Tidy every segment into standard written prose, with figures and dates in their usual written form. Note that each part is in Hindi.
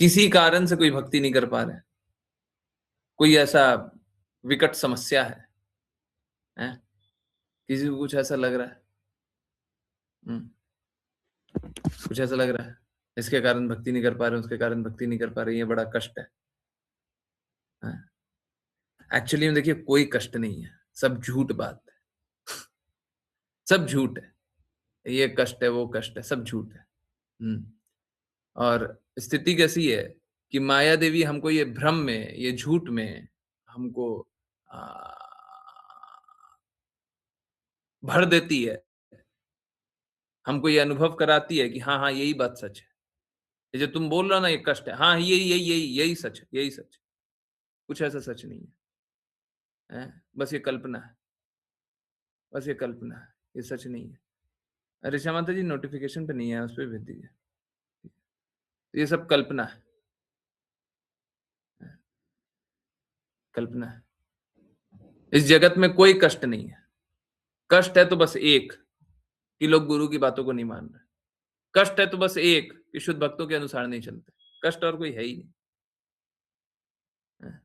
किसी कारण से कोई भक्ति नहीं कर पा रहे हैं, कोई ऐसा विकट समस्या है, हैं? किसी को कुछ ऐसा लग रहा है, हुँ, कुछ ऐसा लग रहा है, इसके कारण भक्ति नहीं कर पा रहे हैं, उसके कारण भक्ति नहीं कर पा रहे हैं, ये बड़ा कष्ट है, हैं? एक्चुअली में देखिए कोई कष्ट नहीं है, सब झूठ बात है, सब झूठ है, ये कष्ट है, वो कष्ट है, सब झूठ है। हुँ, और स्थिति कैसी है कि माया देवी हमको ये भ्रम में, ये झूठ में हमको अ, भर देती है, हमको ये अनुभव कराती है कि हाँ, हाँ, यही बात सच है। ये जो तुम बोल रहे हो ना ये कष्ट है, हाँ, यही सच है, यही सच है। कुछ ऐसा सच नहीं है, हैं? बस ये कल्पना है, बस ये कल्पना है, ये सच नहीं है। ऋचा माता जी नोटिफ़िकेशन पे नहीं है, उस पे भेज दीजिए। ये सब कल्पना है, कल्पना है। इस जगत में कोई कष्ट नहीं है। कष्ट है तो बस एक कि लोग गुरु की बातों को नहीं मान रहे। कष्ट है तो बस एक कि शुद्ध भक्तों के अनुसार नहीं चलते। कष्ट और कोई है ही नहीं। हैं?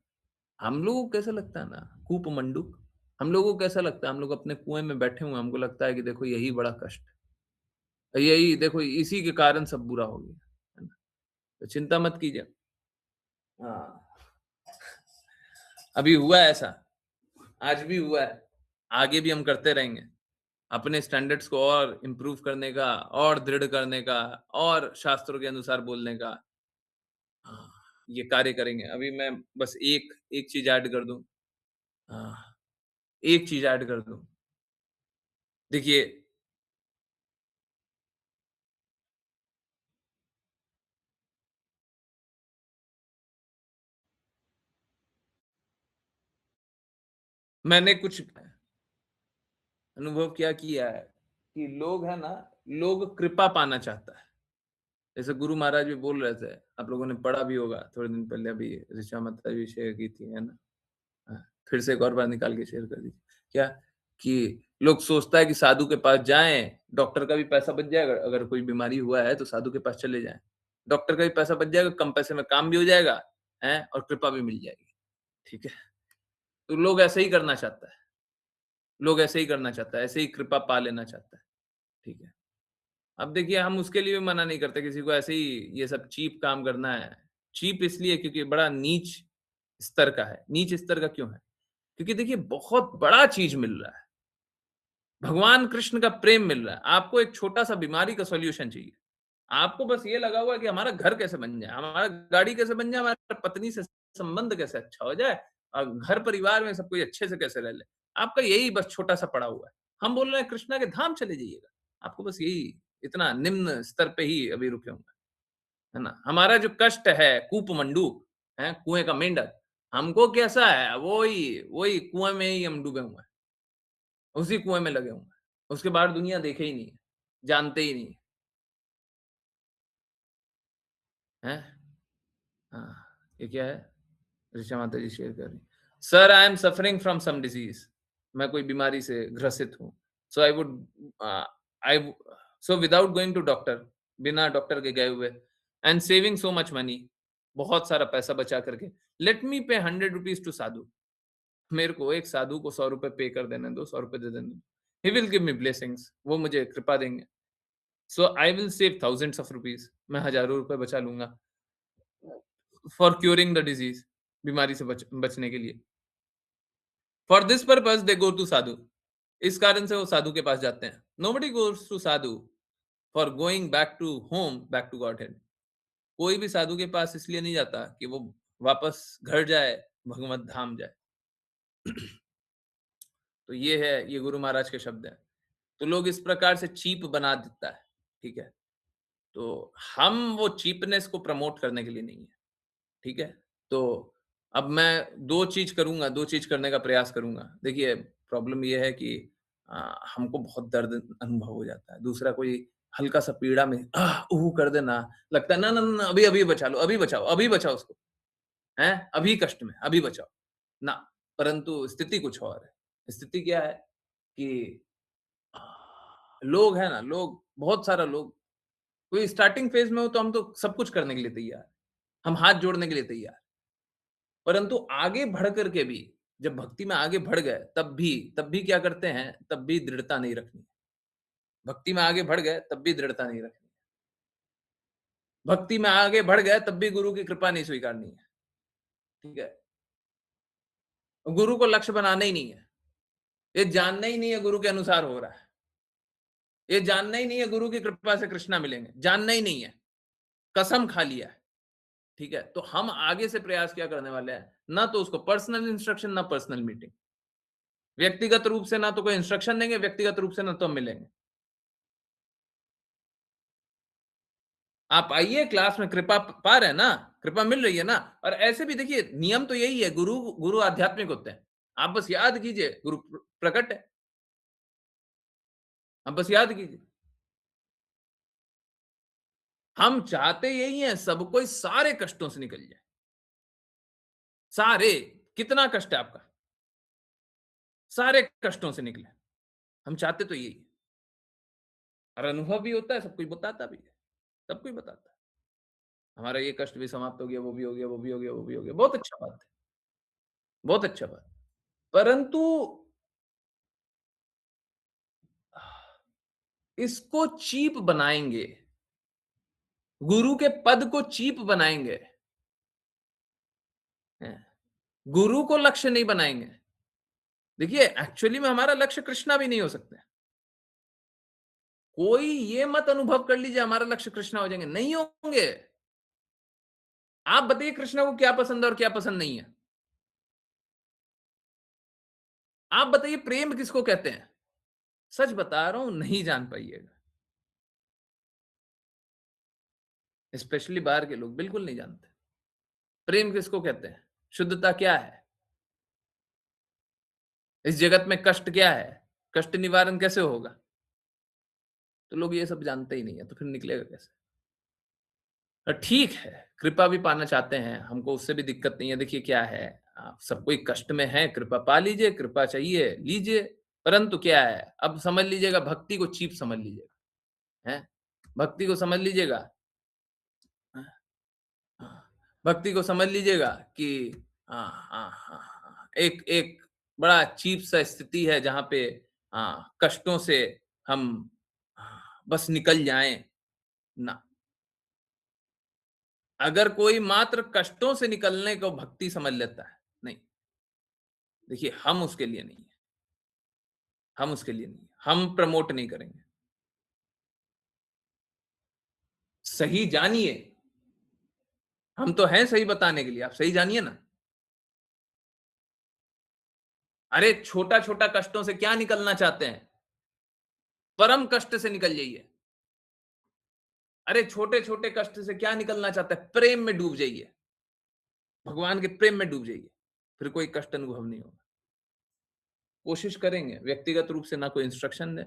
हम लोगों को कैसा लगता है ना, कूप मंडूक, हम लोगों को कैसा लगता है, हम लोग अपने कुएँ में बैठे हुए हैं, हमको लगता है कि देखो यही बड़ा कष्ट है। यही देखो इसी के कारण सब बुरा हो गया, है ना? तो चिंता मत कीजिए। हाँ, अभी हुआ है ऐसा, आज भी हुआ है, आगे भी हम करते रहेंगे। अपने स्टैंडर्ड्स को और इम्प्रूव करने का, और दृढ़ करने का, और शास्त्रों के अनुसार बोलने का, हाँ, ये कार्य करेंगे। अभी मैं बस एक चीज़ ऐड कर दूँ, हाँ, एक चीज़ ऐड कर दूँ। देखिए, मैंने कुछ अनुभव क्या किया है कि लोग है ना, लोग कृपा पाना चाहता है। जैसे गुरु महाराज भी बोल रहे थे, आप लोगों ने पढ़ा भी होगा थोड़े दिन पहले अभी ऋचा माता जी शेयर की थी, है ना? हाँ, फिर से एक और बार निकाल के शेयर कर दीजिए। क्या? कि लोग सोचता है कि साधु के पास जाएँ, डॉक्टर का भी पैसा बच जाएगा, अगर कोई बीमारी हुआ है तो साधु के पास चले जाएँ। डॉक्टर का भी पैसा बच जाएगा, कम पैसे में काम भी हो जाएगा, हैं? और कृपा भी मिल जाएगी, ठीक है? तो लोग ऐसे ही करना चाहता है, लोग ऐसे ही करना चाहता है, ऐसे ही कृपा पा लेना चाहता है, ठीक है? अब देखिए हम उसके लिए भी मना नहीं करते किसी को ऐसे ही ये सब चीप काम करना है। चीप इसलिए क्योंकि बड़ा नीच स्तर का है। नीच स्तर का क्यों है? क्योंकि देखिए बहुत बड़ा चीज़ मिल रहा है। भगवान कृष्ण का प्रेम मिल रहा है। आपको एक छोटा-सा बीमारी का सॉल्यूशन चाहिए। आपको बस ये लगा हुआ है कि हमारा घर कैसे बन जाए, हमारा गाड़ी कैसे बन जाए, हमारा पत्नी से संबंध कैसे अच्छा हो जाए और घर परिवार में सब कोई अच्छे से कैसे रह ले। आपका यही बस छोटा-सा पड़ा हुआ है। हम बोल रहे हैं कृष्णा के धाम चले जाइएगा। आपको बस यही इतना निम्न स्तर पे ही अभी रुके हुए हैं, है ना? हमारा जो कष्ट है कूपमंडूक, हैं, कुएँ का मेंढक, हमको कैसा है वही वही कुएँ में ही हम डूबे हुए हैं। उसी कुएँ में लगे हुए हैं। उसके बाहर दुनिया देखे ही नहीं है, जानते ही नहीं है, हैं? हाँ, ये क्या है? ऋचा माता जी शेयर कर रही हैं। Sir I am suffering from some disease मैं कोई बीमारी से ग्रसित हूँ। So I would uh, I w so without going to doctor बिना डॉक्टर के गए हुए and saving so much money बहुत सारा पैसा बचा करके, लेट मी पे ₹100 टू साधु। मेरे को एक साधु को ₹100 पे कर देने दो, ₹100 दे देने दो। He will give me blessings वो मुझे कृपा देंगे। So I will save thousands of rupees मैं हज़ारों रुपए बचा लूँगा फॉर क्यूरिंग द डिसीज़ बीमारी से बचने के लिए। For this purpose they go to sadhu. इस कारण से वो साधु के पास जाते हैं। Nobody goes to sadhu for going back to home, back to Godhead. कोई भी साधु के पास इसलिए नहीं जाता कि वो वापस घर जाए, भगवत धाम जाए। तो ये है, ये गुरु महाराज के शब्द हैं। तो लोग इस प्रकार से चीप बना देता है, ठीक है? तो हम वो चीपनेस को प्रमोट करने के लिए नहीं है, ठीक है? तो अब मैं 2 चीज़ करूँगा, 2 चीज़ करने का प्रयास करूँगा। देखिए, प्रॉब्लम ये है कि हमको बहुत दर्द अनुभव हो जाता है। दूसरा कोई हल्का-सा पीड़ा में ऊह! कर देना, लगता है ना, ना, ना, अभी बचा लो, अभी बचाओ उसको, हैं? अभी कष्ट में, अभी बचाओ। ना, परंतु स्थिति कुछ और है। स्थिति क्या है कि लोग हैं ना, लोग बहुत सारा लोग कोई स्टार्टिंग फेज़ में हो तो हम तो सब कुछ करने के लिए तैयार हैं। हम हाथ जोड़ने के लिए तैयार। परंतु आगे बढ़ कर के भी जब भक्ति में आगे बढ़ गए तब भी क्या करते हैं, तब भी दृढ़ता नहीं रखनी। भक्ति में आगे बढ़ गए तब भी दृढ़ता नहीं रखनी। भक्ति में आगे बढ़ गए तब भी गुरु की कृपा नहीं स्वीकारनी है। ठीक है? गुरु को लक्ष्य बनाना ही नहीं है। ये जानना ही नहीं है गुरु के अनुसार हो रहा है। ये जानना ही नहीं है गुरु की कृपा से कृष्णा मिलेंगे। जानना ही नहीं है। कसम खा लिया है। ठीक है? तो हम आगे से प्रयास क्या करने वाले हैं? ना तो उसको पर्सनल इंस्ट्रक्शन, ना पर्सनल मीटिंग। व्यक्तिगत रूप से ना तो कोई इंस्ट्रक्शन देंगे, व्यक्तिगत रूप से ना तो हम मिलेंगे। आप आइए क्लास में, कृपा पा रहे हैं ना? कृपा मिल रही है ना? और ऐसे भी देखिए नियम तो यही है, गुरु गुरु आध्यात्मिक होते हैं। आप बस याद कीजिए गुरु प्रकट है। आप बस याद कीजिए। हम चाहते यही हैं सब कोई सारे कष्टों से निकल जाए। सारे, कितना कष्ट है आपका? सारे कष्टों से निकले। हम चाहते तो यही है। और अनुभव भी होता है, सब कोई बताता भी है। सब कोई बताता है। हमारा ये कष्ट भी समाप्त हो गया, वो भी हो गया, वो भी हो गया, वो भी हो गया। बहुत अच्छा बात है। बहुत अच्छा बात। परंतु इसको चीप बनाएँगे, गुरु के पद को चीप बनाएँगे, हैं। गुरु को लक्ष्य नहीं बनाएँगे। देखिए एक्चुअली में हमारा लक्ष्य कृष्णा भी नहीं हो सकते। कोई ये मत अनुभव कर लीजिए हमारा लक्ष्य कृष्णा हो जाएँगे, नहीं होंगे। आप बताइए कृष्णा को क्या पसंद है और क्या पसंद नहीं है? आप बताइए प्रेम किसको कहते हैं? सच बता रहा हूँ नहीं जान पाइएगा। स्पेशली बाहर के लोग बिल्कुल नहीं जानते। प्रेम किसको कहते हैं? शुद्धता क्या है? इस जगत में कष्ट क्या है? कष्ट निवारण कैसे होगा? तो लोग ये सब जानते ही नहीं है, तो फिर निकलेगा कैसे? ठीक है, कृपा भी पाना चाहते हैं, हमको उससे भी दिक्कत नहीं है। देखिए क्या है, सब कोई कष्ट में है, कृपा पा लीजिए, कृपा चाहिए, लीजिए। परंतु क्या है, अब समझ लीजिएगा भक्ति को चीप समझ लीजिएगा, हैं? भक्ति को समझ लीजिएगा, भक्ति को समझ लीजिएगा कि हाँ, हाँ, हाँ, हाँ, एक एक बड़ा चीप सा स्थिति है जहाँ पे कष्टों से हम बस निकल जाएँ, ना। अगर कोई मात्र कष्टों से निकलने को भक्ति समझ लेता है, नहीं, देखिए हम उसके लिए नहीं है, हम उसके लिए नहीं है, हम प्रमोट नहीं करेंगे। सही जानिए, हम तो हैं सही बताने के लिए, आप सही जानिए ना। अरे छोटा-छोटा कष्टों से क्या निकलना चाहते हैं? परम कष्ट से निकल जाइए। अरे छोटे-छोटे कष्ट से क्या निकलना चाहते हैं? प्रेम में डूब जाइए, भगवान के प्रेम में डूब जाइए, फिर कोई कष्ट अनुभव नहीं होगा। कोशिश करेंगे, व्यक्तिगत रूप से ना कोई इंस्ट्रक्शन दें,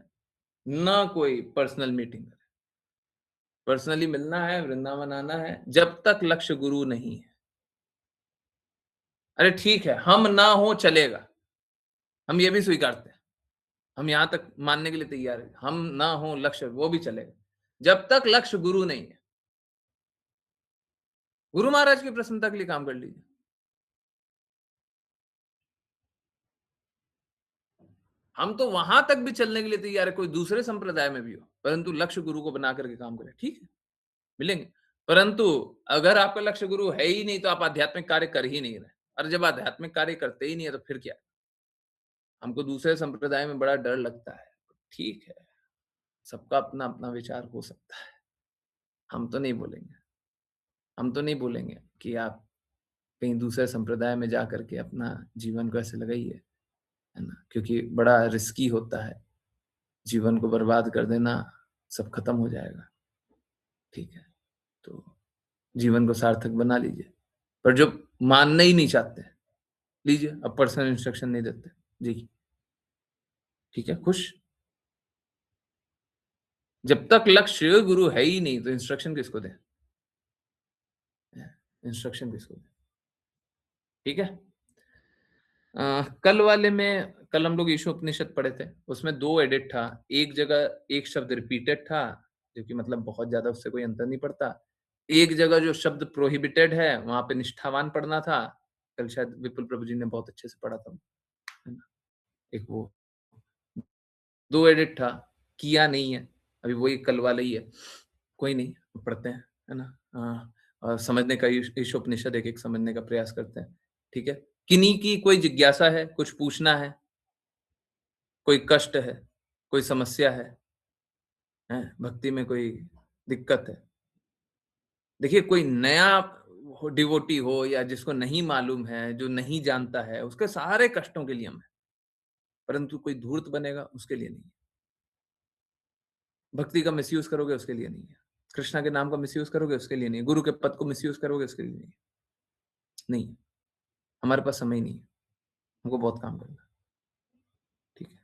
ना कोई पर्सनल मीटिंग करें। पर्सनली मिलना है, वृंदावन आना है, जब तक लक्ष्य गुरु नहीं है। अरे ठीक है, हम ना हो चलेगा, हम ये भी स्वीकारते हैं। हम यहाँ तक मानने के लिए तैयार हैं, हम ना हो लक्ष्य वो भी चलेगा। जब तक लक्ष्य गुरु नहीं है, गुरु महाराज की प्रसन्नता के लिए काम कर लीजिए। हम तो वहां तक भी चलने के लिए तैयार है, कोई दूसरे संप्रदाय में भी हो, परंतु लक्ष्य गुरु को बना करके काम करें, ठीक है? मिलेंगे। परंतु अगर आपका लक्ष्य गुरु है ही नहीं, तो आप आध्यात्मिक कार्य कर ही नहीं रहे। और जब आध्यात्मिक कार्य करते ही नहीं है, तो फिर क्या? हमको दूसरे संप्रदाय में बड़ा डर लगता है। ठीक है, सबका अपना-अपना विचार हो सकता है। हम तो नहीं बोलेंगे। हम तो नहीं बोलेंगे कि आप कहीं दूसरे संप्रदाय में जा कर के अपना जीवन को ऐसे लगाइए, है ना? क्योंकि बड़ा रिस्की होता है। जीवन को बर्बाद कर देना, सब खत्म हो जाएगा। ठीक है? तो जीवन को सार्थक बना लीजिए। पर जो मानना ही नहीं चाहते, लीजिए, अब पर्सनल इंस्ट्रक्शन नहीं देते। जी, ठीक है, खुश? जब तक लक्ष्य गुरु है ही नहीं, तो इंस्ट्रक्शन किसको दें? इंस्ट्रक्शन किसको दें? ठीक है? कल वाले में कल हम लोग ईशो उपनिषद पढ़े थे, उसमें 2 एडिट था। एक जगह एक शब्द रिपीटेड था, जो कि मतलब बहुत ज़्यादा उससे कोई अंतर नहीं पड़ता। एक जगह जो शब्द प्रोहिबिटेड है, वहाँ पे निष्ठावान पढ़ना था। कल शायद विपुल प्रभु जी ने बहुत अच्छे से पढ़ा था, है ना? एक वो 2 एडिट था, किया नहीं है, अभी वही कल वाला ही है। कोई नहीं, पढ़ते हैं, है ना? समझने का ईशोपनिषद एक-एक समझने का प्रयास करते हैं, ठीक है? किन्हीं की कोई जिज्ञासा है, कुछ पूछना है, कोई कष्ट है, कोई समस्या है, हैं? भक्ति में कोई दिक्कत है। देखिए कोई नया हो डिवोटी हो या जिसको नहीं मालूम है, जो नहीं जानता है, उसके सारे कष्टों के लिए हम हैं, परंतु कोई धूर्त बनेगा उसके लिए नहीं है। भक्ति का मिसयूज़ करोगे उसके लिए नहीं है। कृष्णा के नाम का मिसयूज़ करोगे उसके लिए नहीं है। गुरु के पद को मिसयूज़ करोगे उसके लिए नहीं है। नहीं है। हमारे पास समय ही नहीं है। हमको बहुत काम करना है। ठीक है,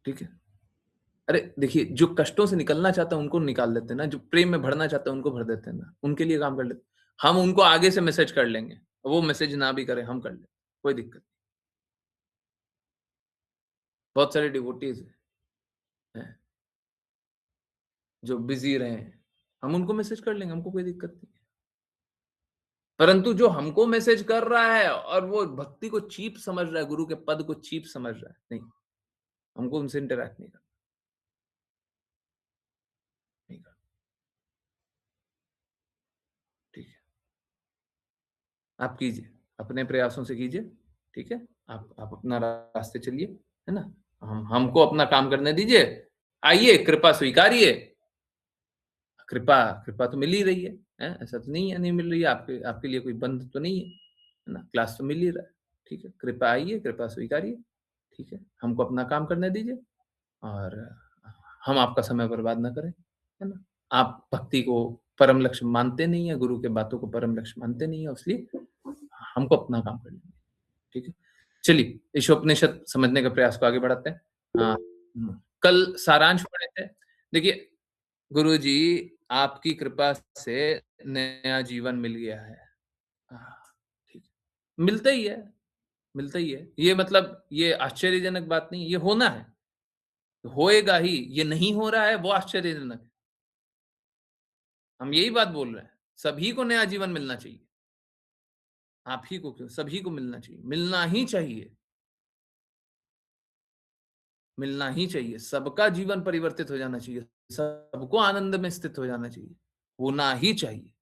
ठीक है। अरे देखिए जो कष्टों से निकलना चाहता है उनको निकाल देते हैं ना, जो प्रेम में भरना चाहता है उनको भर देते हैं ना, उनके लिए काम कर लेते हैं। हम उनको आगे से मैसेज कर लेंगे, वो मैसेज ना भी करें हम कर लें, कोई दिक्कत नहीं। बहुत सारे डिवोटीज़ हैं जो बिज़ी रहे हैं, हम उनको मैसेज कर लेंगे, हमको कोई दिक्कत नहीं है। परंतु जो हमको मैसेज कर रहा है और वो भक्ति को चीप समझ रहा है, गुरु के पद को चीप समझ रहा है, नहीं, हमको उनसे इंटरैक्ट नहीं करना, नहीं करना, ठीक है। आप कीजिए, अपने प्रयासों से कीजिए, ठीक है? आप अपना रास्ते चलिए, है ना? हम हमको अपना काम करने दीजिए, आइए कृपा स्वीकारिए, कृपा कृपा तो मिल ही रही है? ऐसा तो नहीं है नहीं मिल रही है, आपके आपके लिए कोई बंध तो नहीं है ना? क्लास तो मिल ही रहा है, ठीक है? कृपा आइए, कृपा स्वीकारिए, ठीक है? हमको अपना काम करने दीजिए और हम आपका समय बर्बाद ना करें, है ना? आप भक्ति को परम लक्ष्य मानते नहीं हैं, गुरु के बातों को परम लक्ष्य मानते नहीं हैं, इसलिए हमको अपना काम करने दीजिए, ठीक है? चलिए, ईशोपनिषद समझने का प्रयास को आगे बढ़ाते हैं। कल सारांश पढ़े थे। देखिए, गुरुजी आपकी कृपा से नया जीवन मिल गया है। हाँ, ठीक है। मिलता ही है। ये मतलब ये आश्चर्यजनक बात नहीं, ये होना है। होएगा ही, ये नहीं हो रहा है वो आश्चर्यजनक है। हम यही बात बोल रहे हैं। सभी को नया जीवन मिलना चाहिए। आप ही को क्यों, सभी को मिलना चाहिए। मिलना ही चाहिए, मिलना ही चाहिए। सबका जीवन परिवर्तित हो जाना चाहिए। सबको आनंद में स्थित हो जाना चाहिए। होना ही चाहिए,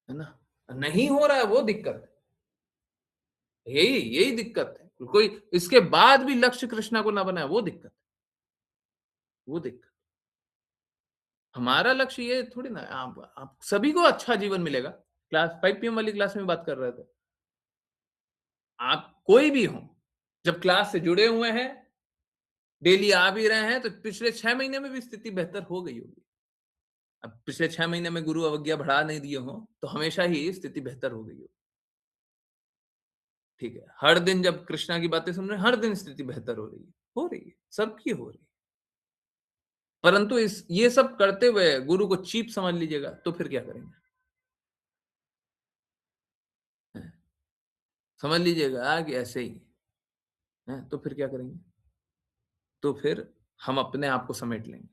है ना? नहीं हो रहा है वो दिक्कत है। यही यही दिक्कत है। कोई इसके बाद भी लक्ष्य कृष्णा को ना बनाए वो दिक्कत है, वो दिक्कत। हमारा लक्ष्य ये थोड़ी ना आप सभी को अच्छा जीवन मिलेगा। क्लास 5 पीएम वाली क्लास में बात कर रहे थे। आप कोई भी हो, जब क्लास से जुड़े हुए हैं, डेली आ भी रहे हैं, तो पिछले 6 महीने में भी स्थिति बेहतर हो गई होगी। अब पिछले 6 महीने में गुरु अवज्ञा बढ़ा नहीं दिए हों, तो हमेशा ही स्थिति बेहतर हो गई होगी। ठीक है। हर दिन जब कृष्णा की बातें सुन रहे हैं, हर दिन स्थिति बेहतर हो रही है। हो रही है, सबकी हो रही है। परंतु इस ये सब करते हुए गुरु को चीप समझ लीजिएगा, तो फिर क्या करेंगे? हैं, समझ लीजिएगा कि ऐसे ही, हैं, तो फिर क्या करेंगे? तो फिर हम अपने आप को समेट लेंगे,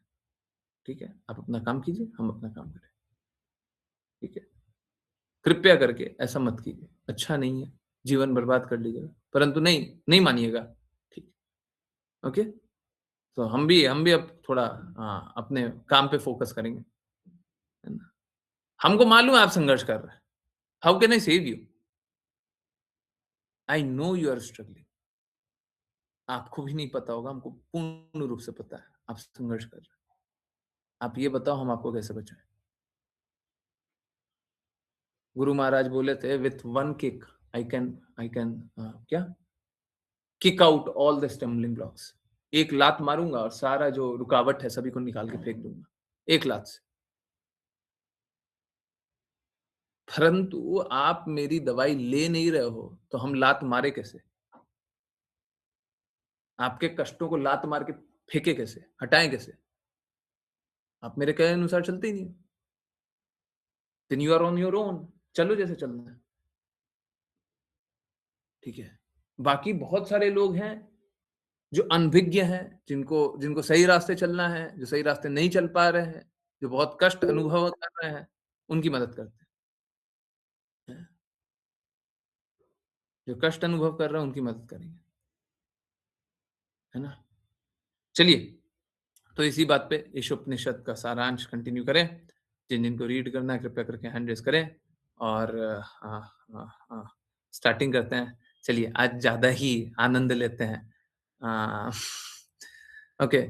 ठीक है? आप अपना काम कीजिए, हम अपना काम करें, ठीक है? कृपया करके ऐसा मत कीजिए, अच्छा नहीं है, जीवन बर्बाद कर लीजिएगा, परंतु नहीं, नहीं मानिएगा, ठीक है, ओके? तो हम भी अब थोड़ा अपने काम पे फ़ोकस करेंगे, है ना? हमको मालूम है आप संघर्ष कर रहे हैं। How can I save you? I know you are struggling. आपको भी नहीं पता होगा, हमको पूर्ण रूप से पता है, आप संघर्ष कर रहे हैं। आप ये बताओ हम आपको कैसे बचाएँ? गुरु महाराज बोले थे with one kick I can क्या? Kick out all the stumbling blocks. एक लात मारूँगा और सारा जो रुकावट है सभी को निकाल के फेंक दूँगा, एक लात से। परंतु आप मेरी दवाई ले नहीं रहे हो, तो हम लात मारे कैसे? आपके कष्टों को लात मार के फेंके कैसे? हटाएँ कैसे? आप मेरे कहे अनुसार चलते ही नहीं हो। Then you are on your own. चलो जैसे चलना है, ठीक है? बाकी बहुत सारे लोग हैं जो अनभिज्ञ हैं, जिनको जिनको सही रास्ते चलना है, जो सही रास्ते नहीं चल पा रहे हैं, जो बहुत कष्ट अनुभव कर रहे हैं, उनकी मदद करते हैं। जो कष्ट अनुभव कर रहे हैं, उनकी मदद करेंगे, है ना? चलिए, तो इसी बात पे ईशोपनिषद का सारांश कंटिन्यू करें। जिन-जिनको रीड करना है कृपया करके हैंड रेज़ करें और स्टार्टिंग करते हैं। चलिए, आज ज़्यादा ही आनंद लेते हैं। अ, ओके,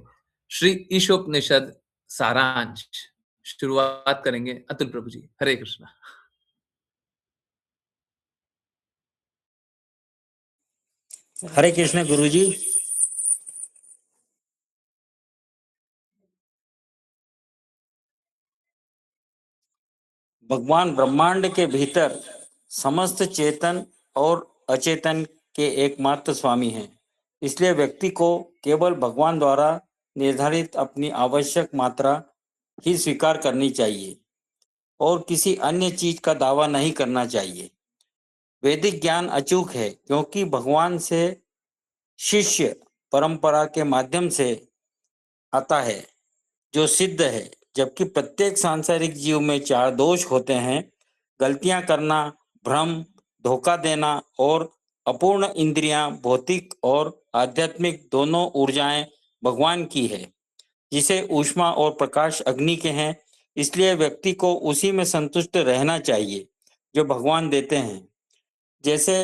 श्री ईशोपनिषद सारांश शुरुआत करेंगे अतुल प्रभु जी। हरे कृष्णा। हरे कृष्ण गुरुजी। भगवान ब्रह्मांड के भीतर समस्त चेतन और अचेतन के एकमात्र स्वामी हैं। इसलिए व्यक्ति को केवल भगवान द्वारा निर्धारित अपनी आवश्यक मात्रा ही स्वीकार करनी चाहिए और किसी अन्य चीज का दावा नहीं करना चाहिए। वैदिक ज्ञान अचूक है क्योंकि भगवान से शिष्य परंपरा के माध्यम से आता है, जो सिद्ध है। जबकि प्रत्येक सांसारिक जीव में चार दोष होते हैं: गलतियां करना, भ्रम, धोखा देना और अपूर्ण इंद्रियां। भौतिक और आध्यात्मिक दोनों ऊर्जाएं भगवान की है, जिसे ऊष्मा और प्रकाश अग्नि के हैं। इसलिए व्यक्ति को उसी में संतुष्ट रहना चाहिए जो भगवान देते हैं। जैसे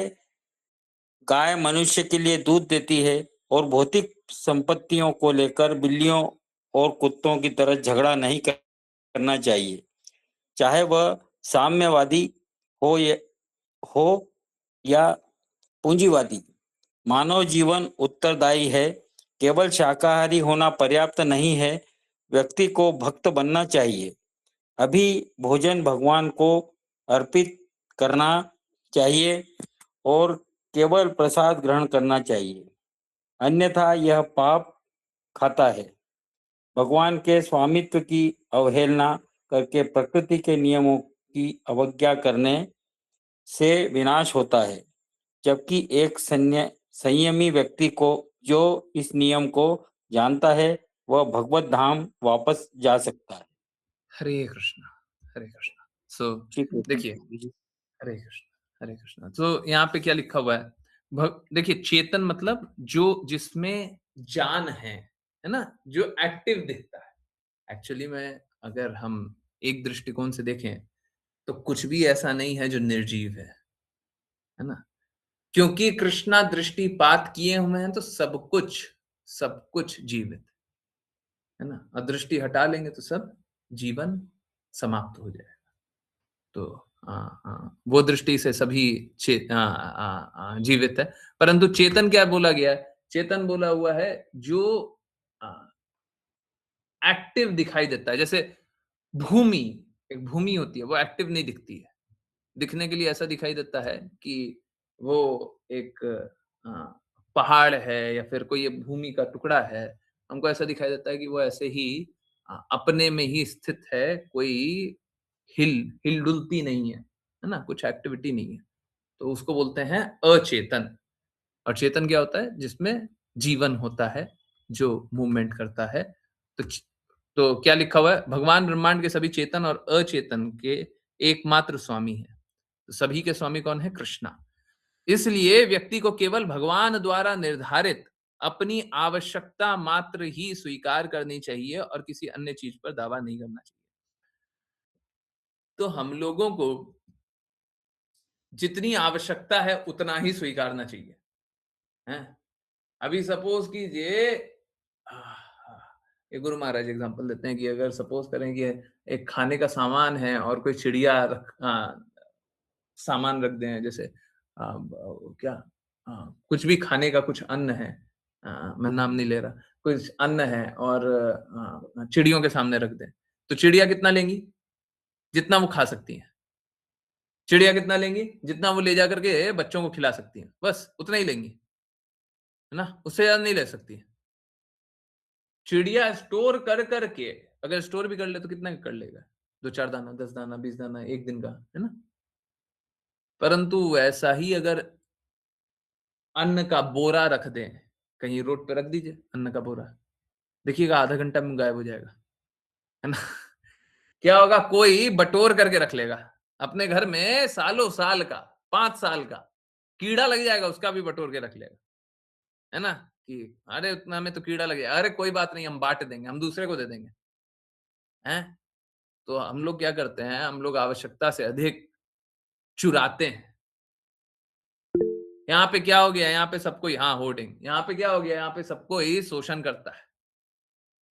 गाय मनुष्य के लिए दूध देती है और भौतिक संपत्तियों को लेकर बिल्लियों और कुत्तों की तरह झगड़ा नहीं करना चाहिए, चाहे वह साम्यवादी हो हो या पूंजीवादी। मानव जीवन उत्तरदायी है, केवल शाकाहारी होना पर्याप्त नहीं है। व्यक्ति को भक्त बनना चाहिए। अभी भोजन भगवान को अर्पित करना चाहिए और केवल प्रसाद ग्रहण करना चाहिए, अन्यथा यह पाप खाता है। भगवान के स्वामित्व की अवहेलना करके प्रकृति के नियमों की अवज्ञा करने से विनाश होता है, जबकि एक संयमी व्यक्ति को जो इस नियम को जानता है, वह भगवत धाम वापस जा सकता है। हरे कृष्णा, हरे कृष्णा। सो श्री कृष्ण देखिए, प्रभु जी। हरे कृष्णा, हरे कृष्णा। तो यहाँ पे क्या लिखा हुआ है? देखिए, चेतन मतलब जो जिसमें जान है ना? जो एक्टिव दिखता है। एक्चुअली में अगर हम एक दृष्टिकोण से देखें, तो कुछ भी ऐसा नहीं है जो निर्जीव है ना? क्योंकि कृष्णा दृष्टिपात किए हुए हैं, तो सब कुछ जीवित है ना? और दृष्टि हटा लेंगे तो सब जीवन समाप्त हो जाएगा। तो वो दृष्टि से सभी जीवित है। परंतु चेतन क्या बोला गया है? चेतन बोला हुआ है जो अ, एक्टिव दिखाई देता है। जैसे भूमि, एक भूमि होती है, वो एक्टिव नहीं दिखती है। दिखने के लिए ऐसा दिखाई देता है कि वो एक अ, पहाड़ है या फिर कोई एक भूमि का टुकड़ा है। हमको ऐसा दिखाई देता है कि वो ऐसे ही अपने में ही स्थित है, कोई हिल-डुलती नहीं है ना? कुछ एक्टिविटी नहीं है। तो उसको बोलते हैं अचेतन। और चेतन क्या होता है? जिसमें जीवन होता है, जो मूवमेंट करता है। तो तो क्या लिखा हुआ है? भगवान ब्रह्मांड के सभी चेतन और अचेतन के एकमात्र स्वामी हैं। तो सभी के स्वामी कौन है? कृष्णा। इसलिए व्यक्ति को केवल भगवान द्वारा निर्धारित अपनी आवश्यकता मात्र ही स्वीकार करनी चाहिए और किसी अन्य चीज पर दावा नहीं करना चाहिए। तो हम लोगों को जितनी आवश्यकता है उतना ही स्वीकारना चाहिए, हैं? अभी सपोज कीजिए, ये गुरु महाराज एग्जांपल देते हैं कि अगर सपोज करें कि एक खाने का सामान है और कोई चिड़िया सामान रख दें, जैसे क्या कुछ भी खाने का कुछ अन्न है, मैं नाम नहीं ले रहा, कुछ अन्न है और चिड़ियों के सामने रख दें, तो चिड़िया कितना लेंगी? जितना वो खा सकती हैं। चिड़िया कितना लेंगी? जितना वो ले जा करके बच्चों को खिला सकती हैं, बस उतना ही लेंगी, है ना? उससे ज्यादा नहीं ले सकती। चिड़िया स्टोर कर करके, अगर स्टोर भी कर ले तो कितना कर लेगा? 2-4 दाना, 10 दाना, 20 दाना, 1 दिन का, है ना? परंतु ऐसा ही अगर अन्न का बोरा रख दें, कहीं रोड पे रख दीजिए अन्न का बोरा, देखिएगा आधा घंटा में गायब हो जाएगा, है ना? क्या होगा, कोई बटोर करके रख लेगा अपने घर में, सालों साल का, 5 साल का कीड़ा लग जाएगा, उसका भी बटोर के रख लेगा, है ना? कि अरे उतना में तो कीड़ा लग जाएगा, अरे कोई बात नहीं, हम बांट देंगे, हम दूसरे को दे देंगे, हैं? तो हम लोग क्या करते हैं, हम लोग आवश्यकता से अधिक चुराते हैं। यहाँ पे क्या हो गया, यहाँ पे सबको, हाँ होर्डिंग, यहाँ पे क्या हो गया, यहाँ पे सबको ही शोषण करता है।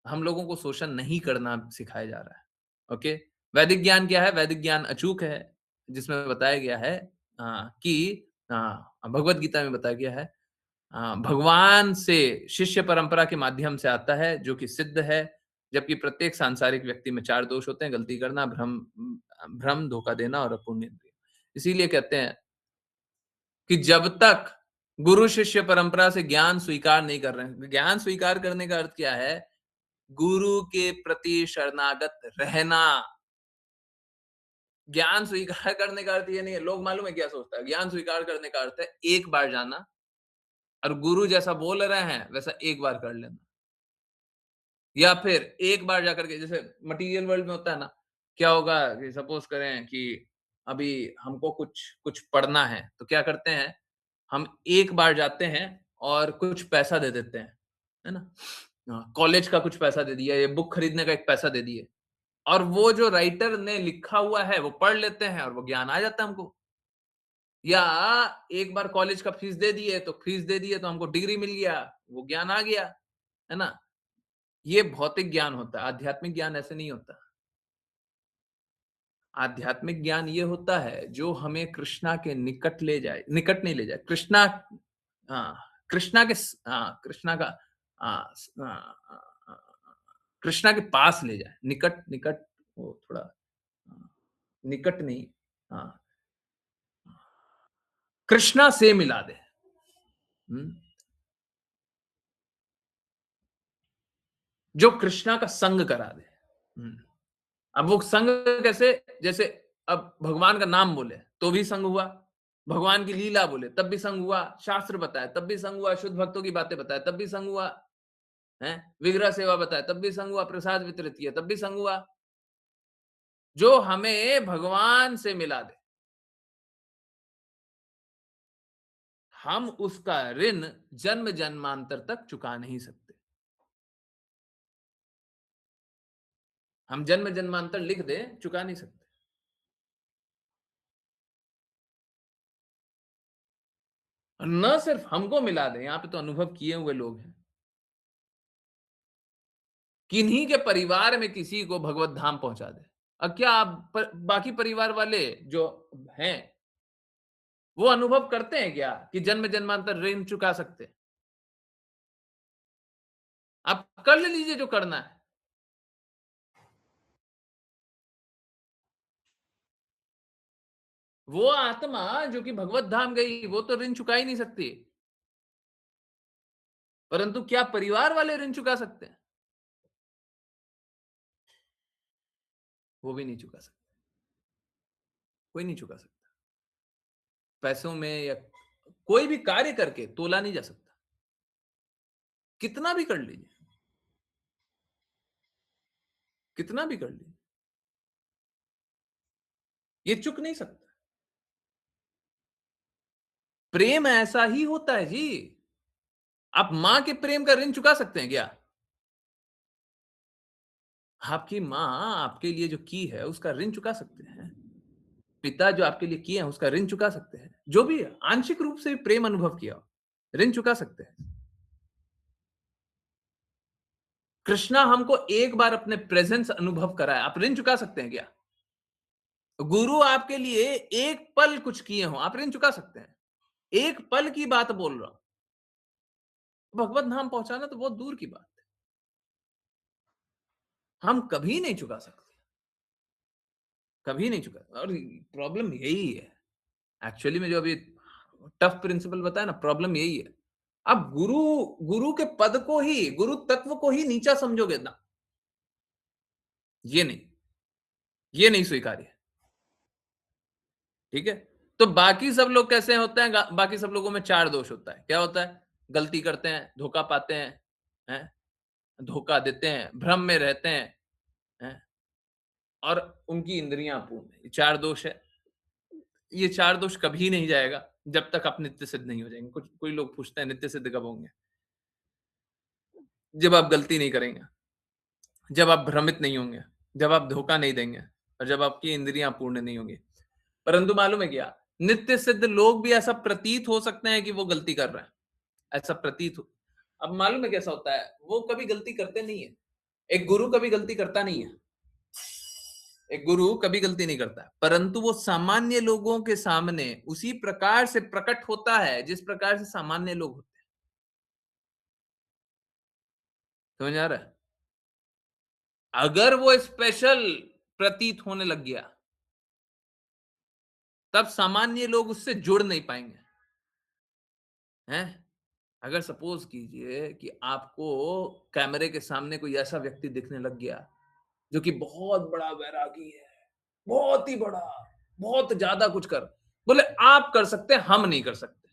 हम लोगों को शोषण नहीं करना सिखाया जा रहा है। ओके, वैदिक ज्ञान क्या है? वैदिक ज्ञान अचूक है, जिसमें बताया गया है कि भगवत गीता में बताया गया है, भगवान से शिष्य परंपरा के माध्यम से आता है, जो कि सिद्ध है। जबकि प्रत्येक सांसारिक व्यक्ति में 4 दोष होते हैं: गलती करना, भ्रम भ्रम, धोखा देना और अपूर्ण इंद्रिय। इसीलिए कहते हैं कि जब तक गुरु शिष्य परंपरा से ज्ञान स्वीकार नहीं कर रहे हैं, ज्ञान स्वीकार करने का अर्थ क्या है? गुरु के प्रति शरणागत रहना। ज्ञान स्वीकार करने का अर्थ ये नहीं है, लोग मालूम है क्या सोचता है, ज्ञान स्वीकार करने का अर्थ है एक बार जाना और गुरु जैसा बोल रहे हैं वैसा एक बार कर लेना, या फिर एक बार जाकर के, जैसे मटेरियल वर्ल्ड में होता है ना, क्या होगा कि सपोज करें कि अभी हमको कुछ कुछ पढ़ना है, तो क्या करते हैं, हम एक बार जाते हैं और कुछ पैसा दे देते हैं, है ना? कॉलेज का कुछ पैसा दे दिया, ये बुक खरीदने का एक पैसा दे दिए, और वो जो राइटर ने लिखा हुआ है वो पढ़ लेते हैं और वो ज्ञान आ जाता है हमको। या एक बार कॉलेज का फीस दे दिए तो हमको डिग्री मिल गया, वो ज्ञान आ गया, है ना? ये भौतिक ज्ञान होता है, आध्यात्मिक ज्ञान ऐसे नहीं होता। आध्यात्मिक ज्ञान ये होता है जो हमें कृष्णा के निकट ले जाए, निकट नहीं ले जाए, कृष्णा, हाँ, कृष्णा के कृष्णा का, हाँ, कृष्णा के पास ले जाए, निकट निकट, वो थोड़ा, हाँ, निकट नहीं, हाँ, कृष्णा से मिला दे। हम्म, जो कृष्णा का संग करा दे। हम्म, अब वो संग कैसे, जैसे अब भगवान का नाम बोले तो भी संग हुआ, भगवान की लीला बोले तब भी संग हुआ, शास्त्र बताए तब भी संग हुआ, शुद्ध भक्तों की बातें बताए तब भी संग हुआ, है, विग्रह सेवा बताए तब भी संग हुआ, प्रसाद वितरित किया तब भी संग हुआ। जो हमें भगवान से मिला दे, हम उसका ऋण जन्म जन्मांतर तक चुका नहीं सकते। हम जन्म जन्मांतर लिख दे, चुका नहीं सकते। न सिर्फ हमको मिला दे, यहां पे तो अनुभव किए हुए लोग हैं, किन्हीं के परिवार में किसी को भगवत धाम पहुंचा दे। अब क्या आप बाकी परिवार वाले जो हैं, वो अनुभव करते हैं क्या कि जन्म जन्मांतर ऋण चुका सकते हैं? आप कर ले लीजिए जो करना है। वो आत्मा जो कि भगवत धाम गई, वो तो ऋण चुका ही नहीं सकती, परंतु क्या परिवार वाले ऋण चुका सकते हैं? वो भी नहीं चुका सकते, कोई नहीं चुका सकता। पैसों में या कोई भी कार्य करके तोला नहीं जा सकता, कितना भी कर लीजिए, कितना भी कर लीजिए, ये चुक नहीं सकता। प्रेम ऐसा ही होता है जी। आप मां के प्रेम का ऋण चुका सकते हैं क्या? आपकी मां आपके लिए जो की है उसका ऋण चुका सकते हैं। पिता जो आपके लिए किए हैं उसका ऋण चुका सकते हैं, जो भी आंशिक रूप से प्रेम अनुभव किया हो, ऋण चुका सकते हैं। कृष्णा हमको एक बार अपने प्रेजेंस अनुभव कराया, आप ऋण चुका सकते हैं क्या? गुरु आपके लिए एक पल कुछ किए हो, आप ऋण चुका सकते हैं? एक पल की बात बोल रहा हूं, भगवत धाम पहुंचाना तो बहुत दूर की बात है, हम कभी नहीं चुका सकते, कभी नहीं चुका। और प्रॉब्लम यही है, एक्चुअली में जो अभी टफ प्रिंसिपल बताया ना, प्रॉब्लम यही है। अब गुरु, गुरु के पद को ही, गुरु तत्व को ही नीचा समझोगे ना, ये नहीं, ये नहीं स्वीकार्य है। ठीक है, तो बाकी सब लोग कैसे होते हैं, बाकी सब लोगों में 4 दोष होता है, क्या होता है? गलती करते हैं, धोखा पाते हैं, धोखा देते हैं, भ्रम में रहते हैं और उनकी इंद्रियां अपूर्ण है। ये 4 दोष है। ये 4 दोष कभी नहीं जाएगा जब तक आप नित्य सिद्ध नहीं हो जाएंगे। कुछ कोई लोग पूछते हैं नित्य सिद्ध कब होंगे? जब आप गलती नहीं करेंगे, जब आप भ्रमित नहीं होंगे, जब आप धोखा नहीं देंगे और जब आपकी इंद्रियां पूर्ण नहीं होंगी। परंतु मालूम है क्या? नित्य सिद्ध लोग भी ऐसा प्रतीत हो सकते हैं कि वो गलती कर रहे हैं, ऐसा प्रतीत हो। अब मालूम है कैसा होता है? वो कभी गलती करते नहीं है। एक गुरु कभी गलती करता नहीं है। एक गुरु कभी गलती नहीं करता है, परंतु वो सामान्य लोगों के सामने उसी प्रकार से प्रकट होता है जिस प्रकार से सामान्य लोग होते हैं। समझ आ रहा है? अगर वो स्पेशल प्रतीत होने लग गया, तब सामान्य लोग उससे जुड़ नहीं पाएंगे। हैं? अगर सपोज कीजिए कि आपको कैमरे के सामने कोई ऐसा व्यक्ति दिखने लग गया जो कि बहुत बड़ा वैरागी है, बहुत ही बड़ा, बहुत ज्यादा कुछ कर, बोले आप कर सकते हैं, हम नहीं कर सकते,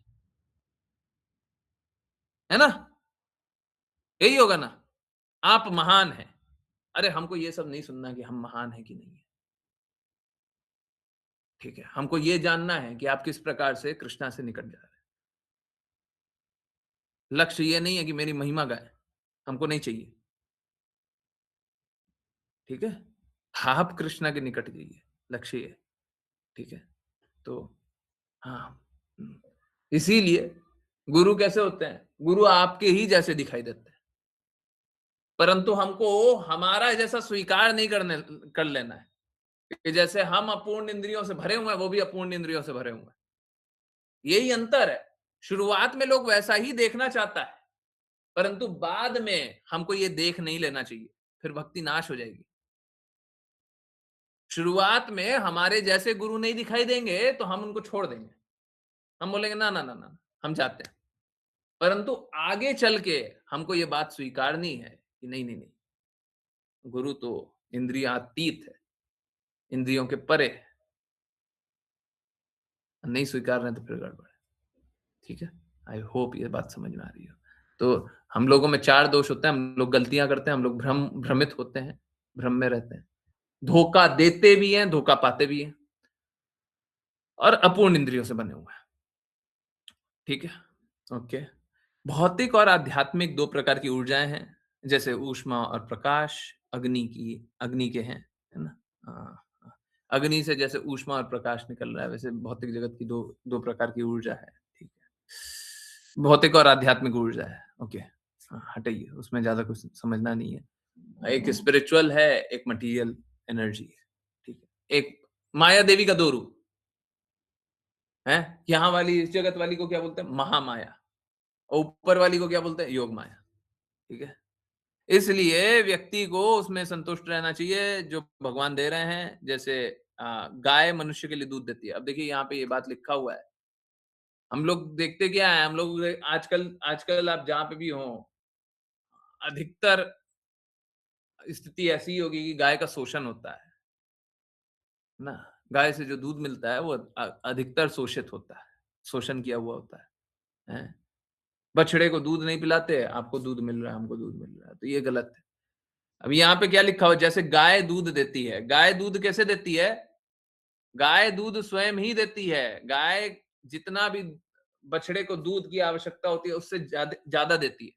है ना? यही होगा ना? आप महान हैं। अरे हमको ये सब नहीं सुनना कि हम महान हैं कि नहीं है। ठीक है, हमको ये जानना है कि आप किस प्रकार से कृष्णा से निकट जा रहे हैं। लक्ष्य ये नहीं है कि मेरी महिमा गाए, हमको नहीं चाहिए। ठीक है? आप कृष्णा के निकट जाइए, लक्ष्य ये। ठीक है? तो हाँ, इसीलिए गुरु कैसे होते हैं? गुरु आपके ही जैसे दिखाई देते हैं, परंतु हमको हमारा जैसा स्वीकार नहीं कर लेना है कि जैसे हम अपूर्ण इंद्रियों से भरे हुए हैं, वो भी अपूर्ण इंद्रियों से भरे हुए हैं। यही अंतर है। शुरुआत में लोग वैसा ही देखना चाहता है, परंतु बाद में हमको ये देख नहीं लेना चाहिए, फिर भक्ति नाश हो जाएगी। शुरुआत में हमारे जैसे गुरु नहीं दिखाई देंगे तो हम उनको छोड़ देंगे। हम बोलेंगे ना, ना, ना, ना, हम जाते हैं। परंतु आगे चल के हमको ये बात स्वीकारनी है कि नहीं, नहीं, नहीं, गुरु तो इंद्रियातीत है, इंद्रियों के परे है। नहीं स्वीकार रहे तो फिर गड़बड़ है। ठीक है? आई होप ये बात समझ में आ रही हो। तो हम लोगों में 4 दोष होते हैं, हम लोग गलतियाँ करते हैं, हम लोग भ्रमित होते हैं, भ्रम में रहते हैं। धोखा देते भी हैं, धोखा पाते भी हैं और अपूर्ण इंद्रियों से बने हुए हैं। ठीक है? ओके। भौतिक और आध्यात्मिक 2 प्रकार की ऊर्जाएँ हैं, जैसे ऊष्मा और प्रकाश, अग्नि के हैं, है ना? हाँ, अग्नि से जैसे ऊष्मा और प्रकाश निकल रहा है, वैसे भौतिक जगत की 2 प्रकार की ऊर्जा है, ठीक है। भौतिक और आध्यात्मिक ऊर्जा है, ओके। हाँ, हटाइए, उसमें ज़्यादा कुछ समझना नहीं है। एक स्पिरिचुअल है, एक मटीरियल एनर्जी है, ठीक है। एक माया देवी का 2 रूप, हैं? यहाँ वाली इस जगत वाली को क्या बोलते हैं? महामाया और ऊपर वाली को क्या बोलते हैं? योग माया, ठीक है? इसलिए व्यक्ति को उसमें संतुष्ट रहना चाहिए जो भगवान दे रहे हैं। जैसे गाय मनुष्य के लिए दूध देती है। अब देखिए यहाँ पे ये बात लिखा हुआ है। हम लोग देखते क्या है, हम लोग आजकल आजकल आप जहाँ पे भी हो, अधिकतर स्थिति ऐसी ही होगी कि गाय का शोषण होता है ना। गाय से जो दूध मिलता है वो अधिकतर शोषित होता है, शोषण किया हुआ होता है। बछड़े को दूध नहीं पिलाते, आपको दूध मिल रहा है, हमको दूध मिल रहा है, तो ये गलत है। अब यहाँ पे क्या लिखा हुआ है? जैसे गाय दूध देती है। गाय दूध कैसे देती है? गाय दूध स्वयं ही देती है। गाय जितना भी बछड़े को दूध की आवश्यकता होती है, उससे ज्यादा देती है।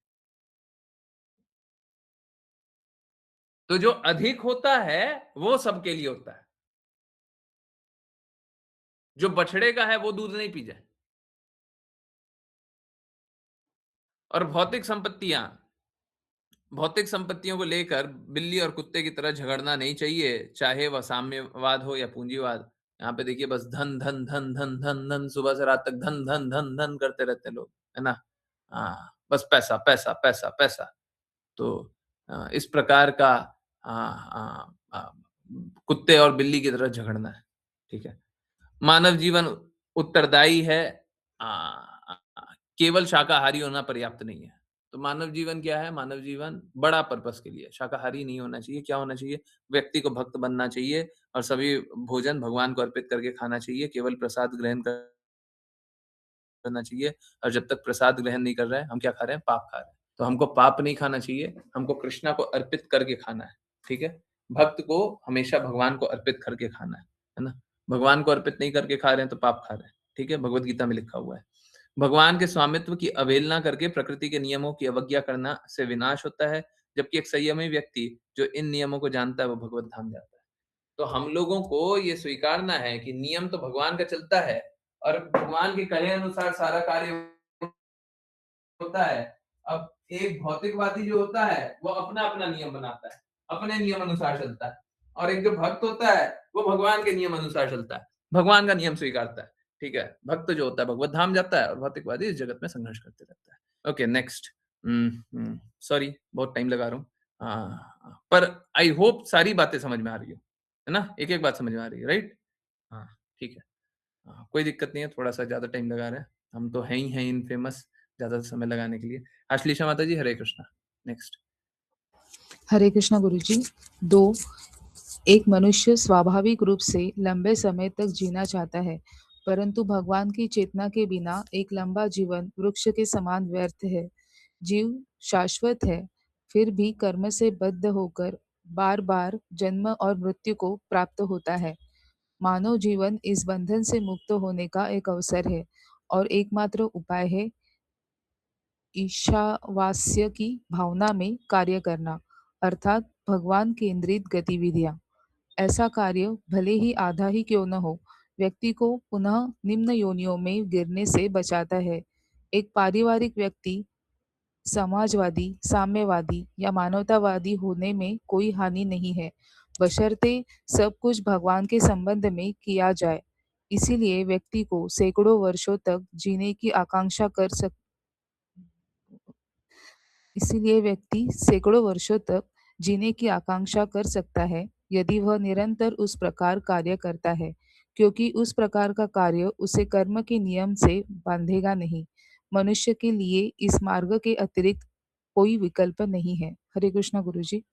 तो जो अधिक होता है वो सबके लिए होता है। जो बछड़े का है वो दूध नहीं पी जाए। और भौतिक संपत्तियों को लेकर बिल्ली और कुत्ते की तरह झगड़ना नहीं चाहिए, चाहे वह साम्यवाद हो या पूंजीवाद। यहाँ पे देखिए, बस धन धन धन धन धन धन, सुबह से रात तक धन धन धन धन करते रहते हैं लोग, है ना? हाँ, बस पैसा पैसा पैसा पैसा। तो इस प्रकार का कुत्ते और बिल्ली की तरह झगड़ना है। ठीक है? मानव जीवन उत्तरदायी है। आ, आ, आ, केवल शाकाहारी होना पर्याप्त नहीं है। तो मानव जीवन क्या है? मानव जीवन बड़ा पर्पस के लिए, शाकाहारी नहीं होना चाहिए। क्या होना चाहिए? व्यक्ति को भक्त बनना चाहिए और सभी भोजन भगवान को अर्पित करके खाना चाहिए। केवल प्रसाद ग्रहण कर करना चाहिए, और जब तक प्रसाद ग्रहण नहीं कर रहे हैं, हम क्या खा रहे हैं? पाप खा रहे हैं। तो हमको पाप नहीं खाना चाहिए, हमको कृष्णा को अर्पित करके खाना है, ठीक है? भक्त को हमेशा भगवान को अर्पित करके खाना है ना? भगवान को अर्पित नहीं करके खा रहे हैं तो पाप खा रहे हैं, ठीक है? भगवद गीता में लिखा हुआ है। भगवान के स्वामित्व की अवहेलना करके प्रकृति के नियमों की अवज्ञा करना से विनाश होता है, जबकि एक संयमी व्यक्ति जो इन नियमों को जानता है, वो भगवत धाम जाता है। तो हम लोगों को ये स्वीकारना है कि नियम तो भगवान का चलता है, और भगवान के कहे अनुसार सारा कार्य होता है। अब एक भौतिकवादी जो होता है, वो अपना-अपना नियम बनाता है, अपने नियम अनुसार चलता है, और एक जो भक्त होता है, वो भगवान के नियम अनुसार चलता है, भगवान का नियम स्वीकारता है, ठीक है? भक्त जो होता है भगवत धाम जाता है, और भौतिकवादी इस जगत में संघर्ष करते रहता है। Okay, next. सॉरी बहुत टाइम लगा रहा हूँ। पर आई होप सारी बातें समझ में आ रही हो, है ना? एक-एक बात समझ में आ रही है, राइट? हाँ, ठीक है। हाँ, कोई दिक्कत नहीं है, थोड़ा-सा ज़्यादा टाइम लगा रहे हैं। हम तो हैं ही हैं इनफेमस ज़्यादा समय लगाने के लिए। आश्लेषा माता जी, हरे कृष्णा। नेक्स्ट। हरे कृष्णा गुरुजी। 2, एक मनुष्य स्वाभाविक रूप से लंबे समय तक जीना चाहता है, परंतु भगवान की चेतना के बिना एक लंबा जीवन वृक्ष के समान व्यर्थ है। जीव शाश्वत है, फिर भी कर्म से बद्ध होकर बार बार जन्म और मृत्यु को प्राप्त होता है। मानव जीवन इस बंधन से मुक्त होने का एक अवसर है, और एकमात्र उपाय है ईशावास्य की भावना में कार्य करना, अर्थात भगवान केंद्रित गतिविधियां। ऐसा कार्य भले ही आधा ही क्यों न हो, व्यक्ति को पुनः निम्न योनियों में गिरने से बचाता है। एक पारिवारिक व्यक्ति समाजवादी, साम्यवादी या मानवतावादी होने में कोई हानि नहीं है, बशर्ते सब कुछ भगवान के संबंध में किया जाए। इसीलिए व्यक्ति को सैकड़ों वर्षों तक जीने की आकांक्षा कर सक इसीलिए व्यक्ति सैकड़ों वर्षों तक जीने की आकांक्षा कर सकता है, यदि वह निरंतर उस प्रकार कार्य करता है, क्योंकि उस प्रकार का कार्य उसे कर्म के नियम से बांधेगा नहीं। मनुष्य के लिए इस मार्ग के अतिरिक्त कोई विकल्प नहीं है। हरे कृष्णा गुरुजी।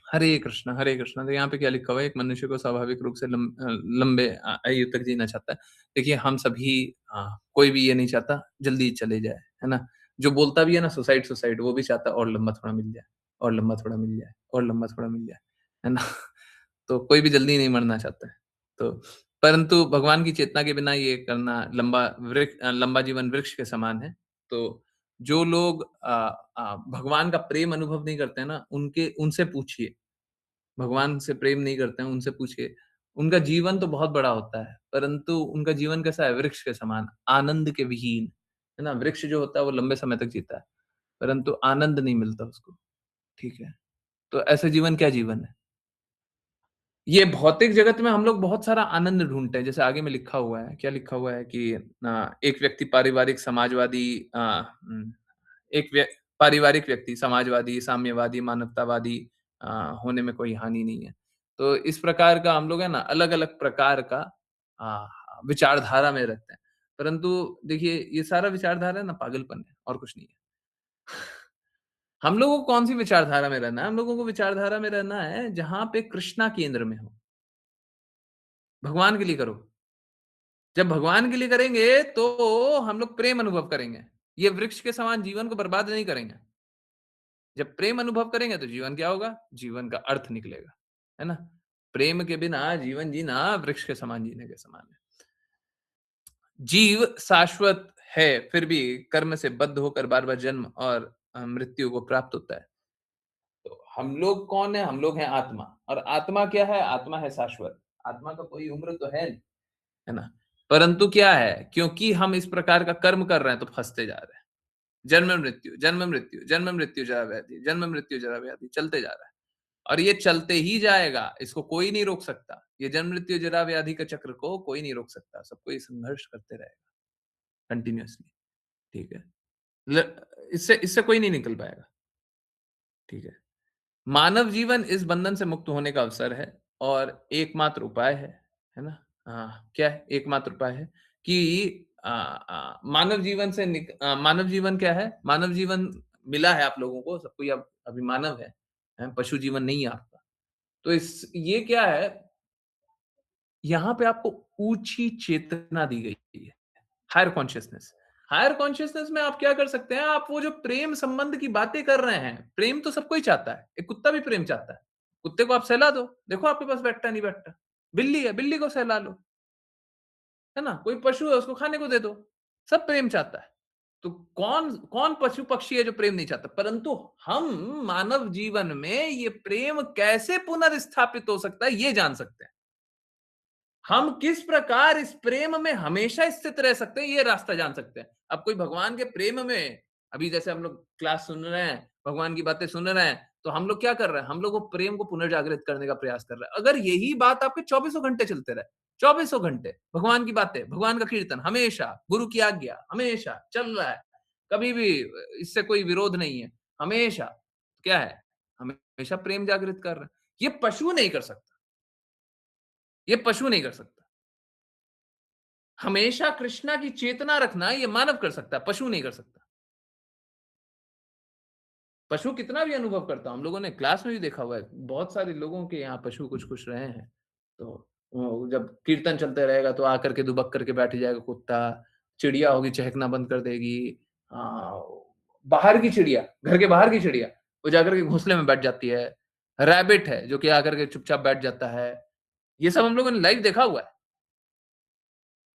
हरे कृष्णा, हरे कृष्णा। तो यहाँ पे क्या लिखा हुआ है? एक मनुष्य को स्वाभाविक रूप से लंबे आयु तक जीना चाहता है। देखिए, हम सभी कोई भी ये नहीं चाहता जल्दी चले जाए, है ना? जो बोलता भी है ना सुसाइड, सुसाइड, वो भी चाहता है और लंबा थोड़ा मिल जाए, और लंबा थोड़ा मिल जाए, और लंबा थोड़ा मिल जाए, है ना? तो कोई भी जल्दी नहीं मरना चाहता है। तो परंतु भगवान की चेतना के बिना ये करना लंबा जीवन वृक्ष के समान है। तो जो लोग भगवान का प्रेम अनुभव नहीं करते हैं ना, उनके उनसे पूछिए। भगवान से प्रेम नहीं करते हैं, उनसे पूछिए। उनका जीवन तो बहुत बड़ा होता है, परंतु उनका जीवन कैसा है? वृक्ष के समान, आनंद के विहीन, है ना? वृक्ष जो होता है वो लंबे समय तक जीता है, परंतु आनंद नहीं मिलता उसको, ठीक है? तो ऐसा जीवन क्या जीवन है? ये भौतिक जगत में हम लोग बहुत सारा आनंद ढूँढते हैं, जैसे आगे में लिखा हुआ है, क्या लिखा हुआ है कि एक व्यक्ति पारिवारिक समाजवादी एक व्य पारिवारिक व्यक्ति समाजवादी, साम्यवादी, मानवतावादी अ, होने में कोई हानि नहीं है। तो इस प्रकार का हम लोग है ना अलग-अलग प्रकार का विचारधारा में रहते हैं। परंतु देखिए ये सारा विचारधारा है ना पागलपन है और कुछ नहीं है। हम लोगों को कौन-सी विचारधारा में रहना है? हम लोगों को विचारधारा में रहना है जहाँ पे कृष्णा केंद्र में हो। भगवान के लिए करो। जब भगवान के लिए करेंगे तो हम लोग प्रेम अनुभव करेंगे। ये वृक्ष के समान जीवन को बर्बाद नहीं करेंगे। जब प्रेम अनुभव करेंगे तो जीवन क्या होगा? जीवन का अर्थ निकलेगा, है ना? प्रेम के बिना जीवन जीना वृक्ष के समान जीने के समान है। जीव शाश्वत है, फिर भी कर्म से बद्ध होकर बार-बार जन्म और मृत्यु को प्राप्त होता है। तो हम लोग कौन है? हम लोग हैं आत्मा, और आत्मा क्या है? आत्मा है शाश्वत। आत्मा का कोई उम्र तो है नहीं, है ना? परंतु क्या है? क्योंकि हम इस प्रकार का कर्म कर रहे हैं तो फँसते जा रहे हैं। जन्म मृत्यु, जन्म मृत्यु, जन्म मृत्यु, जरा व्याधि, जन्म मृत्यु, जरा व्याधि चलते जा रहा है। और ये चलते ही जाएगा, इसको कोई नहीं रोक सकता। ये जन्म मृत्यु, जरा व्याधि का चक्र को कोई नहीं रोक सकता। सबको ये संघर्ष करते रहेगा कंटीन्यूअसली, ठीक है? ल इससे इससे कोई नहीं निकल पाएगा, ठीक है? मानव जीवन इस बंधन से मुक्त होने का अवसर है, और एकमात्र उपाय है ना? क्या है? एकमात्र उपाय है कि मानव जीवन क्या है? मानव जीवन मिला है आप लोगों को, सब कोई अब अभी मानव है, हैं? पशु जीवन नहीं है आपका। तो इस ये क्या है? यहाँ पे आपको ऊँची चेतना दी गई है, हायर कॉन्शियसनेस। हायर कॉन्शियसनेस में आप क्या कर सकते हैं, आप वो जो प्रेम संबंध की बातें कर रहे हैं, प्रेम तो सबको ही चाहता है, एक कुत्ता भी प्रेम चाहता है। कुत्ते को आप सहला दो, देखो आपके पास बैठता नहीं बैठता। बिल्ली है, बिल्ली को सहला लो, है ना? कोई पशु है, उसको खाने को दे दो, सब प्रेम चाहता है। तो कौन कौन पशु पक्षी है जो प्रेम नहीं चाहता? परंतु हम मानव जीवन में ये प्रेम कैसे पुनर्स्थापित हो सकता है, ये जान सकते हैं। हम किस प्रकार इस प्रेम में हमेशा स्थित रह सकते हैं, ये रास्ता जान सकते हैं। अब कोई भगवान के प्रेम में, अभी जैसे हम लोग क्लास सुन रहे हैं, भगवान की बातें सुन रहे हैं, तो हम लोग क्या कर रहे हैं? हम लोग वो प्रेम को पुनर्जागृत करने का प्रयास कर रहे हैं। अगर यही बात आपके चौबीसों घंटे चलते रहे, चौबीसों घंटे भगवान की बातें, भगवान का कीर्तन हमेशा, गुरु की आज्ञा हमेशा चल रहा है, कभी भी इससे कोई विरोध नहीं है, हमेशा क्या है? हमेशा प्रेम जागृत कर रहे हैं। ये पशु नहीं कर सकता, ये पशु नहीं कर सकता। हमेशा कृष्णा की चेतना रखना ये मानव कर सकता है, पशु नहीं कर सकता। पशु कितना भी अनुभव करता, हम लोगों ने क्लास में भी देखा हुआ है, बहुत सारे लोगों के यहाँ पशु कुछ खुश रहे हैं। तो जब कीर्तन चलते रहेगा तो आकर के दुबक करके बैठ जाएगा कुत्ता, चिड़िया होगी चहकना बंद कर देगी। बाहर की चिड़िया, घर के बाहर की चिड़िया, वो जाकर के घोंसले में बैठ जाती है। रैबिट है जो कि आकर के चुपचाप बैठ जाता है। ये सब हम लोगों ने लाइव देखा हुआ है।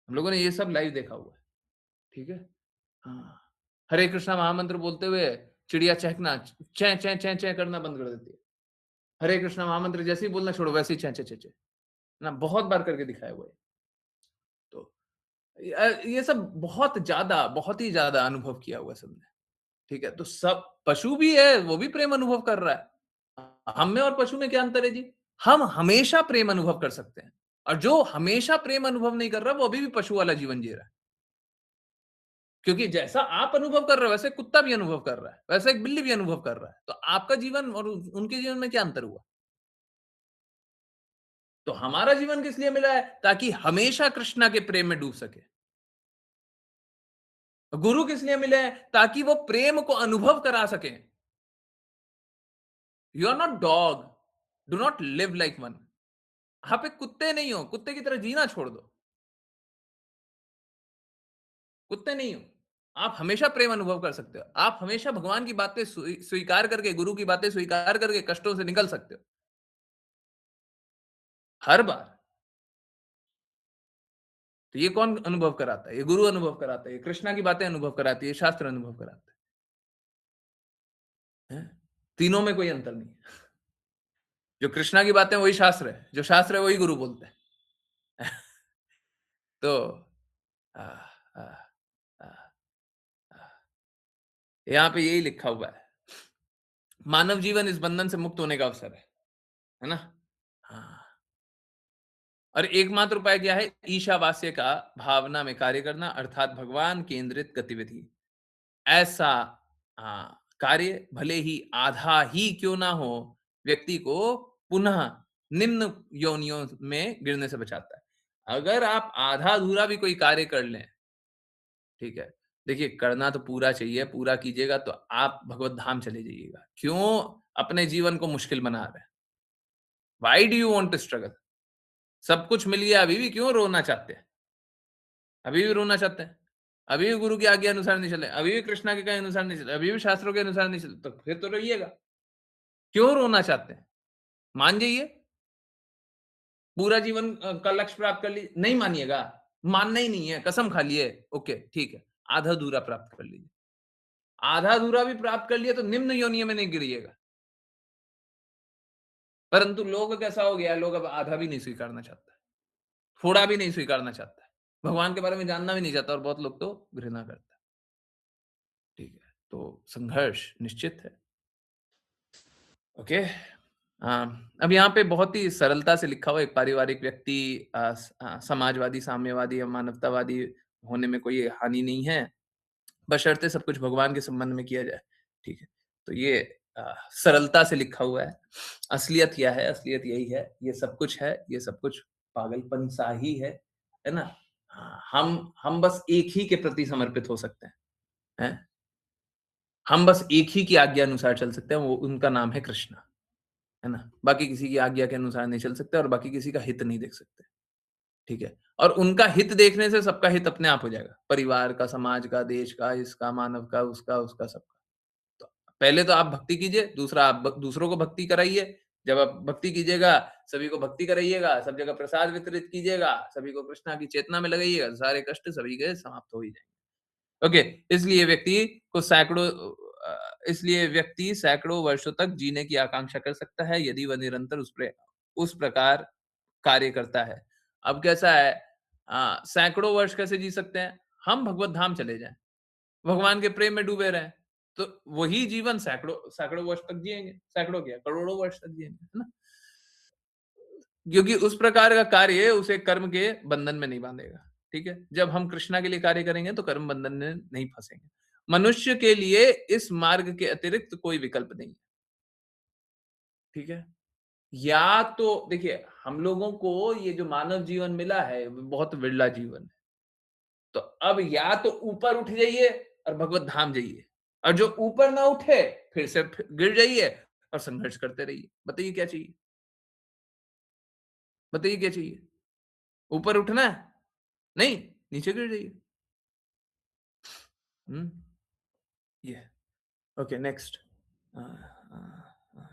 हम लोगों ने ये सब लाइव देखा हुआ है। ठीक है? हाँ। हरे कृष्णा महामंत्र बोलते हुए चिड़िया चहकना, चैं चैं चैं चैं करना बंद कर देती है। हरे कृष्णा महामंत्र जैसे ही बोलना छोड़ो वैसे ही चैं चैं चैं चैं, ना बहुत बार करके दिखाया हुआ है। तो ये सब बहुत ही ज्यादा अनुभव किया हुआ है सबने। ठीक है? तो सब पशु भी है, वो भी प्रेम अनुभव कर रहा है। हम में और पशु में क्या अंतर है जी? हम हमेशा प्रेम अनुभव कर सकते हैं, और जो हमेशा प्रेम अनुभव नहीं कर रहा, वो अभी भी पशु वाला जीवन जी रहा है। क्योंकि जैसा आप अनुभव कर रहे हो, वैसे कुत्ता भी अनुभव कर रहा है, वैसे एक बिल्ली भी अनुभव कर रहा है। तो आपका जीवन और उनके जीवन में क्या अंतर हुआ? तो हमारा जीवन किस लिए मिला है? ताकि हमेशा कृष्णा के प्रेम में डूब सके। गुरु किस लिए मिले हैं? ताकि वो प्रेम को अनुभव करा सके। You are not dog, do not live like one. आप एक कुत्ते नहीं हो, कुत्ते की तरह जीना छोड़ दो। कुत्ते नहीं हो, आप हमेशा प्रेम अनुभव कर सकते हो। आप हमेशा भगवान की बातें स्वीकार करके, गुरु की बातें स्वीकार करके कष्टों से निकल सकते हो, हर बार। तो ये कौन अनुभव कराता है? ये गुरु अनुभव कराता है, ये कृष्णा की बातें अनुभव कराती है, ये शास्त्र अनुभव कराता है। तीनों में कोई अंतर नहीं है। जो कृष्णा की बातें वही शास्त्र है, जो शास्त्र है वही गुरु बोलते हैं। तो आ, आ, आ, आ, यहाँ पे यही लिखा हुआ है, मानव जीवन इस बंधन से मुक्त होने का अवसर है ना? हाँ। और एकमात्र उपाय क्या है? ईशावास्य का भावना में कार्य करना, अर्थात भगवान केंद्रित गतिविधि। ऐसा कार्य भले ही आधा ही क्यों ना हो, व्यक्ति को पुनः निम्न योनियों में गिरने से बचाता है। अगर आप आधा अधूरा भी कोई कार्य कर लें, ठीक है, देखिए करना तो पूरा चाहिए, पूरा कीजिएगा तो आप भगवत धाम चले जाइएगा। क्यों अपने जीवन को मुश्किल बना रहे हैं? Why do you want to struggle? सब कुछ मिल गया, अभी भी क्यों रोना चाहते हैं? अभी भी रोना चाहते हैं? अभी भी गुरु की आज्ञा अनुसार नहीं चले, अभी भी कृष्णा के कहे अनुसार नहीं चले, अभी भी शास्त्रों के अनुसार नहीं चले, तो फिर तो रोइएगा। क्यों रोना चाहते हैं? मान जाइए, पूरा जीवन का लक्ष्य प्राप्त कर लीजिए। नहीं मानिएगा, मानना ही नहीं है, कसम खा लिए, ओके ठीक है, आधा अधूरा प्राप्त कर लीजिए। आधा अधूरा भी प्राप्त कर लिया तो निम्न योनियों में नहीं गिरिएगा। परंतु लोग कैसा हो गया है, लोग अब आधा भी नहीं स्वीकारना चाहता है, थोड़ा भी नहीं स्वीकारना चाहता है, भगवान के बारे में जानना भी नहीं चाहता, और बहुत लोग तो घृणा करता है। ठीक है, तो संघर्ष निश्चित है। ओके। अब यहाँ पे बहुत ही सरलता से लिखा हुआ, एक पारिवारिक व्यक्ति समाजवादी, साम्यवादी या मानवतावादी होने में कोई हानि नहीं है, बशर्ते सब कुछ भगवान के संबंध में किया जाए। ठीक है, तो ये सरलता से लिखा हुआ है। असलियत क्या है? असलियत यही है, ये सब कुछ है, ये सब कुछ पागलपन सा ही है ना? हाँ, हम बस एक ही के प्रति समर्पित हो सकते हैं? हम बस एक ही की आज्ञा अनुसार चल सकते हैं, वो उनका नाम है कृष्ण, है ना? बाकी किसी की आज्ञा के अनुसार नहीं चल सकते और बाकी किसी का हित नहीं देख सकते। ठीक है? और उनका हित देखने से सबका हित अपने आप हो जाएगा। परिवार का, समाज का, देश का, इसका, मानव का, उसका, सबका। तो पहले तो आप भक्ति कीजिए, दूसरा आप दूसरों को भक्ति कराइए। जब आप भक्ति कीजिएगा, सभी को भक्ति कराइएगा, सब जगह प्रसाद वितरित कीजिएगा, सभी को कृष्णा की चेतना में लगाइएगा, सारे कष्ट सभी के समाप्त हो ही जाएंगे। ओके, इसलिए व्यक्ति सैकड़ों वर्षों तक जीने की आकांक्षा कर सकता है यदि वह निरंतर उस प्रकार कार्य करता है। अब कैसा है, सैकड़ों वर्ष कैसे जी सकते हैं? हम भगवत धाम चले जाएं, भगवान के प्रेम में डूबे रहें, तो वही जीवन सैकड़ों सैकड़ों वर्ष तक जिएंगे, सैकड़ों क्या करोड़ों वर्ष तक जिएंगे, है ना? क्योंकि उस प्रकार का कार्य उसे कर्म के बंधन में नहीं बांधेगा। ठीक है, जब हम कृष्णा के लिए कार्य करेंगे तो कर्म बंधन में नहीं फंसेंगे। मनुष्य के लिए इस मार्ग के अतिरिक्त कोई विकल्प नहीं है। ठीक है, या तो देखिए, हम लोगों को ये जो मानव जीवन मिला है वो बहुत विरला जीवन है। तो अब या तो ऊपर उठ जाइए और भगवत धाम जाइए, और जो ऊपर ना उठे फिर से गिर जाइए और संघर्ष करते रहिए। बताइए क्या चाहिए? बताइए क्या चाहिए? ऊपर उठना है? नहीं, नीचे गिर जाइए। हम्म, ये ओके, नेक्स्ट।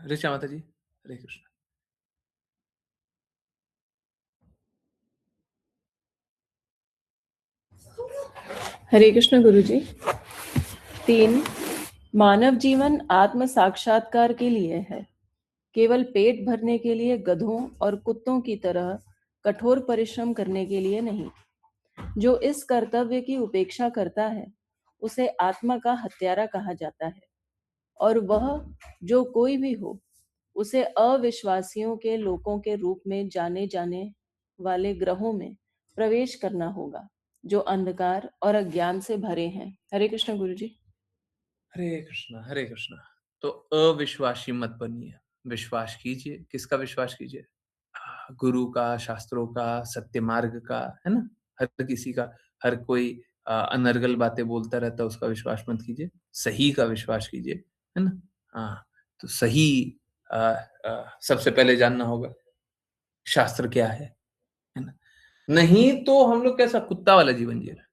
ऋचा माता जी, हरे कृष्ण। हरे कृष्ण गुरु जी। 3, मानव जीवन आत्म साक्षात्कार के लिए है, केवल पेट भरने के लिए गधों और कुत्तों की तरह कठोर परिश्रम करने के लिए नहीं। जो इस कर्तव्य की उपेक्षा करता है उसे आत्मा का हत्यारा कहा जाता है, और वह जो कोई भी हो उसे अविश्वासियों के लोकों के रूप में जाने जाने वाले ग्रहों में प्रवेश करना होगा जो अंधकार और अज्ञान से भरे हैं। हरे कृष्ण गुरु जी। हरे कृष्ण, हरे कृष्ण। तो अविश्वासी मत बनिए, विश्वास कीजिए। किसका विश्वास कीजिए? गुरु का, शास्त्रों का, सत्य मार्ग का, है ना? हर किसी का, हर कोई अनर्गल बातें बोलता रहता है, उसका विश्वास मत कीजिए। सही का विश्वास कीजिए, है ना? हाँ, तो सही सबसे पहले जानना होगा शास्त्र क्या है ना? नहीं तो हम लोग कैसा कुत्ता वाला जीवन जी रहे हैं।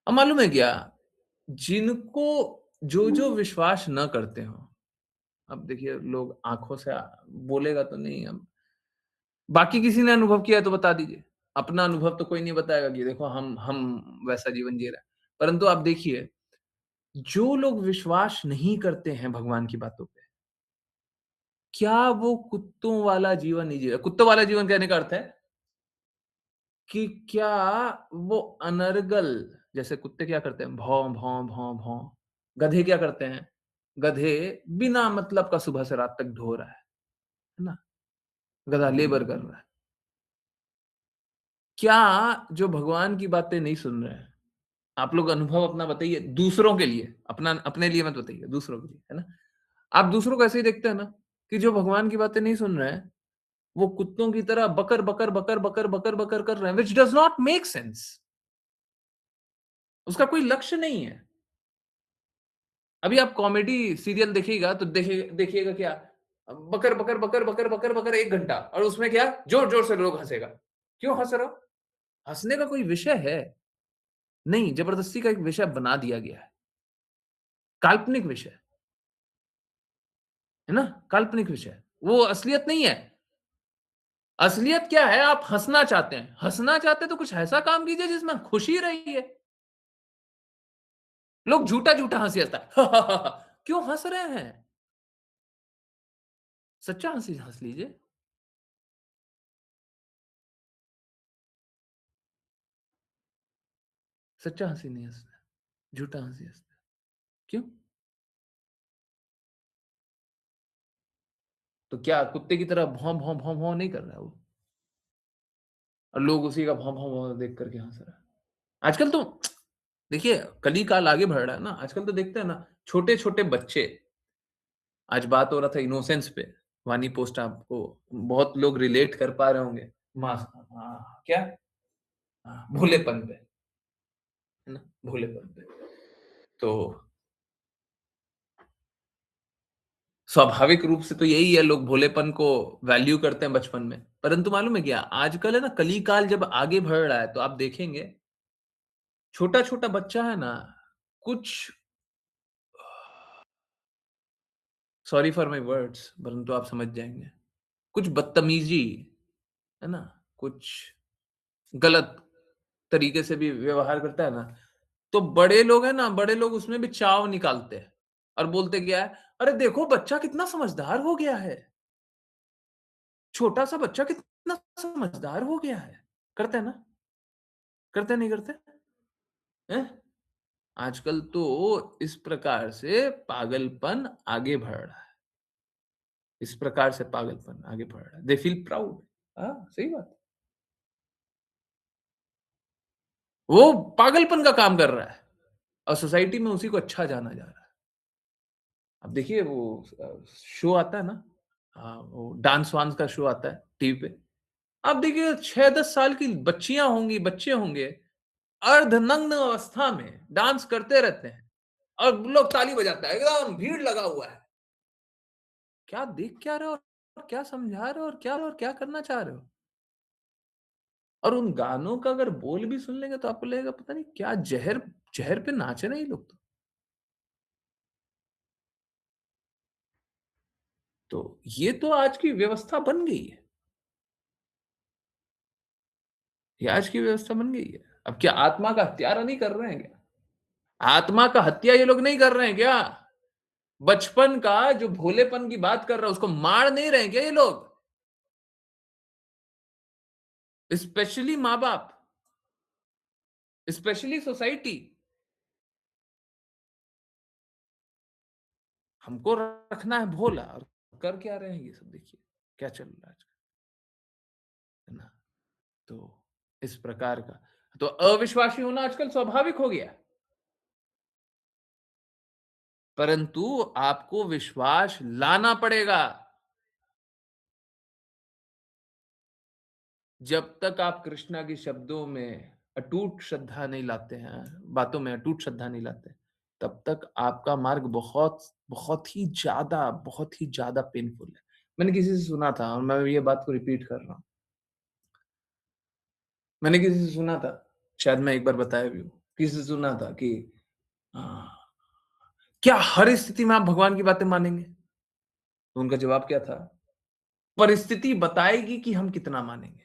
अब मालूम है क्या, जिनको जो जो विश्वास न करते हो, अब देखिए लोग आंखों से बोलेगा तो नहीं, अब बाकी किसी ने अनुभव किया है तो बता दीजिए। अपना अनुभव तो कोई नहीं बताएगा कि देखो हम वैसा जीवन जी रहे हैं। परंतु आप देखिए, जो लोग विश्वास नहीं करते हैं भगवान की बातों पे, क्या वो कुत्तों वाला जीवन नहीं जी रहे? कुत्तों वाला जीवन कहने का अर्थ है कि क्या वो अनर्गल, जैसे कुत्ते क्या करते हैं? भौं भौं भौं भौं। गधे क्या करते हैं? गधे बिना मतलब का सुबह से रात तक ढो रहा है ना? गधा लेबर कर रहा है। क्या जो भगवान की बातें नहीं सुन रहे हैं, आप लोग अनुभव अपना बताइए दूसरों के लिए, अपना अपने लिए मत बताइए, दूसरों के लिए, है ना? आप दूसरों को ऐसे ही देखते हैं ना कि जो भगवान की बातें नहीं सुन रहे हैं, वो कुत्तों की तरह बकर बकर बकर बकर बकर बकर कर रहे हैं, which does not make sense. उसका कोई लक्ष्य नहीं है। अभी आप कॉमेडी सीरियल देखिएगा तो देखिएगा क्या, बकर बकर बकर बकर बकर बकर 1 घंटा, और उसमें क्या जोर जोर से लोग हंसेगा। क्यों हंस रहे हो? हंसने का कोई विषय है नहीं, जबरदस्ती का एक विषय बना दिया गया है, काल्पनिक विषय, है ना? काल्पनिक विषय, वो असलियत नहीं है। असलियत क्या है? आप हंसना चाहते हैं, हंसना चाहते हैं तो कुछ ऐसा काम कीजिए जिसमें खुशी रही है। लोग झूठा झूठा हंसी हंसता है क्यों हंस रहे हैं? सच्चा हंसी हंस लीजिए। सच्चा हंसी नहीं हंसना है, झूठा हंसी हंसना है। क्यों? तो क्या कुत्ते की तरह भौं भौं भौं भौं नहीं कर रहा है वो, और लोग उसी का भौं भौं भौं देख करके हंस रहे हैं? आजकल तो देखिए, कली काल आगे बढ़ रहा है ना, आजकल तो देखते हैं ना, छोटे छोटे बच्चे, आज बात हो रहा था इनोसेंस पे, वानी पोस्ट, आपको बहुत लोग रिलेट कर पा रहे होंगे। मास क्या, भोलेपन पे, है ना? भोलेपन पे। तो स्वाभाविक रूप से तो यही है, लोग भोलेपन को वैल्यू करते हैं बचपन में। परंतु मालूम है क्या, आजकल है ना, कली काल जब आगे बढ़ रहा है तो आप देखेंगे छोटा छोटा बच्चा है ना, कुछ, सॉरी फॉर माय वर्ड्स, परंतु आप समझ जाएंगे, कुछ बदतमीजी, है ना, कुछ गलत तरीके से भी व्यवहार करता है ना, तो बड़े लोग हैं ना, बड़े लोग उसमें भी चाव निकालते हैं और बोलते क्या है, अरे देखो बच्चा कितना समझदार हो गया है, छोटा सा बच्चा कितना समझदार हो गया है। करते हैं ना, करते नहीं करते हैं? आजकल तो इस प्रकार से पागलपन आगे बढ़ रहा है, इस प्रकार से पागलपन आगे बढ़ रहा है, दे फील प्राउड। हाँ, सही बात है। वो पागलपन का काम कर रहा है और सोसाइटी में उसी को अच्छा जाना जा रहा है। अब देखिए वो शो आता है ना, वो डांस वांस का शो आता है टीवी पे। आप देखिए 6-10 साल की बच्चियां होंगी, बच्चे होंगे, अर्धनग्न अवस्था में डांस करते रहते हैं और लोग ताली बजाता है, एकदम भीड़ लगा हुआ है। क्या देख क्या रहे हो और क्या समझा रहे हो और क्या करना चाह रहे हो? और उन गानों का अगर बोल भी सुन लेंगे तो आपको लगेगा पता नहीं क्या जहर जहर पे नाचे ना ये लोग तो ये तो आज की व्यवस्था बन गई है। ये आज की व्यवस्था बन गई है। अब क्या आत्मा का हत्यारा नहीं कर रहे हैं क्या? आत्मा का हत्या ये लोग नहीं कर रहे हैं क्या? बचपन का जो भोलेपन की बात कर रहा है उसको मार नहीं रहे हैं क्या ये लोग? स्पेशली माँ बाप, स्पेशली सोसाइटी। हमको रखना है भोला और कर क्या रहे हैं ये सब, देखिए क्या चल रहा है आजकल, है ना? तो इस प्रकार का तो अविश्वासी होना आजकल स्वाभाविक हो गया। परंतु आपको विश्वास लाना पड़ेगा। जब तक आप कृष्णा के शब्दों में अटूट श्रद्धा नहीं लाते हैं, बातों में अटूट श्रद्धा नहीं लाते, तब तक आपका मार्ग बहुत ही ज़्यादा पेनफुल है। मैंने किसी से सुना था और मैं ये बात को रिपीट कर रहा हूँ। मैंने किसी से सुना था, शायद मैं एक बार बताया भी हूँ, किसी से सुना था कि हाँ, क्या हर स्थिति में आप भगवान की बातें मानेंगे? तो उनका जवाब क्या था? परिस्थिति बताएगी कि हम कितना मानेंगे।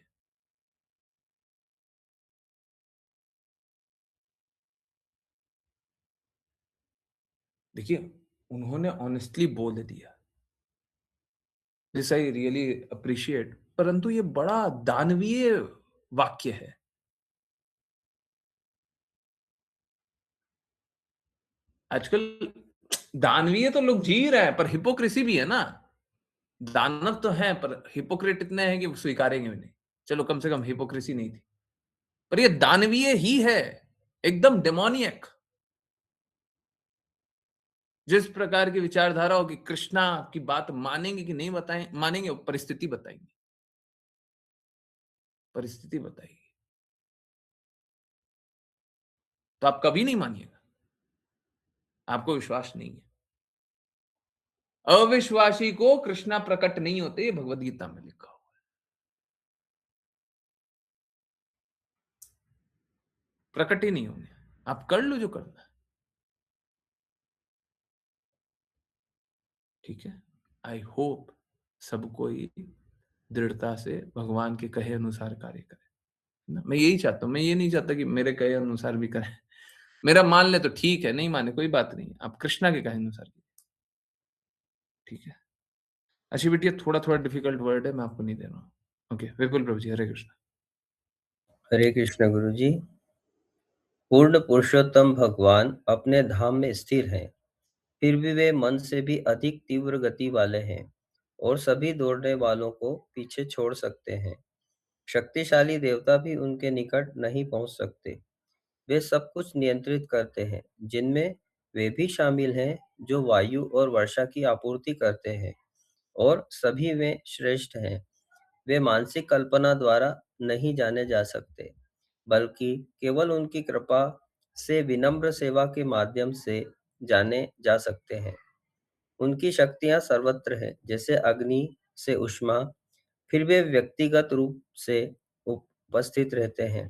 देखिए, उन्होंने ऑनेस्टली बोल दिया। दिस आई रियली अप्रिशिएट, परंतु ये बड़ा दानवीय वाक्य है। आजकल दानवीय तो लोग जी रहे हैं, पर हिपोक्रेसी भी है ना। दानव तो है पर हिपोक्रेट इतने हैं कि वो स्वीकारेंगे भी नहीं। चलो कम से कम हिपोक्रेसी नहीं थी, पर ये दानवीय ही है, एकदम डेमोनियक। जिस प्रकार की विचारधारा हो कि कृष्णा की बात मानेंगे कि नहीं बताएं, मानेंगे, परिस्थिति बताएंगे, परिस्थिति बताएगी। तो आप कभी नहीं मानिएगा, आपको विश्वास नहीं है। अविश्वासी को कृष्णा प्रकट नहीं होते, ये भगवद गीता में लिखा हुआ है। प्रकट ही नहीं होंगे, आप कर लो जो करना है, ठीक है। आई होप सब कोई दृढ़ता से भगवान के कहे अनुसार कार्य करे, है ना? मैं यही चाहता हूं, मैं ये नहीं चाहता कि मेरे कहे अनुसार भी करें। मेरा मान ले तो ठीक है, नहीं माने कोई बात नहीं, आप कृष्णा के कहे अनुसार कीजिए, ठीक है। अच्छी बेटिया, थोड़ा थोड़ा डिफिकल्ट वर्ड है, मैं आपको नहीं दे रहा हूँ। ओके, विपुल प्रभु जी, हरे कृष्ण। हरे कृष्ण गुरु जी। पूर्ण पुरुषोत्तम भगवान अपने धाम में स्थिर हैं, फिर भी वे मन से भी अधिक तीव्र गति वाले हैं और सभी दौड़ने वालों को पीछे छोड़ सकते हैं। शक्तिशाली देवता भी उनके निकट नहीं पहुंच सकते। वे सब कुछ नियंत्रित करते हैं, जिनमें वे भी शामिल हैं जो वायु और वर्षा की आपूर्ति करते हैं, और सभी में श्रेष्ठ हैं। वे मानसिक कल्पना द्वारा नहीं जाने जा सकते, बल्कि केवल उनकी कृपा से विनम्र सेवा के माध्यम से जाने जा सकते हैं। उनकी शक्तियां सर्वत्र है, जैसे अग्नि से ऊष्मा, फिर वे व्यक्तिगत रूप से उपस्थित रहते हैं।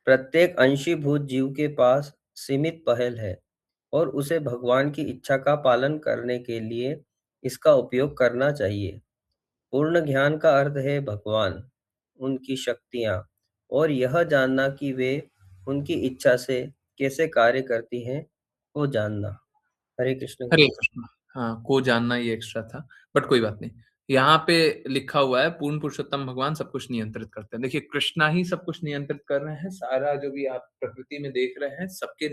प्रत्येक अंशीभूत जीव के पास सीमित पहल है और उसे भगवान की इच्छा का पालन करने के लिए इसका उपयोग करना चाहिए। पूर्ण ज्ञान का अर्थ है भगवान, उनकी शक्तियाँ और यह जानना कि वे उनकी इच्छा से कैसे कार्य करती हैं, वो जानना। हरे कृष्ण हरे गुरु। कृष्ण। हाँ, को जानना ये एक्स्ट्रा था, बट कोई बात नहीं। यहाँ पे लिखा हुआ है पूर्ण पुरुषोत्तम भगवान सब कुछ नियंत्रित करते हैं। देखिए, कृष्णा ही सब कुछ नियंत्रित कर रहे हैं। सारा जो भी आप प्रकृति में देख रहे हैं, सबके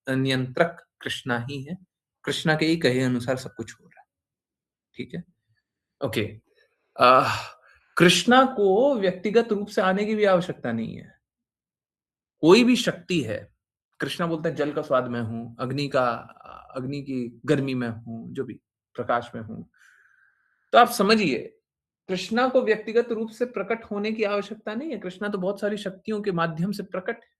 नियंत्रक कृष्णा ही है। कृष्णा के ही कहे अनुसार सब कुछ हो रहा है। ठीक है? ओके। कृष्णा को व्यक्तिगत रूप से आने की भी आवश्यकता नहीं है। कोई भी शक्ति है, कृष्णा बोलते हैं जल का स्वाद मैं हूँ, अग्नि की गर्मी में हूँ, जो भी प्रकाश में हूँ। तो आप समझिए, कृष्णा को व्यक्तिगत रूप से प्रकट होने की आवश्यकता नहीं है। कृष्णा तो बहुत सारी शक्तियों के माध्यम से प्रकट है।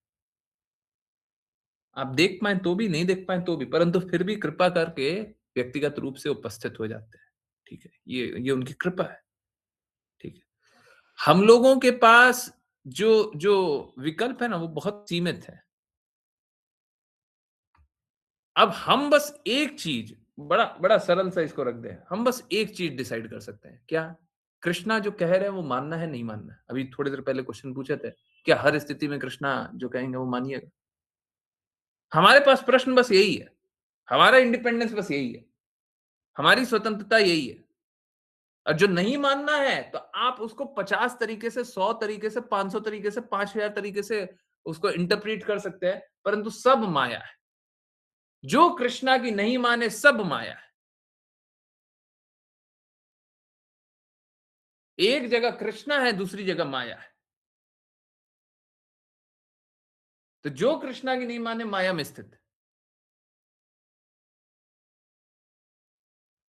आप देख पाए तो भी, नहीं देख पाए तो भी, परंतु फिर भी कृपा करके व्यक्तिगत रूप से उपस्थित हो जाते हैं। ठीक है? ये उनकी कृपा है। ठीक है? हम लोगों के पास जो जो विकल्प है ना, वो बहुत सीमित है। अब हम बस एक चीज, बड़ा बड़ा सरल सा इसको रख दें, हम बस एक चीज डिसाइड कर सकते हैं। क्या? कृष्णा जो कह रहे हैं वो मानना है, नहीं मानना है? अभी थोड़ी देर पहले क्वेश्चन पूछे थे, क्या हर स्थिति में कृष्णा जो कहेंगे वो मानिएगा? हमारे पास प्रश्न बस यही है, हमारा इंडिपेंडेंस बस यही है, हमारी स्वतंत्रता यही है। और जो नहीं मानना है, तो आप उसको 50 तरीके से, 100 तरीके से, 500 तरीके से, 5000 तरीके से उसको इंटरप्रीट कर सकते हैं, परंतु सब माया है। जो कृष्णा की नहीं माने, सब माया है। एक जगह कृष्णा है, दूसरी जगह माया है। तो जो कृष्णा की नहीं माने, माया में स्थित है,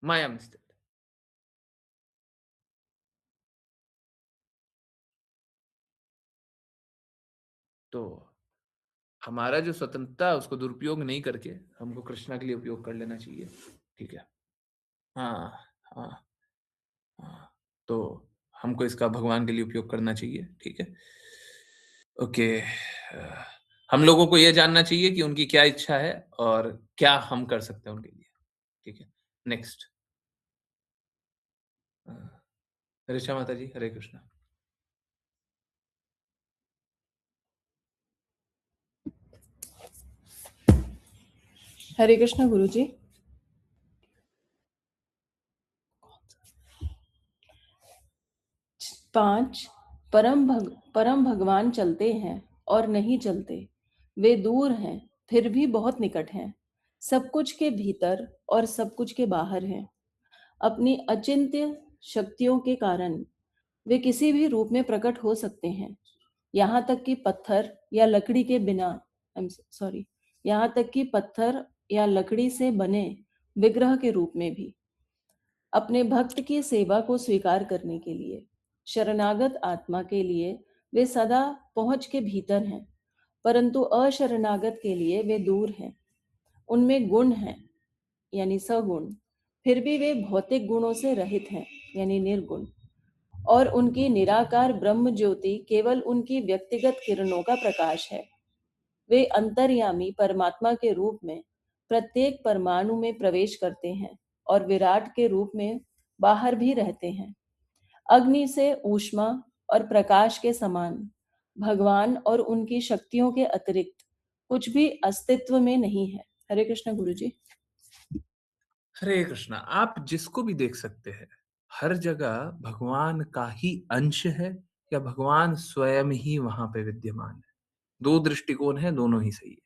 माया में स्थित है। तो हमारा जो स्वतंत्रता है उसको दुरुपयोग नहीं करके हमको कृष्णा के लिए उपयोग कर लेना चाहिए। ठीक है? हाँ, हाँ, हाँ। तो हमको इसका भगवान के लिए उपयोग करना चाहिए। ठीक है? ओके। हम लोगों को यह जानना चाहिए कि उनकी क्या इच्छा है और क्या हम कर सकते हैं उनके लिए। ठीक है? नेक्स्ट। ऋचा माता जी, हरे कृष्णा। हरे कृष्ण गुरु जी। 5 परम भगवान चलते हैं और नहीं चलते, वे दूर हैं फिर भी बहुत निकट हैं, सब कुछ के भीतर और सब कुछ के बाहर हैं। अपनी अचिंत्य शक्तियों के कारण वे किसी भी रूप में प्रकट हो सकते हैं, यहाँ तक कि पत्थर या लकड़ी के बिना सॉरी यहाँ तक कि पत्थर या लकड़ी से बने विग्रह के रूप में भी। अपने भक्त की सेवा को स्वीकार करने के लिए शरणागत आत्मा के लिए वे सदा पहुंच के भीतर हैं, परंतु अशरणागत के लिए वे दूर हैं। उनमें गुण हैं यानी सगुण, फिर भी वे भौतिक गुणों से रहित हैं यानी निर्गुण, और उनकी निराकार ब्रह्म ज्योति केवल उनकी व्यक्तिगत किरणों का प्रकाश है। वे अंतर्यामी परमात्मा के रूप में प्रत्येक परमाणु में प्रवेश करते हैं और विराट के रूप में बाहर भी रहते हैं। अग्नि से ऊष्मा और प्रकाश के समान भगवान और उनकी शक्तियों के अतिरिक्त कुछ भी अस्तित्व में नहीं है। हरे कृष्ण गुरु जी। हरे कृष्णा। आप जिसको भी देख सकते हैं, हर जगह भगवान का ही अंश है या भगवान स्वयं ही वहां पे विद्यमान है। दो दृष्टिकोण है, दोनों ही सही है।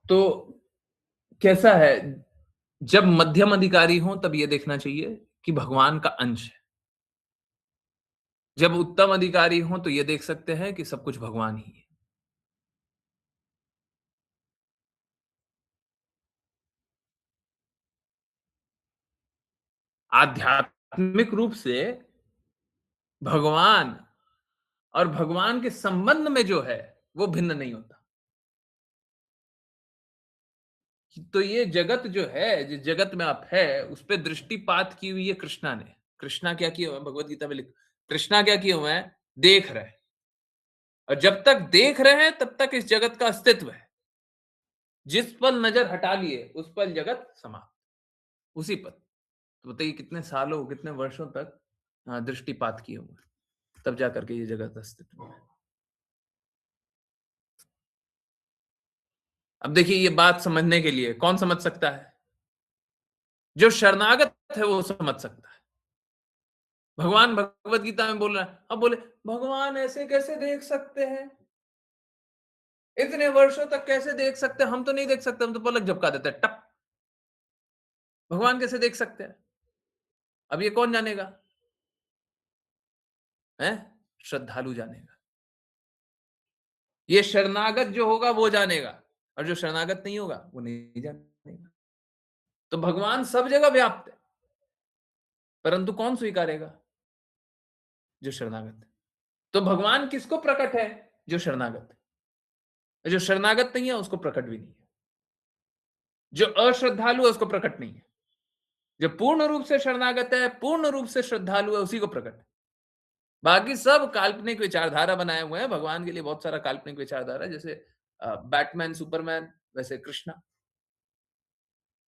तो कैसा है, जब मध्यम अधिकारी हो तब ये देखना चाहिए कि भगवान का अंश है। जब उत्तम अधिकारी हो तो ये देख सकते हैं कि सब कुछ भगवान ही है। आध्यात्मिक रूप से भगवान और भगवान के संबंध में जो है वो भिन्न नहीं होता। तो ये जगत जो है, जिस जगत में आप है, उस पे दृष्टिपात की हुई है कृष्णा ने। कृष्णा क्या किए हुए हैं, भगवत गीता में लिख, कृष्णा क्या किए हुए हैं, देख रहे हैं। और जब तक देख रहे हैं तब तक इस जगत का अस्तित्व है। जिस पल नजर हटा लिए उस पल जगत समाप्त, उसी पल। तो बताइए कितने सालों, कितने वर्षों तक दृष्टिपात किए हुए, तब जाकर के ये जगत अस्तित्व में है। अब देखिए, ये बात समझने के लिए कौन समझ सकता है? जो शरणागत है वो समझ सकता है। भगवान भगवत गीता में बोल रहा है, अब बोले भगवान ऐसे कैसे देख सकते हैं, इतने वर्षों तक कैसे देख सकते हैं? हम तो नहीं देख सकते, हम तो पलक झपका देते हैं, टप। भगवान कैसे देख सकते हैं? अब ये कौन जानेगा? है श्रद्धालु जानेगा। ये शरणागत जो होगा वो जानेगा, और जो शरणागत नहीं होगा वो नहीं जानेगा। तो भगवान सब जगह व्याप्त है, परंतु कौन स्वीकारेगा? जो शरणागत है। तो भगवान किसको प्रकट है? जो शरणागत है। जो शरणागत नहीं है उसको प्रकट भी नहीं है। जो अश्रद्धालु है उसको प्रकट नहीं है। जो पूर्ण रूप से शरणागत है, पूर्ण रूप से श्रद्धालु है, उसी को प्रकट है। बाकी सब काल्पनिक विचारधारा बनाए हुए हैं भगवान के लिए, बहुत सारा काल्पनिक विचारधारा, जैसे बैटमैन, सुपरमैन, वैसे कृष्णा,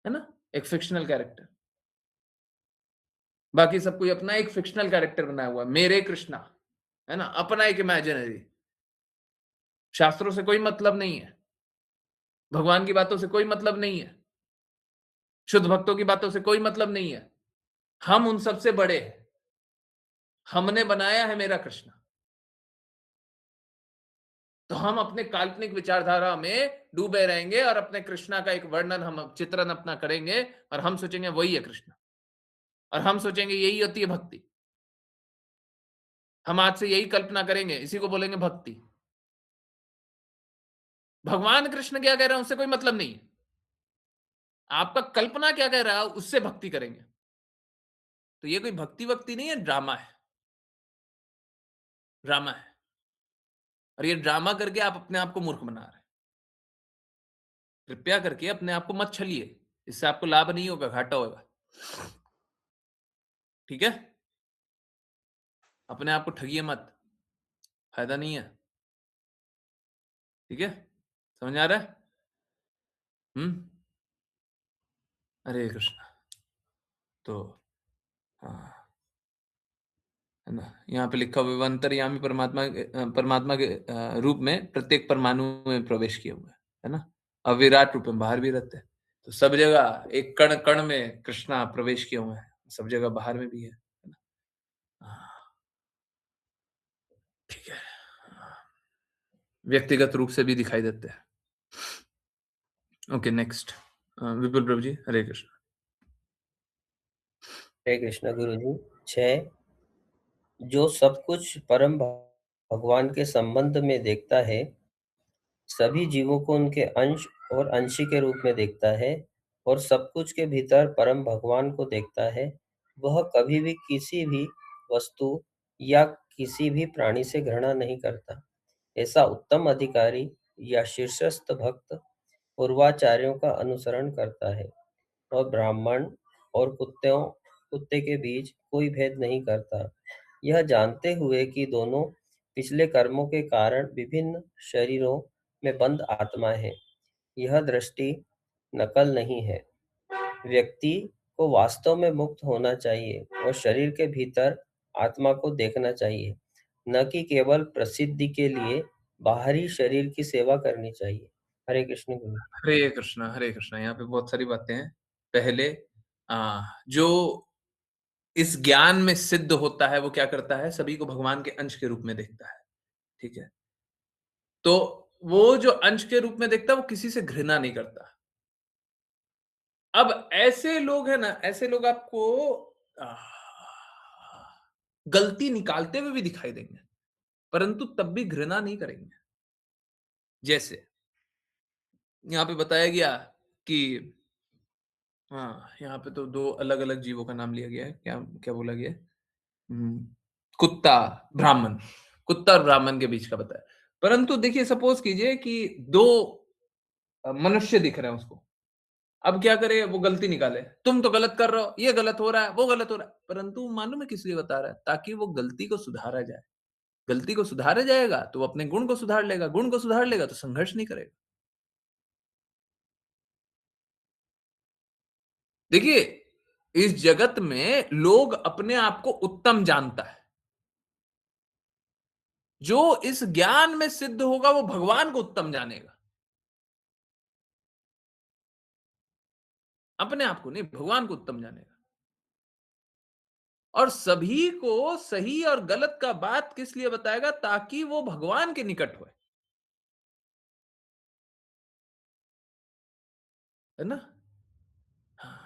है ना, एक फिक्शनल कैरेक्टर। बाकी सब कोई अपना एक फिक्शनल कैरेक्टर बनाया हुआ है, मेरे कृष्णा, है ना, अपना एक इमेजिनरी। शास्त्रों से कोई मतलब नहीं है, भगवान की बातों से कोई मतलब नहीं है, शुद्ध भक्तों की बातों से कोई मतलब नहीं है। हम उन सबसे बड़े हैं, हमने बनाया है मेरा कृष्णा। तो हम अपने काल्पनिक विचारधारा में डूबे रहेंगे और अपने कृष्णा का एक वर्णन, हम चित्रण अपना करेंगे, और हम सोचेंगे वही है कृष्णा, और हम सोचेंगे यही होती है भक्ति। हम आज से यही कल्पना करेंगे, इसी को बोलेंगे भक्ति। भगवान कृष्ण क्या कह रहे हैं उससे कोई मतलब नहीं है। आपका कल्पना क्या कह रहा है उससे भक्ति करेंगे। तो ये कोई भक्ति वक्ति नहीं है, ड्रामा है, ड्रामा है। और ये ड्रामा करके आप अपने आप को मूर्ख बना रहे हैं। कृपया करके अपने आप को मत छलिए, इससे आपको लाभ नहीं होगा, घाटा होगा। ठीक है, अपने आप को ठगिए मत, फायदा नहीं है। ठीक है, समझ आ रहा है? हरे कृष्णा। तो हाँ, है ना, यहाँ पे लिखा हुआ अंतर्यामी परमात्मा के रूप में प्रत्येक परमाणु में प्रवेश किया हुआ है ना। अब विराट रूप में बाहर भी रहते हैं, तो सब जगह एक कण कण में कृष्णा प्रवेश किए हुए हैं, सब जगह बाहर में भी है ना। हाँ, ठीक है, व्यक्तिगत रूप से भी दिखाई देते हैं। ओके, नेक्स्ट, विपुल प्रभु जी, हरे कृष्ण। हरे कृष्ण गुरु जी। 6, जो सब कुछ परम भगवान के संबंध में देखता है, सभी जीवों को उनके अंश और अंशी के रूप में देखता है, और सब कुछ के भीतर परम भगवान को देखता है, वह कभी भी किसी भी वस्तु या किसी भी प्राणी से घृणा नहीं करता। ऐसा उत्तम अधिकारी या शीर्षस्थ भक्त पूर्वाचार्यों का अनुसरण करता है, और ब्राह्मण और कुत्ते के बीच कोई भेद नहीं करता, यह जानते हुए कि दोनों पिछले कर्मों के कारण विभिन्न शरीरों में बंद आत्मा है। यह दृष्टि नकल नहीं है। व्यक्ति को वास्तव में मुक्त होना चाहिए और शरीर के भीतर आत्मा को देखना चाहिए, न कि केवल प्रसिद्धि के लिए बाहरी शरीर की सेवा करनी चाहिए। हरे कृष्ण गुरु। हरे कृष्णा, हरे कृष्णा। यहाँ पे बहुत सारी बातें हैं। पहले जो इस ज्ञान में सिद्ध होता है वो क्या करता है, सभी को भगवान के अंश के रूप में देखता है। ठीक है, तो वो जो अंश के रूप में देखता है वो किसी से घृणा नहीं करता। अब ऐसे लोग हैं ना, ऐसे लोग आपको गलती निकालते हुए भी दिखाई देंगे, परंतु तब भी घृणा नहीं करेंगे। जैसे यहाँ पे बताया गया कि हाँ, यहाँ पे तो दो अलग अलग जीवों का नाम लिया गया है। क्या क्या बोला गया है? कुत्ता, ब्राह्मण, कुत्ता और ब्राह्मण के बीच का बताया। परंतु देखिए, सपोज कीजिए कि दो मनुष्य दिख रहे हैं उसको, अब क्या करे, वो गलती निकाले, तुम तो गलत कर रहे हो, ये गलत हो रहा है, वो गलत हो रहा है। परंतु मालूम है किस लिए बता रहा है? ताकि वो गलती को सुधारा जाए। गलती को सुधारा जाएगा तो वो अपने गुण को सुधार लेगा, गुण को सुधार लेगा तो संघर्ष नहीं करेगा। देखिए, इस जगत में लोग अपने आप को उत्तम जानता है। जो इस ज्ञान में सिद्ध होगा वो भगवान को उत्तम जानेगा, अपने आप को नहीं, भगवान को उत्तम जानेगा। और सभी को सही और गलत का बात किस लिए बताएगा? ताकि वो भगवान के निकट होए, है ना? हाँ।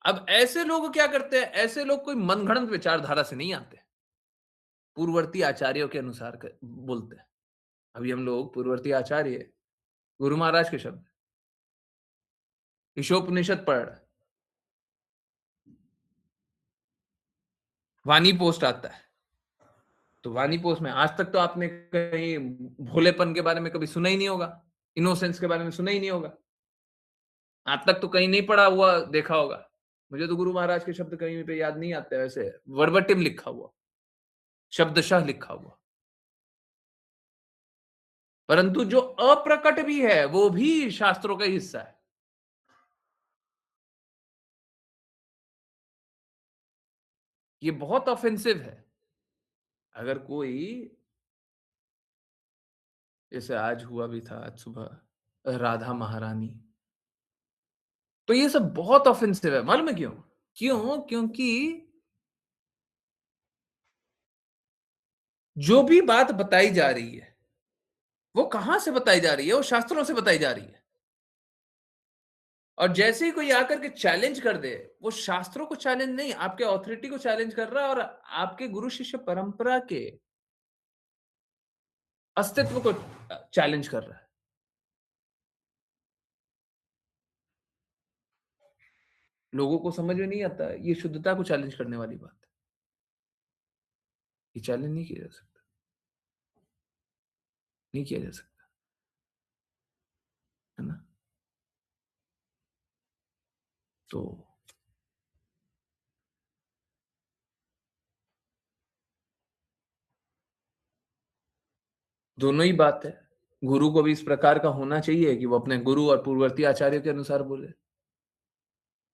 अब ऐसे लोग क्या करते हैं? ऐसे लोग कोई मनगढ़ंत विचारधारा से नहीं आते, पूर्ववर्ती आचार्यों के अनुसार बोलते हैं। अभी हम लोग पूर्ववर्ती आचार्य गुरु महाराज के शब्द, ईशोपनिषद पढ़ रहे, वाणी पोस्ट आता है, तो वाणी पोस्ट में आज तक तो आपने कहीं भोलेपन के बारे में कभी सुना ही नहीं होगा, इनोसेंस के बारे में सुना ही नहीं होगा, आज तक तो कहीं नहीं पढ़ा हुआ देखा होगा। मुझे तो गुरु महाराज के शब्द कहीं पे याद नहीं आते, वैसे वर्बटिम लिखा हुआ, शब्दशः लिखा हुआ। परंतु जो अप्रकट भी है वो भी शास्त्रों का हिस्सा है। ये बहुत ऑफेंसिव है। अगर कोई, जैसे आज हुआ भी था, आज सुबह राधा महारानी, तो ये सब बहुत ऑफेंसिव है। मालूम है क्यों? क्यों? क्योंकि जो भी बात बताई जा रही है वो कहां से बताई जा रही है? वो शास्त्रों से बताई जा रही है। और जैसे ही कोई आकर के चैलेंज कर दे, वो शास्त्रों को चैलेंज नहीं, आपके ऑथोरिटी को चैलेंज कर रहा है और आपके गुरु शिष्य परंपरा के अस्तित्व को चैलेंज कर रहा है। लोगों को समझ में नहीं आता है, ये शुद्धता को चैलेंज करने वाली बात है। ये चैलेंज नहीं किया जा सकता, नहीं किया जा सकता, है ना? तो दोनों ही बात है। गुरु को भी इस प्रकार का होना चाहिए कि वो अपने गुरु और पूर्ववर्ती आचार्यों के अनुसार बोले,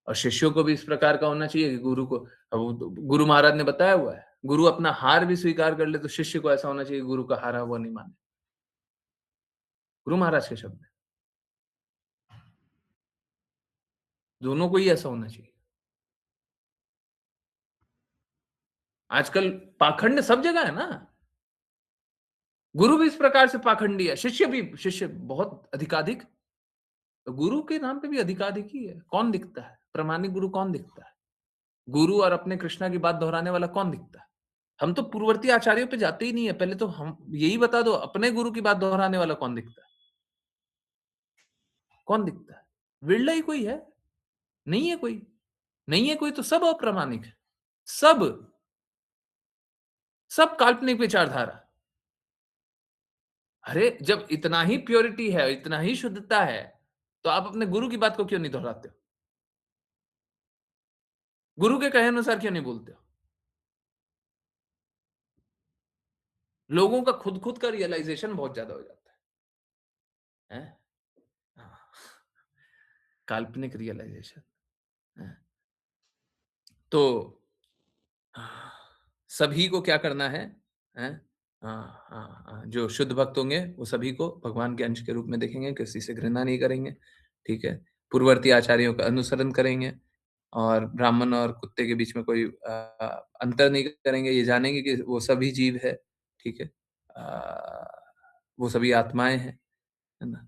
और शिष्यों को भी इस प्रकार का होना चाहिए कि गुरु को, अब तो गुरु महाराज ने बताया हुआ है, गुरु अपना हार भी स्वीकार कर ले तो शिष्य को ऐसा होना चाहिए गुरु का हारा हुआ नहीं माने। गुरु महाराज के शब्द है, दोनों को ही ऐसा होना चाहिए। आजकल पाखंड सब जगह है ना। गुरु भी इस प्रकार से पाखंडी है, शिष्य भी, शिष्य बहुत अधिकाधिक। तो गुरु के नाम पे भी अधिकाधिक ही है। कौन दिखता है प्रमाणिक गुरु? कौन दिखता है? गुरु और अपने कृष्णा की बात दोहराने वाला कौन दिखता है? हम तो पूर्ववर्ती आचार्यों पे जाते ही नहीं है। पहले तो हम यही बता दो, अपने गुरु की बात दोहराने वाला कौन दिखता है? कौन दिखता है? विरला ही कोई है, नहीं है कोई, नहीं है कोई, तो सब अप्रामाणिक है। सब सब काल्पनिक विचारधारा। अरे जब इतना ही प्योरिटी है, इतना ही शुद्धता है, तो आप अपने गुरु की बात को क्यों नहीं दोहराते हो? गुरु के कहे अनुसार क्यों नहीं बोलते हो? लोगों का खुद खुद का रियलाइजेशन बहुत ज्यादा हो जाता है, हैं? हाँ, काल्पनिक रियलाइजेशन है। तो हाँ, सभी को क्या करना है? हैं? हाँ, हाँ, हाँ, जो शुद्ध भक्त होंगे वो सभी को भगवान के अंश के रूप में देखेंगे, किसी से घृणा नहीं करेंगे, ठीक है? पूर्ववर्ती आचार्यों का अनुसरण करेंगे और ब्राह्मण और कुत्ते के बीच में कोई अंतर नहीं करेंगे, ये जानेंगे कि वो सभी जीव है, ठीक है? वो सभी आत्माएँ हैं, है ना?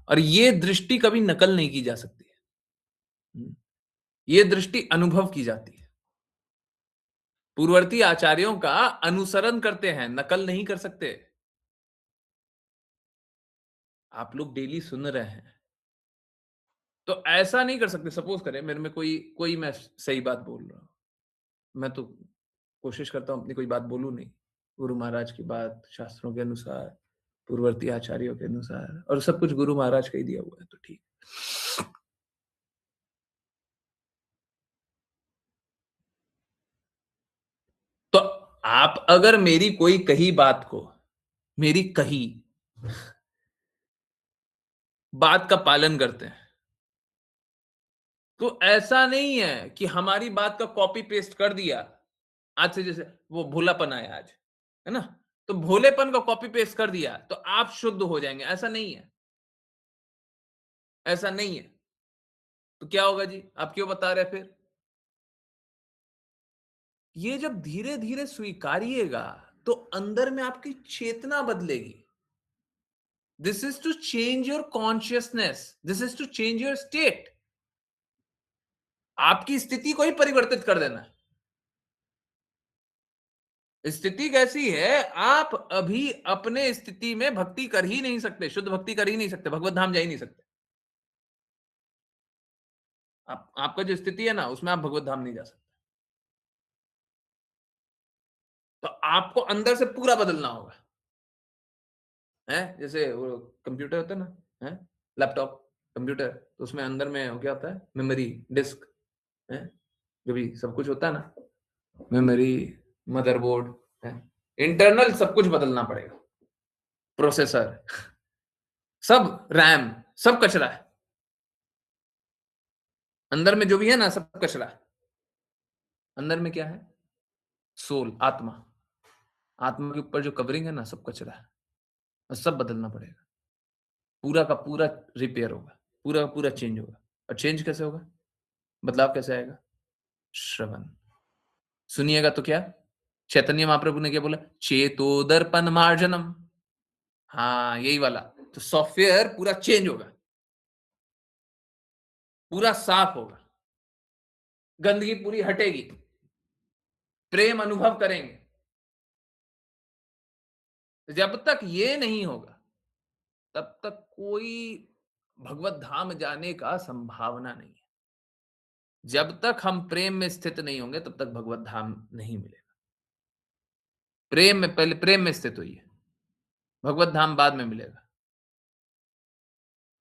और ये दृष्टि कभी नकल नहीं की जा सकती है। ये दृष्टि अनुभव की जाती है। पूर्ववर्ती आचार्यों का अनुसरण करते हैं, नकल नहीं कर सकते। आप लोग डेली सुन रहे हैं, तो ऐसा नहीं कर सकते। सपोज करें मेरे में कोई कोई मैं सही बात बोल रहा हूँ, मैं तो कोशिश करता हूँ अपनी कोई बात बोलूँ नहीं, गुरु महाराज की बात शास्त्रों के अनुसार, पूर्ववर्ती आचार्यों के अनुसार, और सब कुछ गुरु महाराज का ही दिया हुआ है, तो ठीक। तो आप अगर मेरी कोई कही बात को, मेरी कही बात का पालन करते हैं, तो ऐसा नहीं है कि हमारी बात का कॉपी पेस्ट कर दिया। आज से जैसे वो भोलापन आया आज, है ना? तो भोलेपन का कॉपी पेस्ट कर दिया तो आप शुद्ध हो जाएंगे, ऐसा नहीं है। ऐसा नहीं है। तो क्या होगा जी? आप क्यों बता रहे हैं फिर? ये जब धीरे धीरे स्वीकारिएगा तो अंदर में आपकी चेतना बदलेगी। This is to change your consciousness, this is to change your state. आपकी स्थिति को ही परिवर्तित कर देना है। स्थिति कैसी है? आप अभी अपने स्थिति में भक्ति कर ही नहीं सकते, शुद्ध भक्ति कर ही नहीं सकते, भगवत धाम जा ही नहीं सकते। आपका जो स्थिति है ना, उसमें आप भगवत धाम नहीं जा सकते। तो आपको अंदर से पूरा बदलना होगा, है? जैसे वो कंप्यूटर होता है ना, है? लैपटॉप, कंप्यूटर, तो उसमें अंदर में क्या होता है? मेमोरी, डिस्क, है? जो भी सब कुछ होता है ना, मेमोरी, मदरबोर्ड, है? इंटरनल सब कुछ बदलना पड़ेगा, प्रोसेसर, सब रैम, सब कचरा है। अंदर में जो भी है ना, सब कचरा है। अंदर में क्या है? सोल, आत्मा। आत्मा के ऊपर जो कवरिंग है ना, सब कचरा है और सब बदलना पड़ेगा। पूरा का पूरा रिपेयर होगा, पूरा का पूरा चेंज होगा। और चेंज कैसे होगा? बदलाव कैसे आएगा? श्रवण सुनिएगा तो क्या? चैतन्य महाप्रभु ने क्या बोला? चेतो दर्पण मार्जनम। हाँ, यही वाला। तो सॉफ्टवेयर पूरा चेंज होगा, पूरा साफ होगा, गंदगी पूरी हटेगी, प्रेम अनुभव करेंगे। जब तक ये नहीं होगा तब तक कोई भगवत धाम जाने का संभावना नहीं है। जब तक हम प्रेम में स्थित नहीं होंगे तब तक भगवत धाम नहीं मिलेगा। प्रेम में, पहले प्रेम में स्थित होइए, भगवत धाम बाद में मिलेगा,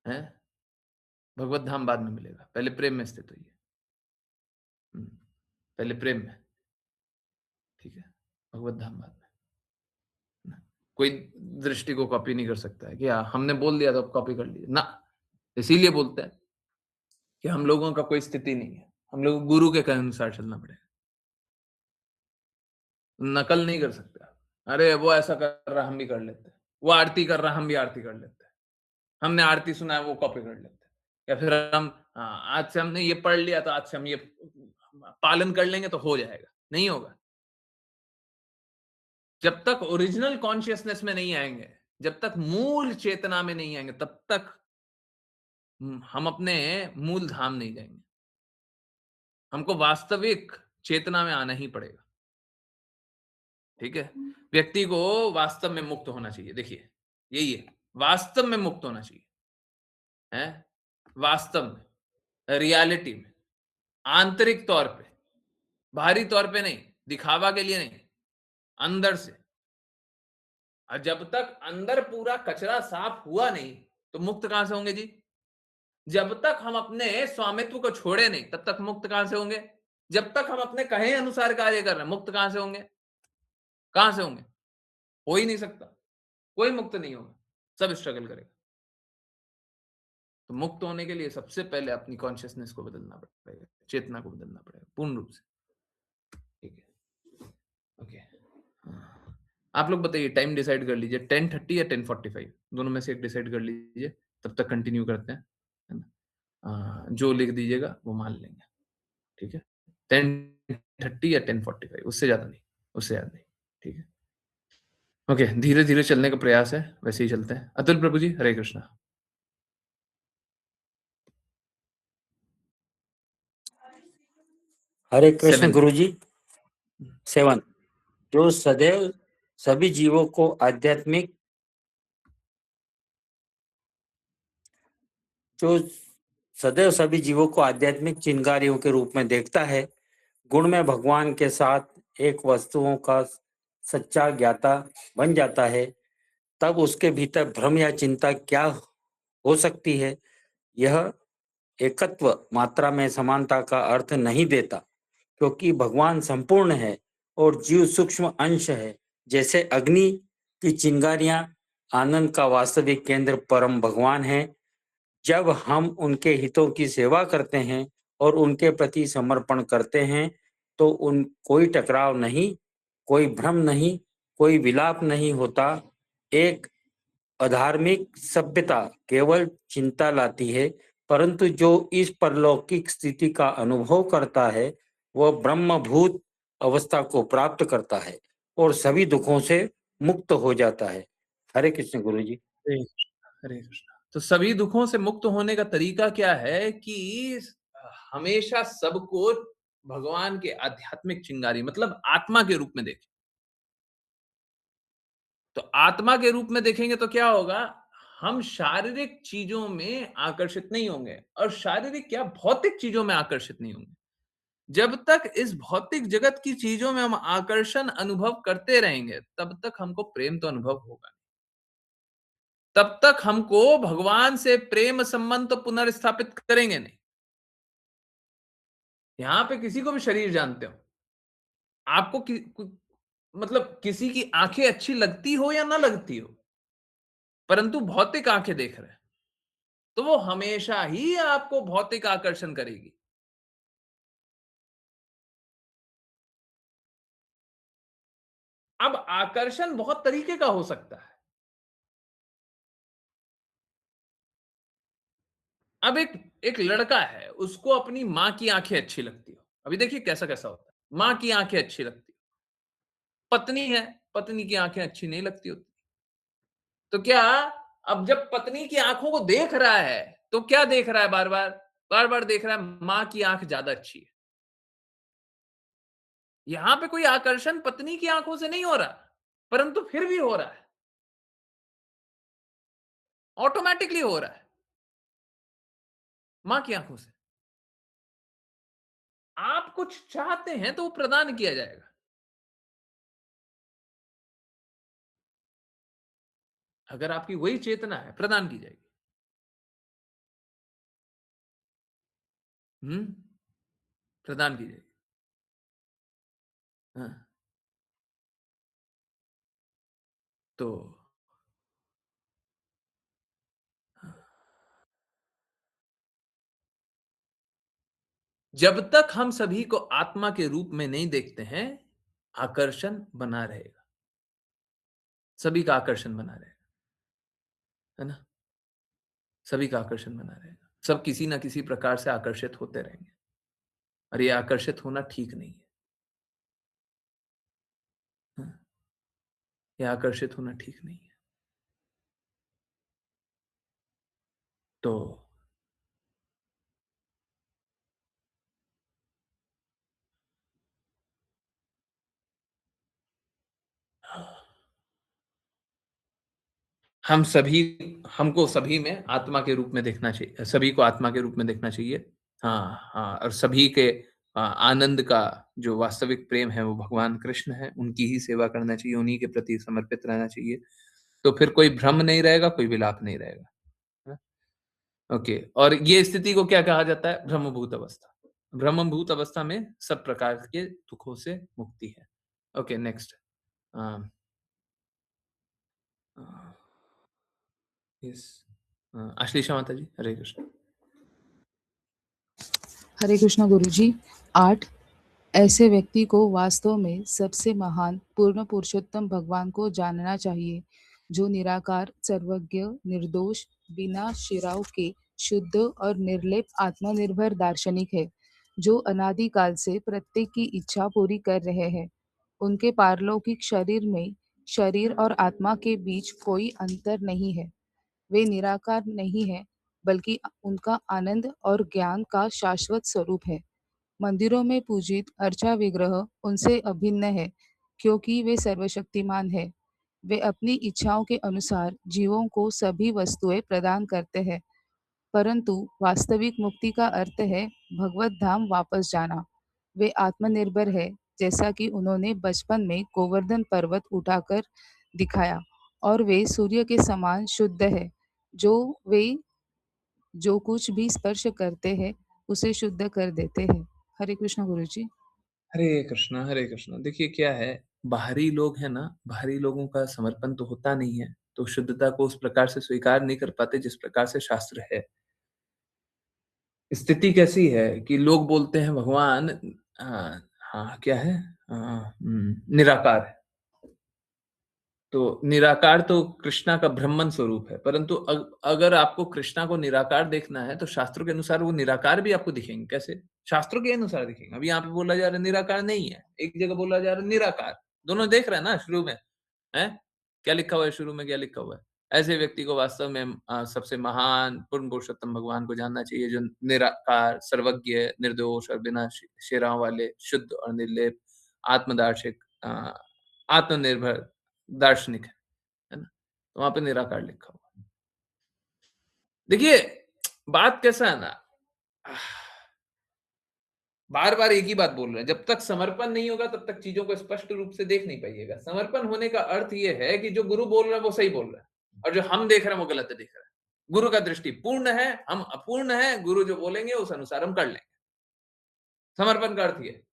है? भगवत धाम बाद में मिलेगा, पहले प्रेम में स्थित होइए। पहले प्रेम में, ठीक है? भगवत धाम बाद में। कोई दृष्टि को कॉपी नहीं कर सकता है कि हमने बोल दिया तो अब कॉपी कर लिया ना। इसीलिए बोलते हैं कि हम लोगों का कोई स्थिति नहीं है, हम लोग गुरु के कहे अनुसार चलना पड़ेगा, नकल नहीं कर सकते। अरे वो ऐसा कर रहा हम भी कर लेते हैं, वो आरती कर रहा हम भी आरती कर लेते हैं, हमने आरती सुना है वो कॉपी कर लेते हैं, या फिर हम आज से हमने ये पढ़ लिया तो आज से हम ये पालन कर लेंगे तो हो जाएगा। नहीं होगा। जब तक ओरिजिनल कॉन्शियसनेस में नहीं आएंगे, जब तक मूल चेतना में नहीं आएंगे, तब तक हम अपने मूल धाम नहीं जाएंगे। हमको वास्तविक चेतना में आना ही पड़ेगा, ठीक है? व्यक्ति को वास्तव में मुक्त होना चाहिए। देखिए, यही है, वास्तव में मुक्त होना चाहिए, है? वास्तव में, रियलिटी में, आंतरिक तौर पे, बाहरी तौर पे नहीं, दिखावा के लिए नहीं, अंदर से। और जब तक अंदर पूरा कचरा साफ हुआ नहीं तो मुक्त कहां से होंगे जी? जब तक हम अपने स्वामित्व को छोड़े नहीं तब तक मुक्त कहां से होंगे? जब तक हम अपने कहे अनुसार कार्य कर रहे हैं, मुक्त कहां से होंगे? कहां से होंगे? हो ही नहीं सकता। कोई मुक्त नहीं होगा, सब स्ट्रगल करेगा। तो मुक्त होने के लिए सबसे पहले अपनी कॉन्शियसनेस को बदलना पड़ेगा, चेतना को बदलना पड़ेगा पूर्ण रूप से, ठीक है? ओके, आप लोग बताइए, टाइम डिसाइड कर लीजिए, 10:30 या 10:45, दोनों में से एक डिसाइड कर लीजिए, तब तक कंटिन्यू करते हैं, है ना? जो लिख दीजिएगा वो मान लेंगे, ठीक है? 10:30 या 10:45, उससे ज्यादा नहीं, उससे ज्यादा नहीं, ठीक है? ओके, धीरे धीरे चलने का प्रयास है, वैसे ही चलते हैं। अतुल प्रभु जी, हरे कृष्णा। हरे कृष्ण 7 गुरु जी। 7, जो सदैव सभी जीवों को आध्यात्मिक चिंगारियों के रूप में देखता है, गुण में भगवान के साथ एक वस्तुओं का सच्चा ज्ञाता बन जाता है, तब उसके भीतर भ्रम या चिंता क्या हो सकती है? यह एकत्व मात्रा में समानता का अर्थ नहीं देता, क्योंकि भगवान संपूर्ण है और जीव सूक्ष्म अंश है। जैसे अग्नि की चिंगारियां आनंद का वास्तविक केंद्र परम भगवान है। जब हम उनके हितों की सेवा करते हैं और उनके प्रति समर्पण करते हैं, तो उन कोई टकराव नहीं, कोई भ्रम नहीं, कोई विलाप नहीं होता। एक अधार्मिक सभ्यता केवल चिंता लाती है, परंतु जो इस परलौकिक स्थिति का अनुभव करता है, वह ब्रह्मभूत अवस्था को प्राप्त करता है और सभी दुखों से मुक्त हो जाता है। हरे कृष्ण गुरु जी। हरे कृष्ण। तो सभी दुखों से मुक्त होने का तरीका क्या है कि हमेशा सबको भगवान के आध्यात्मिक चिंगारी मतलब आत्मा के रूप में देखें। तो आत्मा के रूप में देखेंगे तो क्या होगा, हम शारीरिक चीजों में आकर्षित नहीं होंगे, और शारीरिक क्या, भौतिक चीजों में आकर्षित नहीं होंगे। जब तक इस भौतिक जगत की चीजों में हम आकर्षण अनुभव करते रहेंगे, तब तक हमको प्रेम तो अनुभव होगा नहीं। तब तक हमको भगवान से प्रेम संबंध तो पुनर्स्थापित करेंगे नहीं। यहां पे किसी को भी शरीर जानते हो, आपको मतलब किसी की आंखें अच्छी लगती हो या ना लगती हो, परंतु भौतिक आंखें देख रहे हैं, तो वो हमेशा ही आपको भौतिक आकर्षण करेगी। अब आकर्षण बहुत तरीके का हो सकता है। अब एक एक लड़का है, उसको अपनी माँ की आंखें अच्छी लगती हो। अभी देखिए कैसा कैसा होता है, माँ की आंखें अच्छी लगती हो। पत्नी है, पत्नी की आंखें अच्छी नहीं लगती होती। तो क्या, अब जब पत्नी की आंखों को देख रहा है, तो क्या देख रहा है, बार बार बार बार देख रहा है, माँ की आंख ज्यादा अच्छी है। यहां पे कोई आकर्षण पत्नी की आंखों से नहीं हो रहा, परंतु फिर भी हो रहा है, ऑटोमेटिकली हो रहा है मां की आंखों से। आप कुछ चाहते हैं तो वो प्रदान किया जाएगा। अगर आपकी वही चेतना है, प्रदान की जाएगी। हम्म, प्रदान की जाएगी। हाँ, तो जब तक हम सभी को आत्मा के रूप में नहीं देखते हैं, आकर्षण बना रहेगा, सभी का आकर्षण बना रहेगा, है ना। सभी का आकर्षण बना रहेगा, सब किसी ना किसी प्रकार से आकर्षित होते रहेंगे, और ये आकर्षित होना ठीक नहीं है। हाँ, ये आकर्षित होना ठीक नहीं है। तो हम सभी हमको सभी में आत्मा के रूप में देखना चाहिए, सभी को आत्मा के रूप में देखना चाहिए। हाँ, हाँ, और सभी के आनंद का जो वास्तविक प्रेम है वो भगवान कृष्ण है, उनकी ही सेवा करना चाहिए, उन्हीं के प्रति समर्पित रहना चाहिए। तो फिर कोई भ्रम नहीं रहेगा, कोई विलाप नहीं रहेगा। है? ओके, और ये स्थिति को क्या कहा जाता है? ब्रह्मभूत अवस्था। ब्रह्मभूत अवस्था में सब प्रकार के दुखों से मुक्ति है। Okay, next. यस, आश्लेषा माता जी, हरे कृष्ण। हरे कृष्ण गुरु जी। 8, ऐसे व्यक्ति को वास्तव में सबसे महान पूर्ण पुरुषोत्तम भगवान को जानना चाहिए, जो निराकार, सर्वज्ञ, निर्दोष, बिना शिराव के शुद्ध और निर्लेप आत्मनिर्भर दार्शनिक है, जो अनादिकाल से प्रत्येक की इच्छा पूरी कर रहे हैं। उनके पारलौकिक शरीर में शरीर और आत्मा के बीच कोई अंतर नहीं है। वे निराकार नहीं है, बल्कि उनका आनंद और ज्ञान का शाश्वत स्वरूप है। मंदिरों में पूजित अर्चा विग्रह उनसे अभिन्न है, क्योंकि वे सर्वशक्तिमान है। वे अपनी इच्छाओं के अनुसार जीवों को सभी वस्तुएं प्रदान करते हैं, परंतु वास्तविक मुक्ति का अर्थ है भगवत धाम वापस जाना। वे आत्मनिर्भर है, जैसा कि उन्होंने बचपन में गोवर्धन पर्वत उठाकर दिखाया, और वे सूर्य के समान शुद्ध है, जो वे जो कुछ भी स्पर्श करते हैं उसे शुद्ध कर देते हैं। हरे कृष्ण गुरु जी। हरे कृष्णा, हरे कृष्णा। देखिए क्या है, बाहरी लोग हैं ना, बाहरी लोगों का समर्पण तो होता नहीं है, तो शुद्धता को उस प्रकार से स्वीकार नहीं कर पाते जिस प्रकार से शास्त्र है। स्थिति कैसी है कि लोग बोलते हैं भगवान हाँ, क्या है? निराकार है। तो निराकार तो कृष्णा का ब्रह्मन स्वरूप है, परंतु अगर आपको कृष्णा को निराकार देखना है, तो शास्त्रों के अनुसार वो निराकार भी आपको दिखेंगे। कैसे? शास्त्रों के अनुसार दिखेंगे। अभी यहाँ पे बोला जा रहा है निराकार नहीं है, एक जगह बोला जा रहा है निराकार। दोनों देख रहे हैं ना शुरू में, है? क्या लिखा हुआ है शुरू में, क्या लिखा हुआ है? ऐसे व्यक्ति को वास्तव में सबसे महान पूर्ण पुरुषोत्तम भगवान को जानना चाहिए, जो निराकार, सर्वज्ञ, निर्दोष और बिना शेराओं वाले, शुद्ध और निर्लेप, आत्मदार्शिक, आत्मनिर्भर दार्शनिक है ना? तो वहां पे निराकार लिखा हुआ है। देखिए बात कैसा है ना, बार बार एक ही बात बोल रहे हैं, जब तक समर्पण नहीं होगा तब तक चीजों को स्पष्ट रूप से देख नहीं पाइएगा। समर्पण होने का अर्थ ये है कि जो गुरु बोल रहा है वो सही बोल रहा है, और जो हम देख रहे हैं वो गलत देख रहे हैं। गुरु का दृष्टि पूर्ण है, हम अपूर्ण है, गुरु जो बोलेंगे उस अनुसार हम कर लेंगे। समर्पण का अर्थ ये।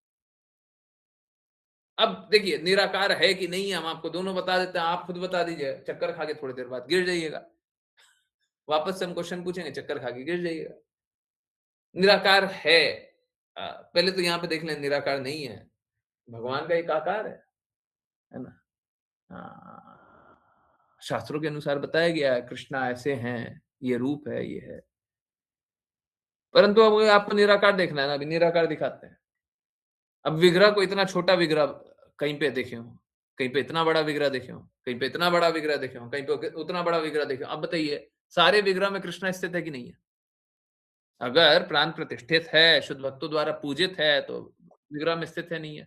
अब देखिए निराकार है कि नहीं, हम आपको दोनों बता देते हैं, आप खुद बता दीजिए। चक्कर खा के थोड़ी देर बाद गिर जाइएगा, वापस से हम क्वेश्चन पूछेंगे, चक्कर खा के गिर जाइएगा। निराकार है, पहले तो यहाँ पे देख लें निराकार नहीं है, भगवान का एक आकार है ना? शास्त्रों के अनुसार बताया गया है कृष्णा ऐसे हैं, ये रूप है, ये है। परंतु अब आपको निराकार देखना है ना, अभी निराकार दिखाते हैं। अब विग्रह को इतना छोटा विग्रह कहीं पे देखे हो, कहीं पे इतना बड़ा विग्रह देखे हो, कहीं पे इतना बड़ा विग्रह देखे हो, कहीं पे उतना बड़ा विग्रह देखे हो। अब बताइए सारे विग्रह में कृष्णा स्थित है कि नहीं है? अगर प्राण प्रतिष्ठित है, शुद्ध भक्तों द्वारा पूजित है, तो विग्रह में स्थित है नहीं है?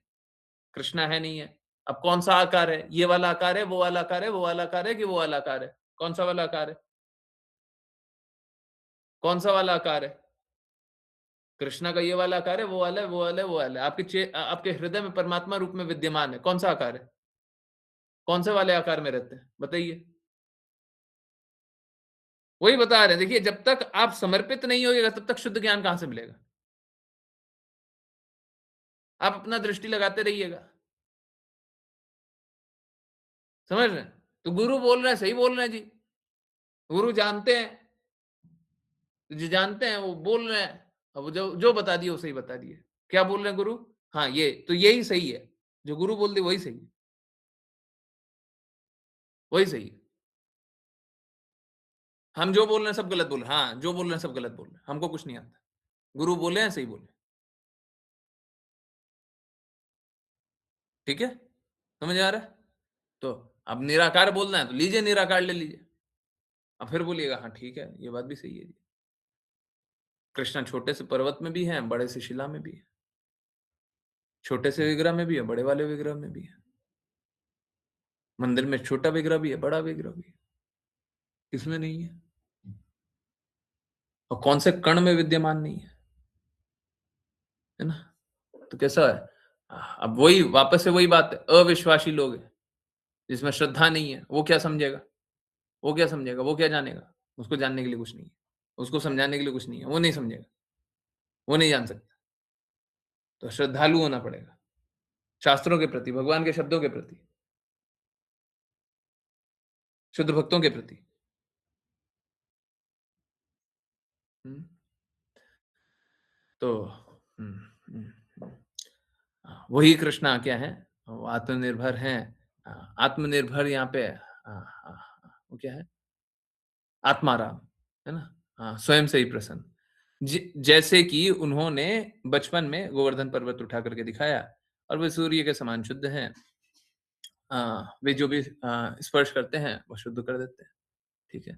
कृष्णा है नहीं है? अब कौन सा आकार है? ये वाला आकार है, वो वाला आकार है, वो वाला आकार है कि वो वाला आकार है? कौन सा वाला आकार है? कौन सा वाला आकार है? कृष्णा का ये वाला आकार है, वो वाला है, वो वाला है, वो वाला है। आपके हृदय में परमात्मा रूप में विद्यमान है। कौन सा आकार है? कौन से वाले आकार में रहते हैं? बताइए। वही बता रहे हैं। देखिए जब तक आप समर्पित नहीं होइएगा तब तक शुद्ध ज्ञान कहां से मिलेगा? आप अपना दृष्टि लगाते रहिएगा। समझ रहे हैं? तो गुरु बोल रहे हैं, सही बोल रहे हैं जी। गुरु जानते हैं, जो जानते हैं वो बोल रहे हैं। अब जो जो बता दिए वो सही बता दिए। क्या बोल रहे हैं गुरु? हाँ ये तो यही सही है, जो गुरु बोल दे वही सही है, वही सही है। हम जो बोल रहे हैं सब गलत बोल रहे हैं। हाँ जो बोल रहे हैं सब गलत बोल रहे हैं, हमको कुछ नहीं आता। गुरु बोले हैं सही बोले। ठीक है, समझ आ रहा है? तो अब निराकार बोलना है तो लीजिए, निराकार ले लीजिए। अब फिर बोलिएगा हाँ ठीक है, ये बात भी सही है जी। कृष्ण छोटे से पर्वत में भी है, बड़े से शिला में भी है, छोटे से विग्रह में भी है, बड़े वाले विग्रह में भी है, मंदिर में छोटा विग्रह भी है, बड़ा विग्रह भी है। किसमें नहीं है? और कौन से कण में विद्यमान नहीं है ना? तो कैसा है? अब वही वापस से वही बात है, अविश्वासी लोग हैं जिसमें श्रद्धा नहीं है, वो क्या समझेगा? वो क्या समझेगा? वो क्या जानेगा? उसको जानने के लिए कुछ नहीं है, उसको समझाने के लिए कुछ नहीं है, वो नहीं समझेगा, वो नहीं जान सकता। तो श्रद्धालु होना पड़ेगा शास्त्रों के प्रति, भगवान के शब्दों के प्रति, शुद्ध भक्तों के प्रति। हम्म, तो वही कृष्णा क्या है? वो आत्मनिर्भर हैं। आत्मनिर्भर यहाँ पे वो क्या है? आत्माराम है ना? स्वयं से ही प्रसन्न। जैसे कि उन्होंने बचपन में गोवर्धन पर्वत उठा करके दिखाया, और वे सूर्य के समान शुद्ध हैं। वे जो भी स्पर्श करते हैं वो शुद्ध कर देते हैं। ठीक है,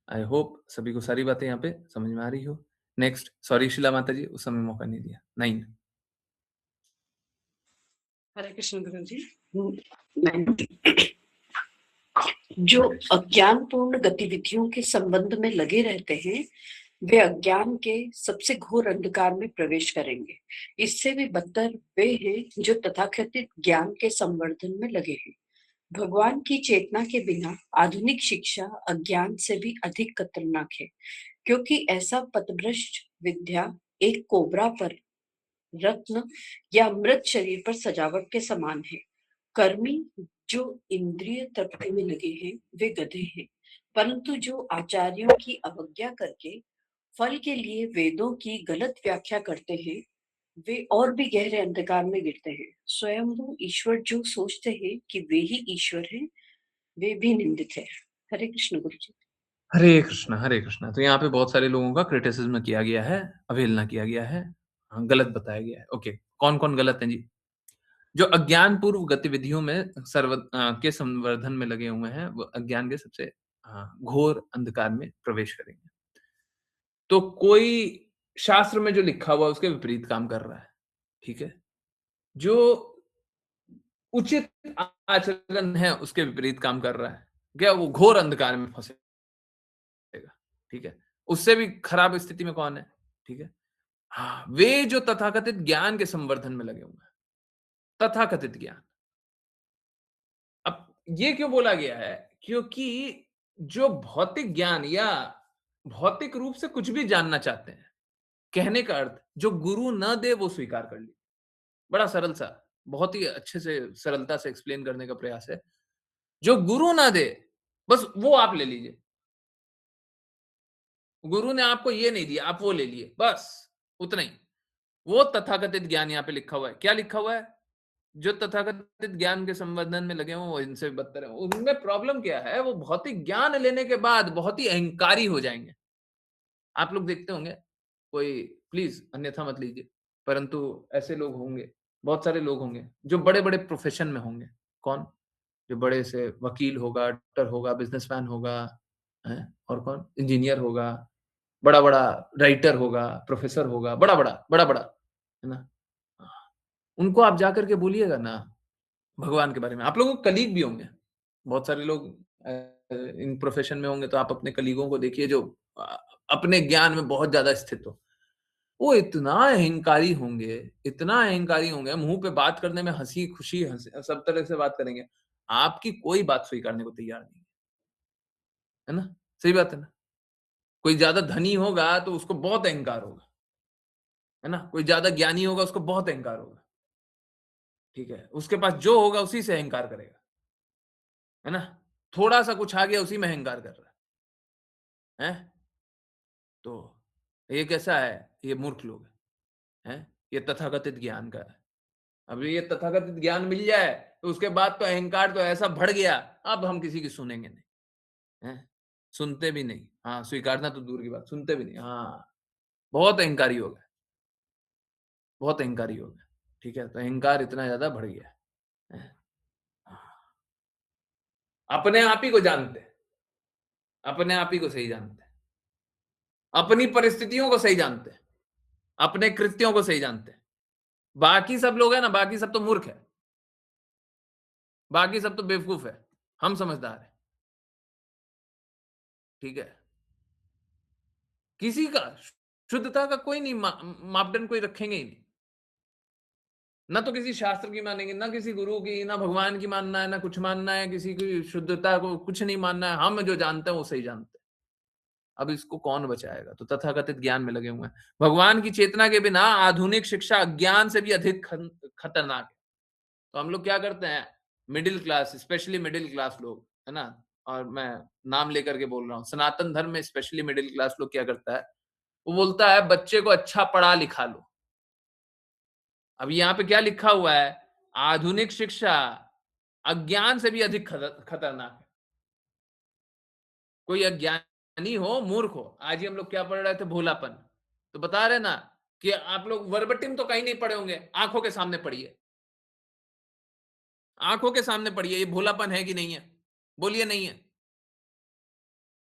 आई होप सभी को सारी बातें यहाँ पे समझ में आ रही हो। नेक्स्ट, सॉरी शिला माता जी, उस समय मौका नहीं दिया। 9। हरे कृष्ण गुरु जी। जो अज्ञानपूर्ण गतिविधियों के संबंध में लगे रहते हैं, वे अज्ञान के सबसे घोर अंधकार में प्रवेश करेंगे। इससे भी बदतर वे हैं जो तथाकथित ज्ञान के संवर्धन में लगे हैं। भगवान की चेतना के बिना आधुनिक शिक्षा अज्ञान से भी अधिक खतरनाक है, क्योंकि ऐसा पथभ्रष्ट विद्या एक कोबरा पर रत्न या मृत शरीर पर सजावट के समान है। कर्मी जो इंद्रिय तृप्ति में लगे हैं वे गधे हैं, परंतु जो आचार्यों की अवज्ञा करके फल के लिए वेदों की गलत व्याख्या करते हैं वे और भी गहरे अंधकार में गिरते हैं। स्वयं ईश्वर जो सोचते हैं कि वे ही ईश्वर हैं वे भी निंदित है। हरे कृष्ण गुरु जी। हरे कृष्णा, हरे कृष्णा। तो यहाँ पे बहुत सारे लोगों का क्रिटिसिज्म किया गया है, अवहेलना किया गया है, गलत बताया गया है। ओके, कौन-कौन गलत हैं जी? जो अज्ञान पूर्व गतिविधियों में के संवर्धन में लगे हुए हैं, वो अज्ञान के सबसे घोर अंधकार में प्रवेश करेंगे। तो कोई शास्त्र में जो लिखा हुआ है उसके विपरीत काम कर रहा है, ठीक है? जो उचित आचरण है उसके विपरीत काम कर रहा है, क्या वो घोर अंधकार में फंसेगा, ठीक है? उससे भी खराब स्थिति में कौन है, ठीक है? हाँ, वे जो तथाकथित ज्ञान के संवर्धन में लगे हुए हैं, तथाकथित ज्ञान। अब ये क्यों बोला गया है? क्योंकि जो भौतिक ज्ञान या भौतिक रूप से कुछ भी जानना चाहते हैं, कहने का अर्थ जो गुरु न दे वो स्वीकार कर ली। बड़ा सरल सा, बहुत ही अच्छे से सरलता से एक्सप्लेन करने का प्रयास है। जो गुरु ना दे, बस वो आप ले लीजिए। गुरु ने आपको ये नहीं दिया, आप वो ले लिए, बस उतना ही। वो तथाकथित ज्ञान यहाँ पे लिखा हुआ है। क्या लिखा हुआ है? जो तथाकथित ज्ञान के संवर्धन में लगे हों वो इनसे भी बदतर है। उनमें प्रॉब्लम क्या है? वो भौतिक ज्ञान लेने के बाद बहुत ही अहंकारी हो जाएंगे। आप लोग देखते होंगे, कोई प्लीज अन्यथा मत लीजिए, परंतु ऐसे लोग होंगे, बहुत सारे लोग होंगे जो बड़े-बड़े प्रोफेशन में होंगे। कौन? जो बड़े से वकील होगा, डॉक्टर होगा, बिजनेसमैन होगा, हैं? और कौन? इंजीनियर होगा, बड़ा-बड़ा राइटर होगा, प्रोफेसर होगा, बड़ा-बड़ा, बड़ा-बड़ा, है ना? उनको आप जाकर के बोलिएगा ना भगवान के बारे में। आप लोगों के कलीग भी होंगे। बहुत सारे लोग इन प्रोफेशन में होंगे तो आप अपने कलीगों को देखिए जो अपने ज्ञान में बहुत ज़्यादा स्थित हो। वो इतना अहंकारी होंगे, मुँह पे बात करने में हँसी-खुशी सब तरह से बात करेंगे। आपकी कोई बात स्वीकारने को तैयार नहीं है। है ना? सही बात है ना? कोई ज़्यादा धनी होगा तो उसको बहुत अहंकार होगा। है ना? कोई ज़्यादा ज्ञानी होगा उसको बहुत अहंकार होगा। ठीक है? उसके पास जो होगा उसी से अहंकार करेगा। है ना? थोड़ा-सा कुछ आ गया उसी में अहंकार कर रहा है। हैं? तो ये कैसा है? ये मूर्ख लोग हैं। ये तथाकथित ज्ञान का है। अब ये तथाकथित ज्ञान मिल जाए तो उसके बाद तो अहंकार तो ऐसा बढ़ गया, अब हम किसी की सुनेंगे नहीं। हैं? सुनते भी नहीं। हाँ, स्वीकारना तो दूर की बात, सुनते भी नहीं। हाँ, बहुत अहंकारी हो गए, बहुत अहंकारी हो गए। ठीक है? तो अहंकार इतना ज़्यादा बढ़ गया है। हैं? अपने आप ही को जानते हैं, अपने आप ही को सही जानते हैं, अपनी परिस्थितियों को सही जानते हैं, अपने कृत्यों को सही जानते हैं। बाकी सब लोग हैं ना, बाकी सब तो मूर्ख है, बाकी सब तो बेवकूफ है, हम समझदार हैं। ठीक है? किसी का शुद्धता का कोई नहीं मापदंड कोई रखेंगे ही नहीं। ना तो किसी शास्त्र की मानेंगे, ना किसी गुरु की, ना भगवान की मानना है, ना कुछ मानना है, किसी की शुद्धता को कुछ नहीं मानना है। हम जो जानते हैं वो सही जानते हैं। अब इसको कौन बचाएगा? तो तथाकथित ज्ञान में लगे हुए हैं। भगवान की चेतना के बिना आधुनिक शिक्षा अज्ञान से भी अधिक खतरनाक है। तो हम लोग क्या करते हैं? Middle class, specially middle class लोग, है ना? और मैं नाम लेकर के बोल रहा हूँ, सनातन धर्म में स्पेशली मिडिल क्लास लोग क्या करता है? वो बोलता है बच्चे को अच्छा पढ़ा लिखा लो। अब यहाँ पे क्या लिखा हुआ है? आधुनिक शिक्षा अज्ञान से भी अधिक खतरनाक है। कोई अज्ञानी हो, मूर्ख हो। आज ही हम लोग क्या पढ़ रहे थे? भोलापन। तो बता रहे ना कि आप लोग वर्बटिम तो कहीं नहीं पढ़े होंगे, आंखों के सामने पढ़िए, आंखों के सामने पढ़िए। ये भोलापन है कि नहीं है? बोलिए नहीं है,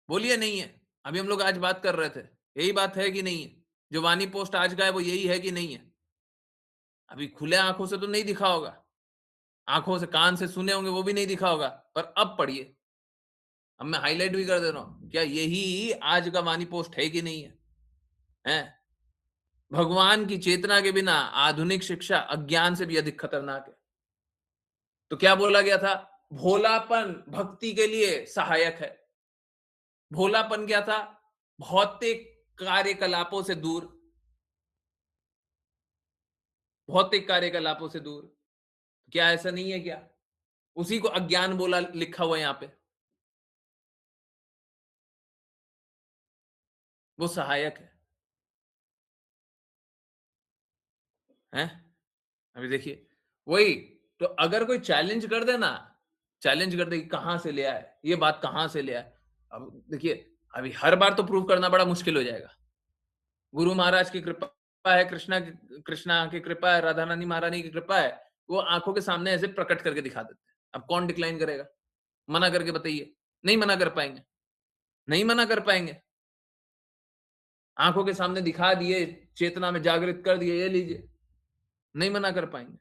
बोलिए नहीं है। अभी हम लोग आज बात कर रहे थे, यही बात है कि नहीं है? जो वाणी पोस्ट आज का है वो यही है कि नहीं है? अभी खुले आंखों से तो नहीं दिखा होगा, आंखों से कान से सुने होंगे वो भी नहीं दिखा होगा, पर अब पढ़िए। अब मैं हाईलाइट भी कर दे रहा हूं, क्या यही आज का वाणी पोस्ट है कि नहीं है? हैं? भगवान की चेतना के बिना आधुनिक शिक्षा अज्ञान से भी अधिक खतरनाक है। तो क्या बोला गया था? भोलापन भक्ति के लिए सहायक है। भोलापन क्या था? भौतिक कार्यकलापों से दूर, भौतिक कार्यकलापों से दूर। क्या ऐसा नहीं है क्या? उसी को अज्ञान बोला लिखा हुआ है यहाँ पे। वो सहायक है। अभी देखिए वही, तो अगर कोई चैलेंज कर दे ना, चैलेंज कर दे कि कहां से ले आए, ये बात कहां से ले आए। अब देखिए, अभी हर बार तो प्रूव करना बड़ा मुश्किल हो जाएगा। गुरु महाराज की कृपा है, कृष्णा की कृपा है, राधा रानी महारानी की कृपा है, वो आंखों के सामने ऐसे प्रकट करके दिखा देते हैं। अब कौन डिक्लाइन करेगा? मना करके बताइए। नहीं मना कर पाएंगे, नहीं मना कर पाएंगे। आंखों के सामने दिखा दिए, चेतना में जागृत कर दिए, ये लीजिए, नहीं मना कर पाएंगे।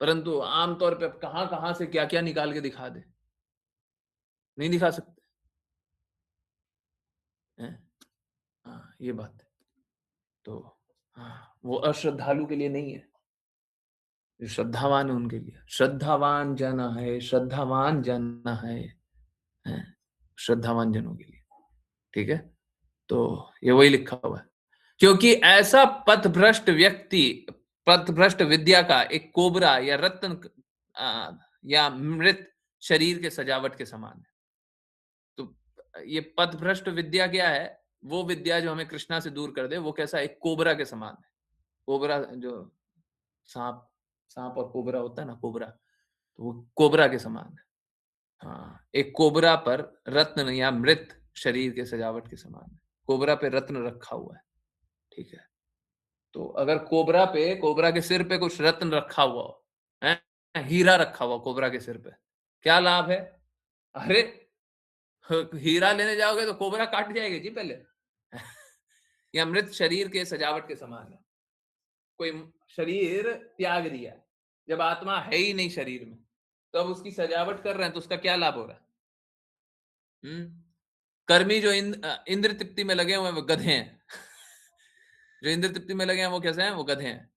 परंतु आमतौर पे कहां कहां से क्या क्या निकाल के दिखा दे, नहीं दिखा सकते हैं। हाँ, ये बात है। तो हाँ, वो अश्रद्धालु के लिए नहीं है, जो श्रद्धावान है उनके लिए। श्रद्धावान जन है, श्रद्धावान जन है, हैं? श्रद्धावान जनों के लिए, ठीक है। तो ये वही लिखा हुआ है, क्योंकि ऐसा पथभ्रष्ट व्यक्ति, पथभ्रष्ट विद्या का एक कोबरा या रत्न या मृत शरीर के सजावट के समान है। तो ये पथभ्रष्ट विद्या क्या है? वो विद्या जो हमें कृष्णा से दूर कर दे, वो कैसा? एक कोबरा के समान है। कोबरा जो सांप, सांप और कोबरा होता है ना, कोबरा, तो वो कोबरा के समान है। हाँ, एक कोबरा पर रत्न या मृत शरीर के सजावट के समान है। कोबरा पे रत्न रखा हुआ है, ठीक है। तो अगर कोबरा पे, कोबरा के सिर पे कुछ रत्न रखा हुआ हो, है, हीरा रखा हुआ कोबरा के सिर पे, क्या लाभ है? अरे हीरा लेने जाओगे तो कोबरा काट जाएगी जी पहले। या मृत शरीर के सजावट के समान है। कोई शरीर त्याग दिया, जब आत्मा है ही नहीं शरीर में, तो अब उसकी सजावट कर रहे हैं, तो उसका क्या लाभ हो रहा है? कर्मी जो इंद्र तृप्ति में लगे हुए हैं वो गधे हैं। जो इंद्र तृप्ति में लगे हैं वो कैसे हैं? वो गधे हैं।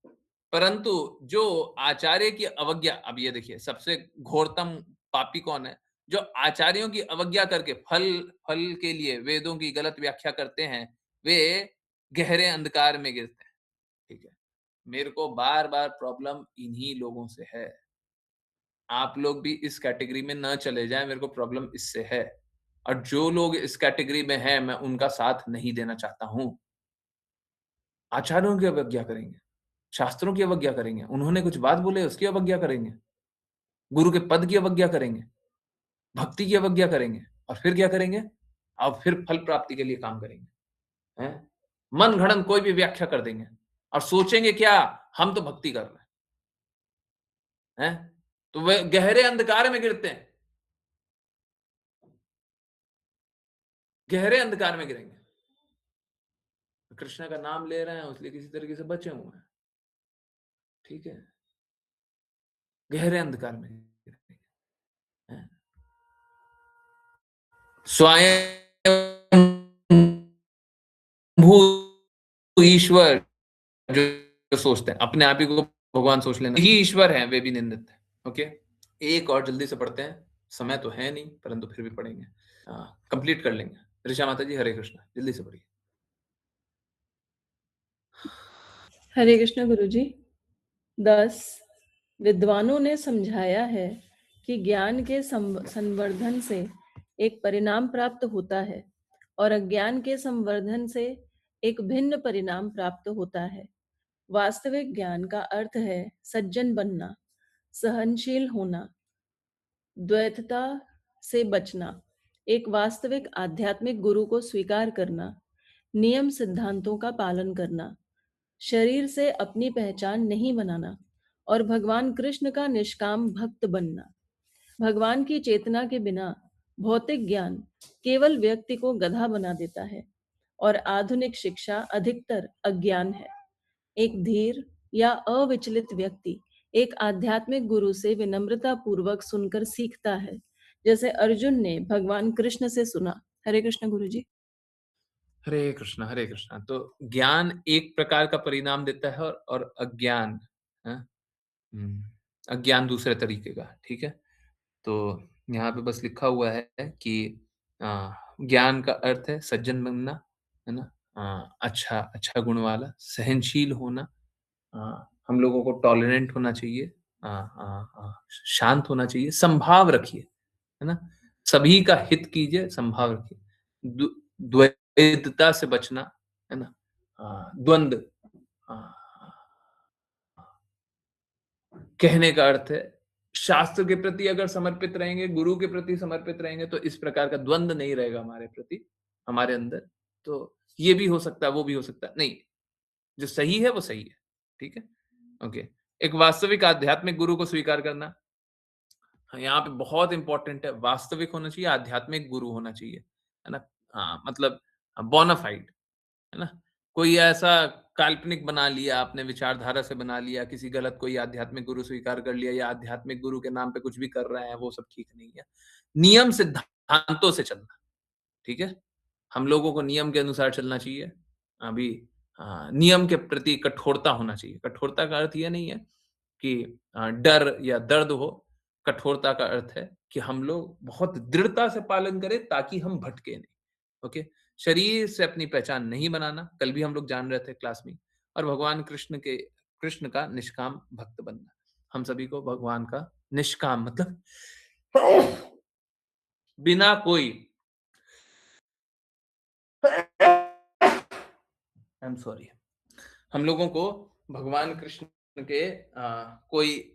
परंतु जो आचार्य की अवज्ञा, अब ये देखिए सबसे घोरतम पापी कौन है? जो आचार्यों की अवज्ञा करके फल फल के लिए वेदों की गलत व्याख्या करते हैं, वे गहरे अंधकार में गिरते हैं, ठीक है। मेरे को बार बार प्रॉब्लम इन्हीं लोगों से है। आप लोग भी इस कैटेगरी में न चले जाएं, मेरे को प्रॉब्लम इससे है। और जो लोग इस कैटेगरी में हैं, मैं उनका साथ नहीं देना चाहता हूं। आचार्यों की अवज्ञा करेंगे, शास्त्रों की अवज्ञा करेंगे, उन्होंने कुछ बात बोले उसकी अवज्ञा करेंगे, गुरु के पद की अवज्ञा करेंगे, भक्ति की अवज्ञा करेंगे, और फिर क्या करेंगे? अब फिर फल प्राप्ति के लिए काम करेंगे, हैं? मन घड़न कोई भी व्याख्या कर देंगे और सोचेंगे क्या, हम तो भक्ति कर रहे हैं। तो वे गहरे अंधकार में गिरते हैं, गहरे अंधकार में गिरेंगे। कृष्ण का नाम ले रहे हैं इसलिए किसी तरीके से बचे हुए हैं, ठीक है। गहरे अंधकार में गिरेंगे, हैं? स्वयं भू ईश्वर जो जो सोचते हैं अपने आप ही को भगवान सोच लेना, ही ईश्वर है, वे भी निंदित है। ओके, एक और जल्दी से पढ़ते हैं, समय तो है नहीं परंतु फिर भी पढ़ेंगे, कंप्लीट कर लेंगे। ऋषा माता जी, हरे कृष्ण, जल्दी से पढ़िए। हरे कृष्ण गुरु जी। 10 विद्वानों ने समझाया है कि ज्ञान के संवर्धन से एक परिणाम प्राप्त होता है और अज्ञान के संवर्धन से एक भिन्न परिणाम प्राप्त होता है। वास्तविक ज्ञान का अर्थ है सज्जन बनना, सहनशील होना, द्वैतता से बचना, एक वास्तविक आध्यात्मिक गुरु को स्वीकार करना, नियम सिद्धांतों का पालन करना, शरीर से अपनी पहचान नहीं बनाना और भगवान कृष्ण का निष्काम भक्त बनना। भगवान की चेतना के बिना भौतिक ज्ञान केवल व्यक्ति को गधा बना देता है और आधुनिक शिक्षा अधिकतर अज्ञान है। एक धीर या अविचलित व्यक्ति एक आध्यात्मिक गुरु से विनम्रता पूर्वक सुनकर सीखता है, जैसे अर्जुन ने भगवान कृष्ण से सुना। हरे कृष्ण गुरु जी। हरे कृष्ण, हरे कृष्ण। तो ज्ञान एक प्रकार का परिणाम देता है और अज्ञान, अज्ञान दूसरे तरीके का, ठीक है। तो यहाँ पे बस लिखा हुआ है कि ज्ञान का अर्थ है सज्जन बनना, है ना, अच्छा गुण वाला, सहनशील होना, हम लोगों को टॉलरेंट होना चाहिए, शांत होना चाहिए, संभाव रखिए, है ना? सभी का हित कीजिए, संभाव रखिए, द्वैतता से बचना, है ना? द्वंद, कहने का अर्थ है शास्त्र के प्रति अगर समर्पित रहेंगे, गुरु के प्रति समर्पित रहेंगे, तो इस प्रकार का द्वंद नहीं रहेगा हमारे प्रति, हमारे अंदर। तो ये भी हो सकता है, वो भी हो सकता है, नहीं, जो सही है वो सही है, ठीक है? ओके। एक वास्तविक आध्यात्मिक गुरु को स्वीकार करना, यहाँ पे बहुत इंपॉर्टेंट है, वास्तविक होना चाहिए, आध्यात्मिक गुरु होना चाहिए, है ना? मतलब बोनाफाइड, है ना? कोई ऐसा काल्पनिक बना लिया आपने, विचारधारा से बना लिया, किसी गलत कोई आध्यात्मिक गुरु स्वीकार कर लिया, या आध्यात्मिक गुरु के नाम पे कुछ भी कर रहे हैं, वो सब ठीक नहीं है। नियम सिद्धांतों से चलना, ठीक है? हम लोगों को नियम के अनुसार चलना चाहिए। अभी नियम के प्रति कठोरता होना चाहिए। कठोरता का अर्थ ये नहीं है कि डर या दर्द हो। कठोरता का अर्थ है कि हम लोग बहुत दृढ़ता से पालन करें ताकि हम भटके नहीं। ओके? शरीर से अपनी पहचान नहीं बनाना, कल भी हम लोग जान रहे थे क्लास में, और भगवान कृष्ण का निष्काम भक्त बनना। हम सभी को भगवान का निष्काम मतलब बिना कोई आई एम सॉरी, हम लोगों को भगवान कृष्ण के कोई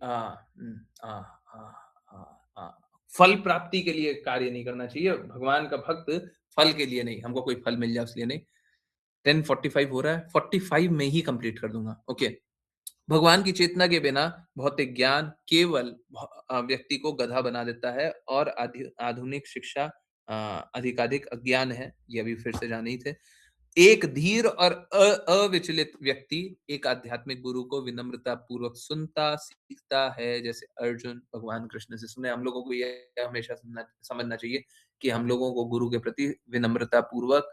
फल प्राप्ति के लिए कार्य नहीं करना चाहिए। भगवान का भक्त फल के लिए नहीं, हमको कोई फल मिल जाए उसलिए नहीं। 10:45 हो रहा है, 45 में ही कंप्लीट कर दूंगा। ओके। भगवान की चेतना के बिना भौतिक ज्ञान केवल व्यक्ति को गधा बना देता है, और आधुनिक शिक्षा अधिकाधिक अज्ञान है। ये अभी फिर से जाने ही थे। एक धीर और अविचलित व्यक्ति एक आध्यात्मिक गुरु को विनम्रता पूर्वक सुनता, सीखता है, जैसे अर्जुन भगवान कृष्ण से सुने। हम लोगों को यह हमेशा समझना चाहिए कि हम लोगों को गुरु के प्रति विनम्रता पूर्वक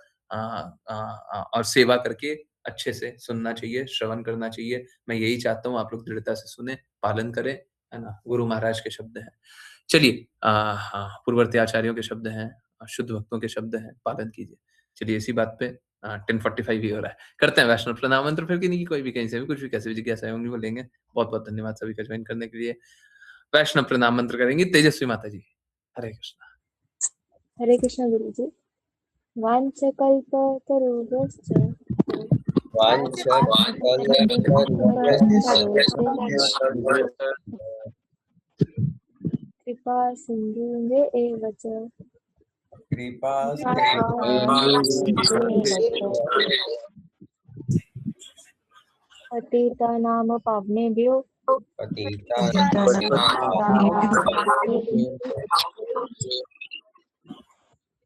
और सेवा करके अच्छे से सुनना चाहिए, श्रवण करना चाहिए। मैं यही चाहता हूँ, आप लोग दृढ़ता से सुने, पालन करें, है ना? गुरु महाराज के शब्द हैं। चलिए, पूर्ववर्ती आचार्यों के शब्द हैं, शुद्ध भक्तों के शब्द हैं, पालन कीजिए। चलिए, इसी बात पे 10:45 ही हो रहा है। करते हैं वैष्णव प्रणाम मंत्र, फिर किन्हीं की कोई भी कहीं से भी कुछ भी कैसे भी जिज्ञासा है बोलेंगे। बहुत बहुत धन्यवाद सभी का ज्वाइन करने के लिए। वैष्णव प्रणाम मंत्र करेंगे तेजस्वी माता जी। हरे कृष्णा। हरे कृष्णा गुरु जी। वाञ्छकल्पतरुभ्यश्च कृपा सिन्धुभ्य एव च पतितानां पावनेभ्यो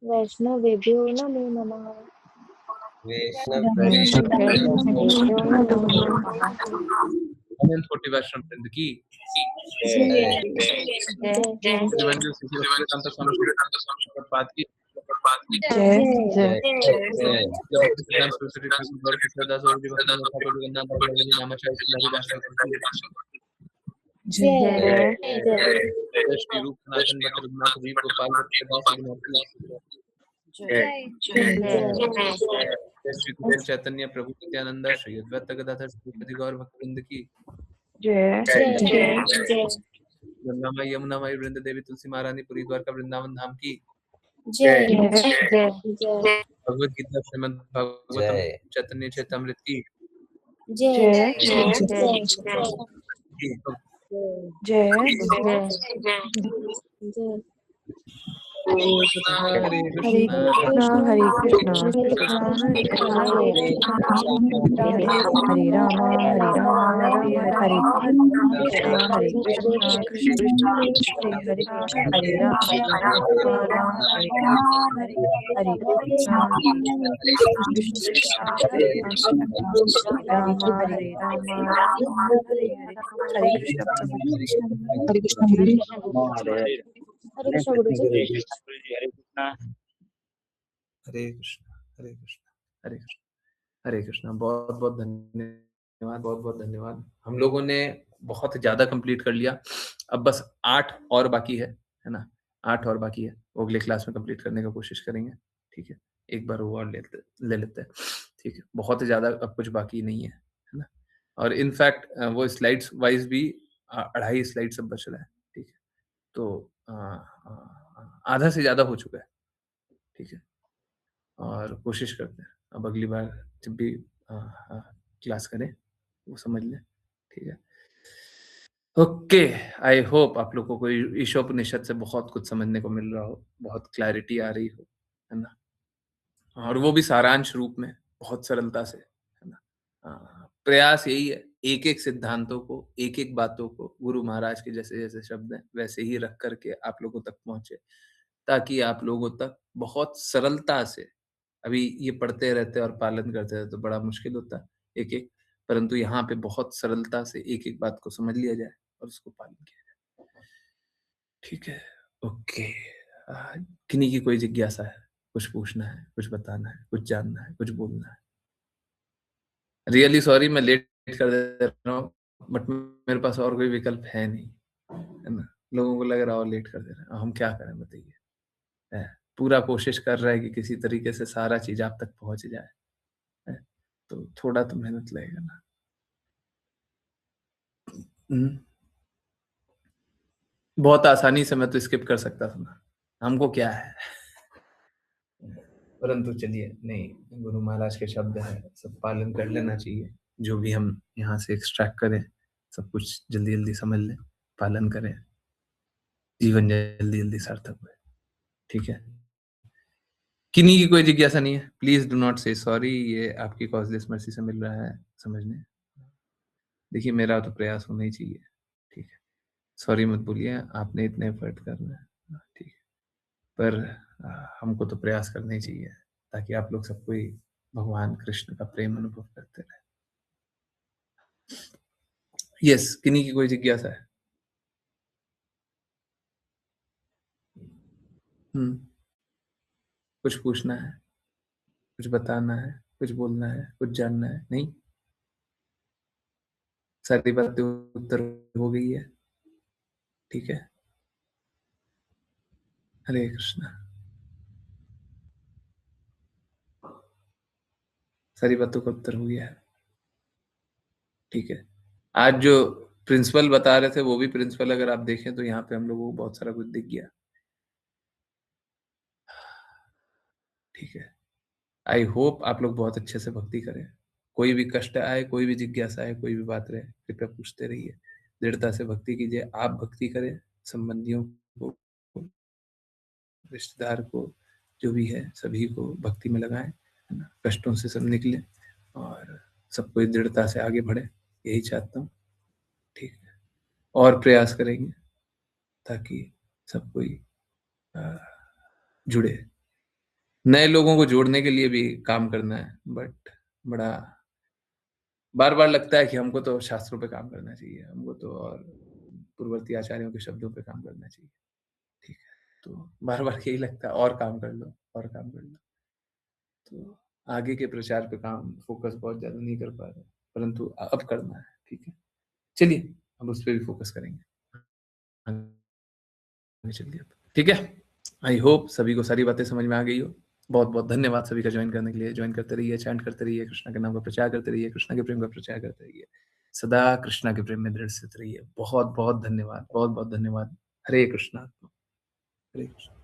वैष्णवेभ्यो नमो नमः। 140 वैष्णव वृंद की त्रिवंजन सिद्धांत स्वामी प्रभुपाद की श्री रूप सनातन भक्त रघुनाथ जी गोपाल श्री कृष्ण चैतन्य प्रभु नित्यानंद श्री अद्वैत गदाधर श्रीपति गौर भक्तवृंद की गंगा माई यमुना माई वृंद देवी तुलसी महारानी पुरी द्वारका वृंदावन धाम की भगवद गीता श्रीमद् भागवतम चैतन्य चैतामृत की हरे कृष्णा हरे कृष्णा हरे राम हरे राम हरे कृष्णा हरे कृष्णा कृष्ण कृष्ण हरे हरे राम हरे कृष्णा राम हरे राम हरे कृष्ण हरे कृष्ण गुरु जी। हरे कृष्णा गुरु जी। हरे कृष्णा हरे कृष्णा हरे कृष्णा हरे कृष्णा। बहुत बहुत धन्यवाद, बहुत बहुत धन्यवाद। हम लोगों ने बहुत ज्यादा कंप्लीट कर लिया। अब बस 8 और बाकी है ना? 8 और बाकी है, वो अगले क्लास में कंप्लीट करने का कोशिश करेंगे। ठीक है, एक बार वो और ले लेते हैं। ठीक है, बहुत ज्यादा अब कुछ बाकी नहीं है ना। और इनफैक्ट वो स्लाइड्स वाइज भी 2.5 स्लाइड सब बच रहा है, ठीक है। तो आधा से ज्यादा हो चुका है, ठीक है। और कोशिश करते हैं अब अगली बार जब भी क्लास करें वो समझ लें, ठीक है। ओके, आई होप आप लोग को कोई ईशोपनिषद से बहुत कुछ समझने को मिल रहा हो, बहुत क्लैरिटी आ रही हो, है ना। और वो भी सारांश रूप में, बहुत सरलता से, है ना। प्रयास यही है, एक एक सिद्धांतों को, एक एक बातों को गुरु महाराज के जैसे जैसे शब्द हैं वैसे ही रख करके आप लोगों तक पहुंचे, ताकि आप लोगों तक बहुत सरलता से, अभी ये पढ़ते रहते और पालन करते रहते तो बड़ा मुश्किल होता है एक एक, परंतु यहाँ पे बहुत सरलता से एक एक बात को समझ लिया जाए और उसको पालन किया जाए, ठीक है। ओके, किन्हीं की कोई जिज्ञासा है, कुछ पूछना है, कुछ बताना है, कुछ जानना है, कुछ बोलना है? रियली सॉरी मैं लेट कर दे रहा हूँ, बट मेरे पास और कोई विकल्प है नहीं, है ना। लोगों को लग रहा है लेट कर दे रहे हैं, हम क्या करें बताइए। पूरा कोशिश कर रहा है कि किसी तरीके से सारा चीज आप तक पहुंच जाए, है? तो थोड़ा तो मेहनत लगेगा ना। बहुत आसानी से मैं तो स्किप कर सकता था ना, हमको क्या है। परंतु चलिए, नहीं, गुरु महाराज के शब्द हैं, सब पालन कर लेना चाहिए। जो भी हम यहाँ से एक्सट्रैक्ट करें सब कुछ जल्दी जल्दी समझ लें, पालन करें, जीवन जल्दी जल्दी सार्थक हुए, ठीक है। किन्हीं की कोई जिज्ञासा नहीं है, प्लीज डू नॉट से सॉरी, ये आपकी कॉजलेस मर्सी से मिल रहा है समझने। देखिए मेरा तो प्रयास होना ही चाहिए, ठीक है। सॉरी मत बोलिए, आपने इतने एफर्ट करना है, ठीक है। पर हमको तो प्रयास करना ही चाहिए, ताकि आप लोग सब कोई भगवान कृष्ण का प्रेम अनुभव करते रहे। यस, किन्हीं की कोई जिज्ञासा है? कुछ पूछना है, कुछ बताना है, कुछ बोलना है, कुछ जानना है? नहीं, सारी बातें उत्तर हो गई है, ठीक है। हरे कृष्णा, सारी बातों का उत्तर हो गया है, ठीक है। आज जो प्रिंसिपल बता रहे थे वो भी प्रिंसिपल अगर आप देखें तो यहाँ पे हम लोगों को बहुत सारा कुछ दिख गया, ठीक है। आई होप आप लोग बहुत अच्छे से भक्ति करें। कोई भी कष्ट आए, कोई भी जिज्ञासा आए, कोई भी बात रहे, कृपया पूछते रहिए, दृढ़ता से भक्ति कीजिए। आप भक्ति करें, संबंधियों को, रिश्तेदार को, जो भी है सभी को भक्ति में लगाएं, है ना। कष्टों से सब निकले और सब कोई दृढ़ता से आगे बढ़े, यही चाहता हूँ, ठीक है। और प्रयास करेंगे ताकि सब कोई जुड़े। नए लोगों को जोड़ने के लिए भी काम करना है, बट बड़ा बार बार लगता है कि हमको तो शास्त्रों पे काम करना चाहिए, हमको तो और पूर्ववर्ती आचार्यों के शब्दों पे काम करना चाहिए, ठीक है। तो बार बार यही लगता है और काम कर लो, और काम कर लो। तो आगे के प्रचार पे काम फोकस बहुत ज्यादा नहीं कर पा रहे, परंतु अब करना है, ठीक है। चलिए अब उस पर भी फोकस करेंगे, चलिए ठीक है। आई होप सभी को सारी बातें समझ में आ गई हो। बहुत बहुत धन्यवाद सभी का ज्वाइन करने के लिए। ज्वाइन करते रहिए, चैंट करते रहिए, कृष्णा के नाम का प्रचार करते रहिए, कृष्णा के प्रेम का प्रचार करते रहिए, सदा कृष्णा के प्रेम में दृढ़ स्थित रहिए। बहुत बहुत धन्यवाद, बहुत बहुत धन्यवाद। हरे कृष्णा, हरे कृष्णा।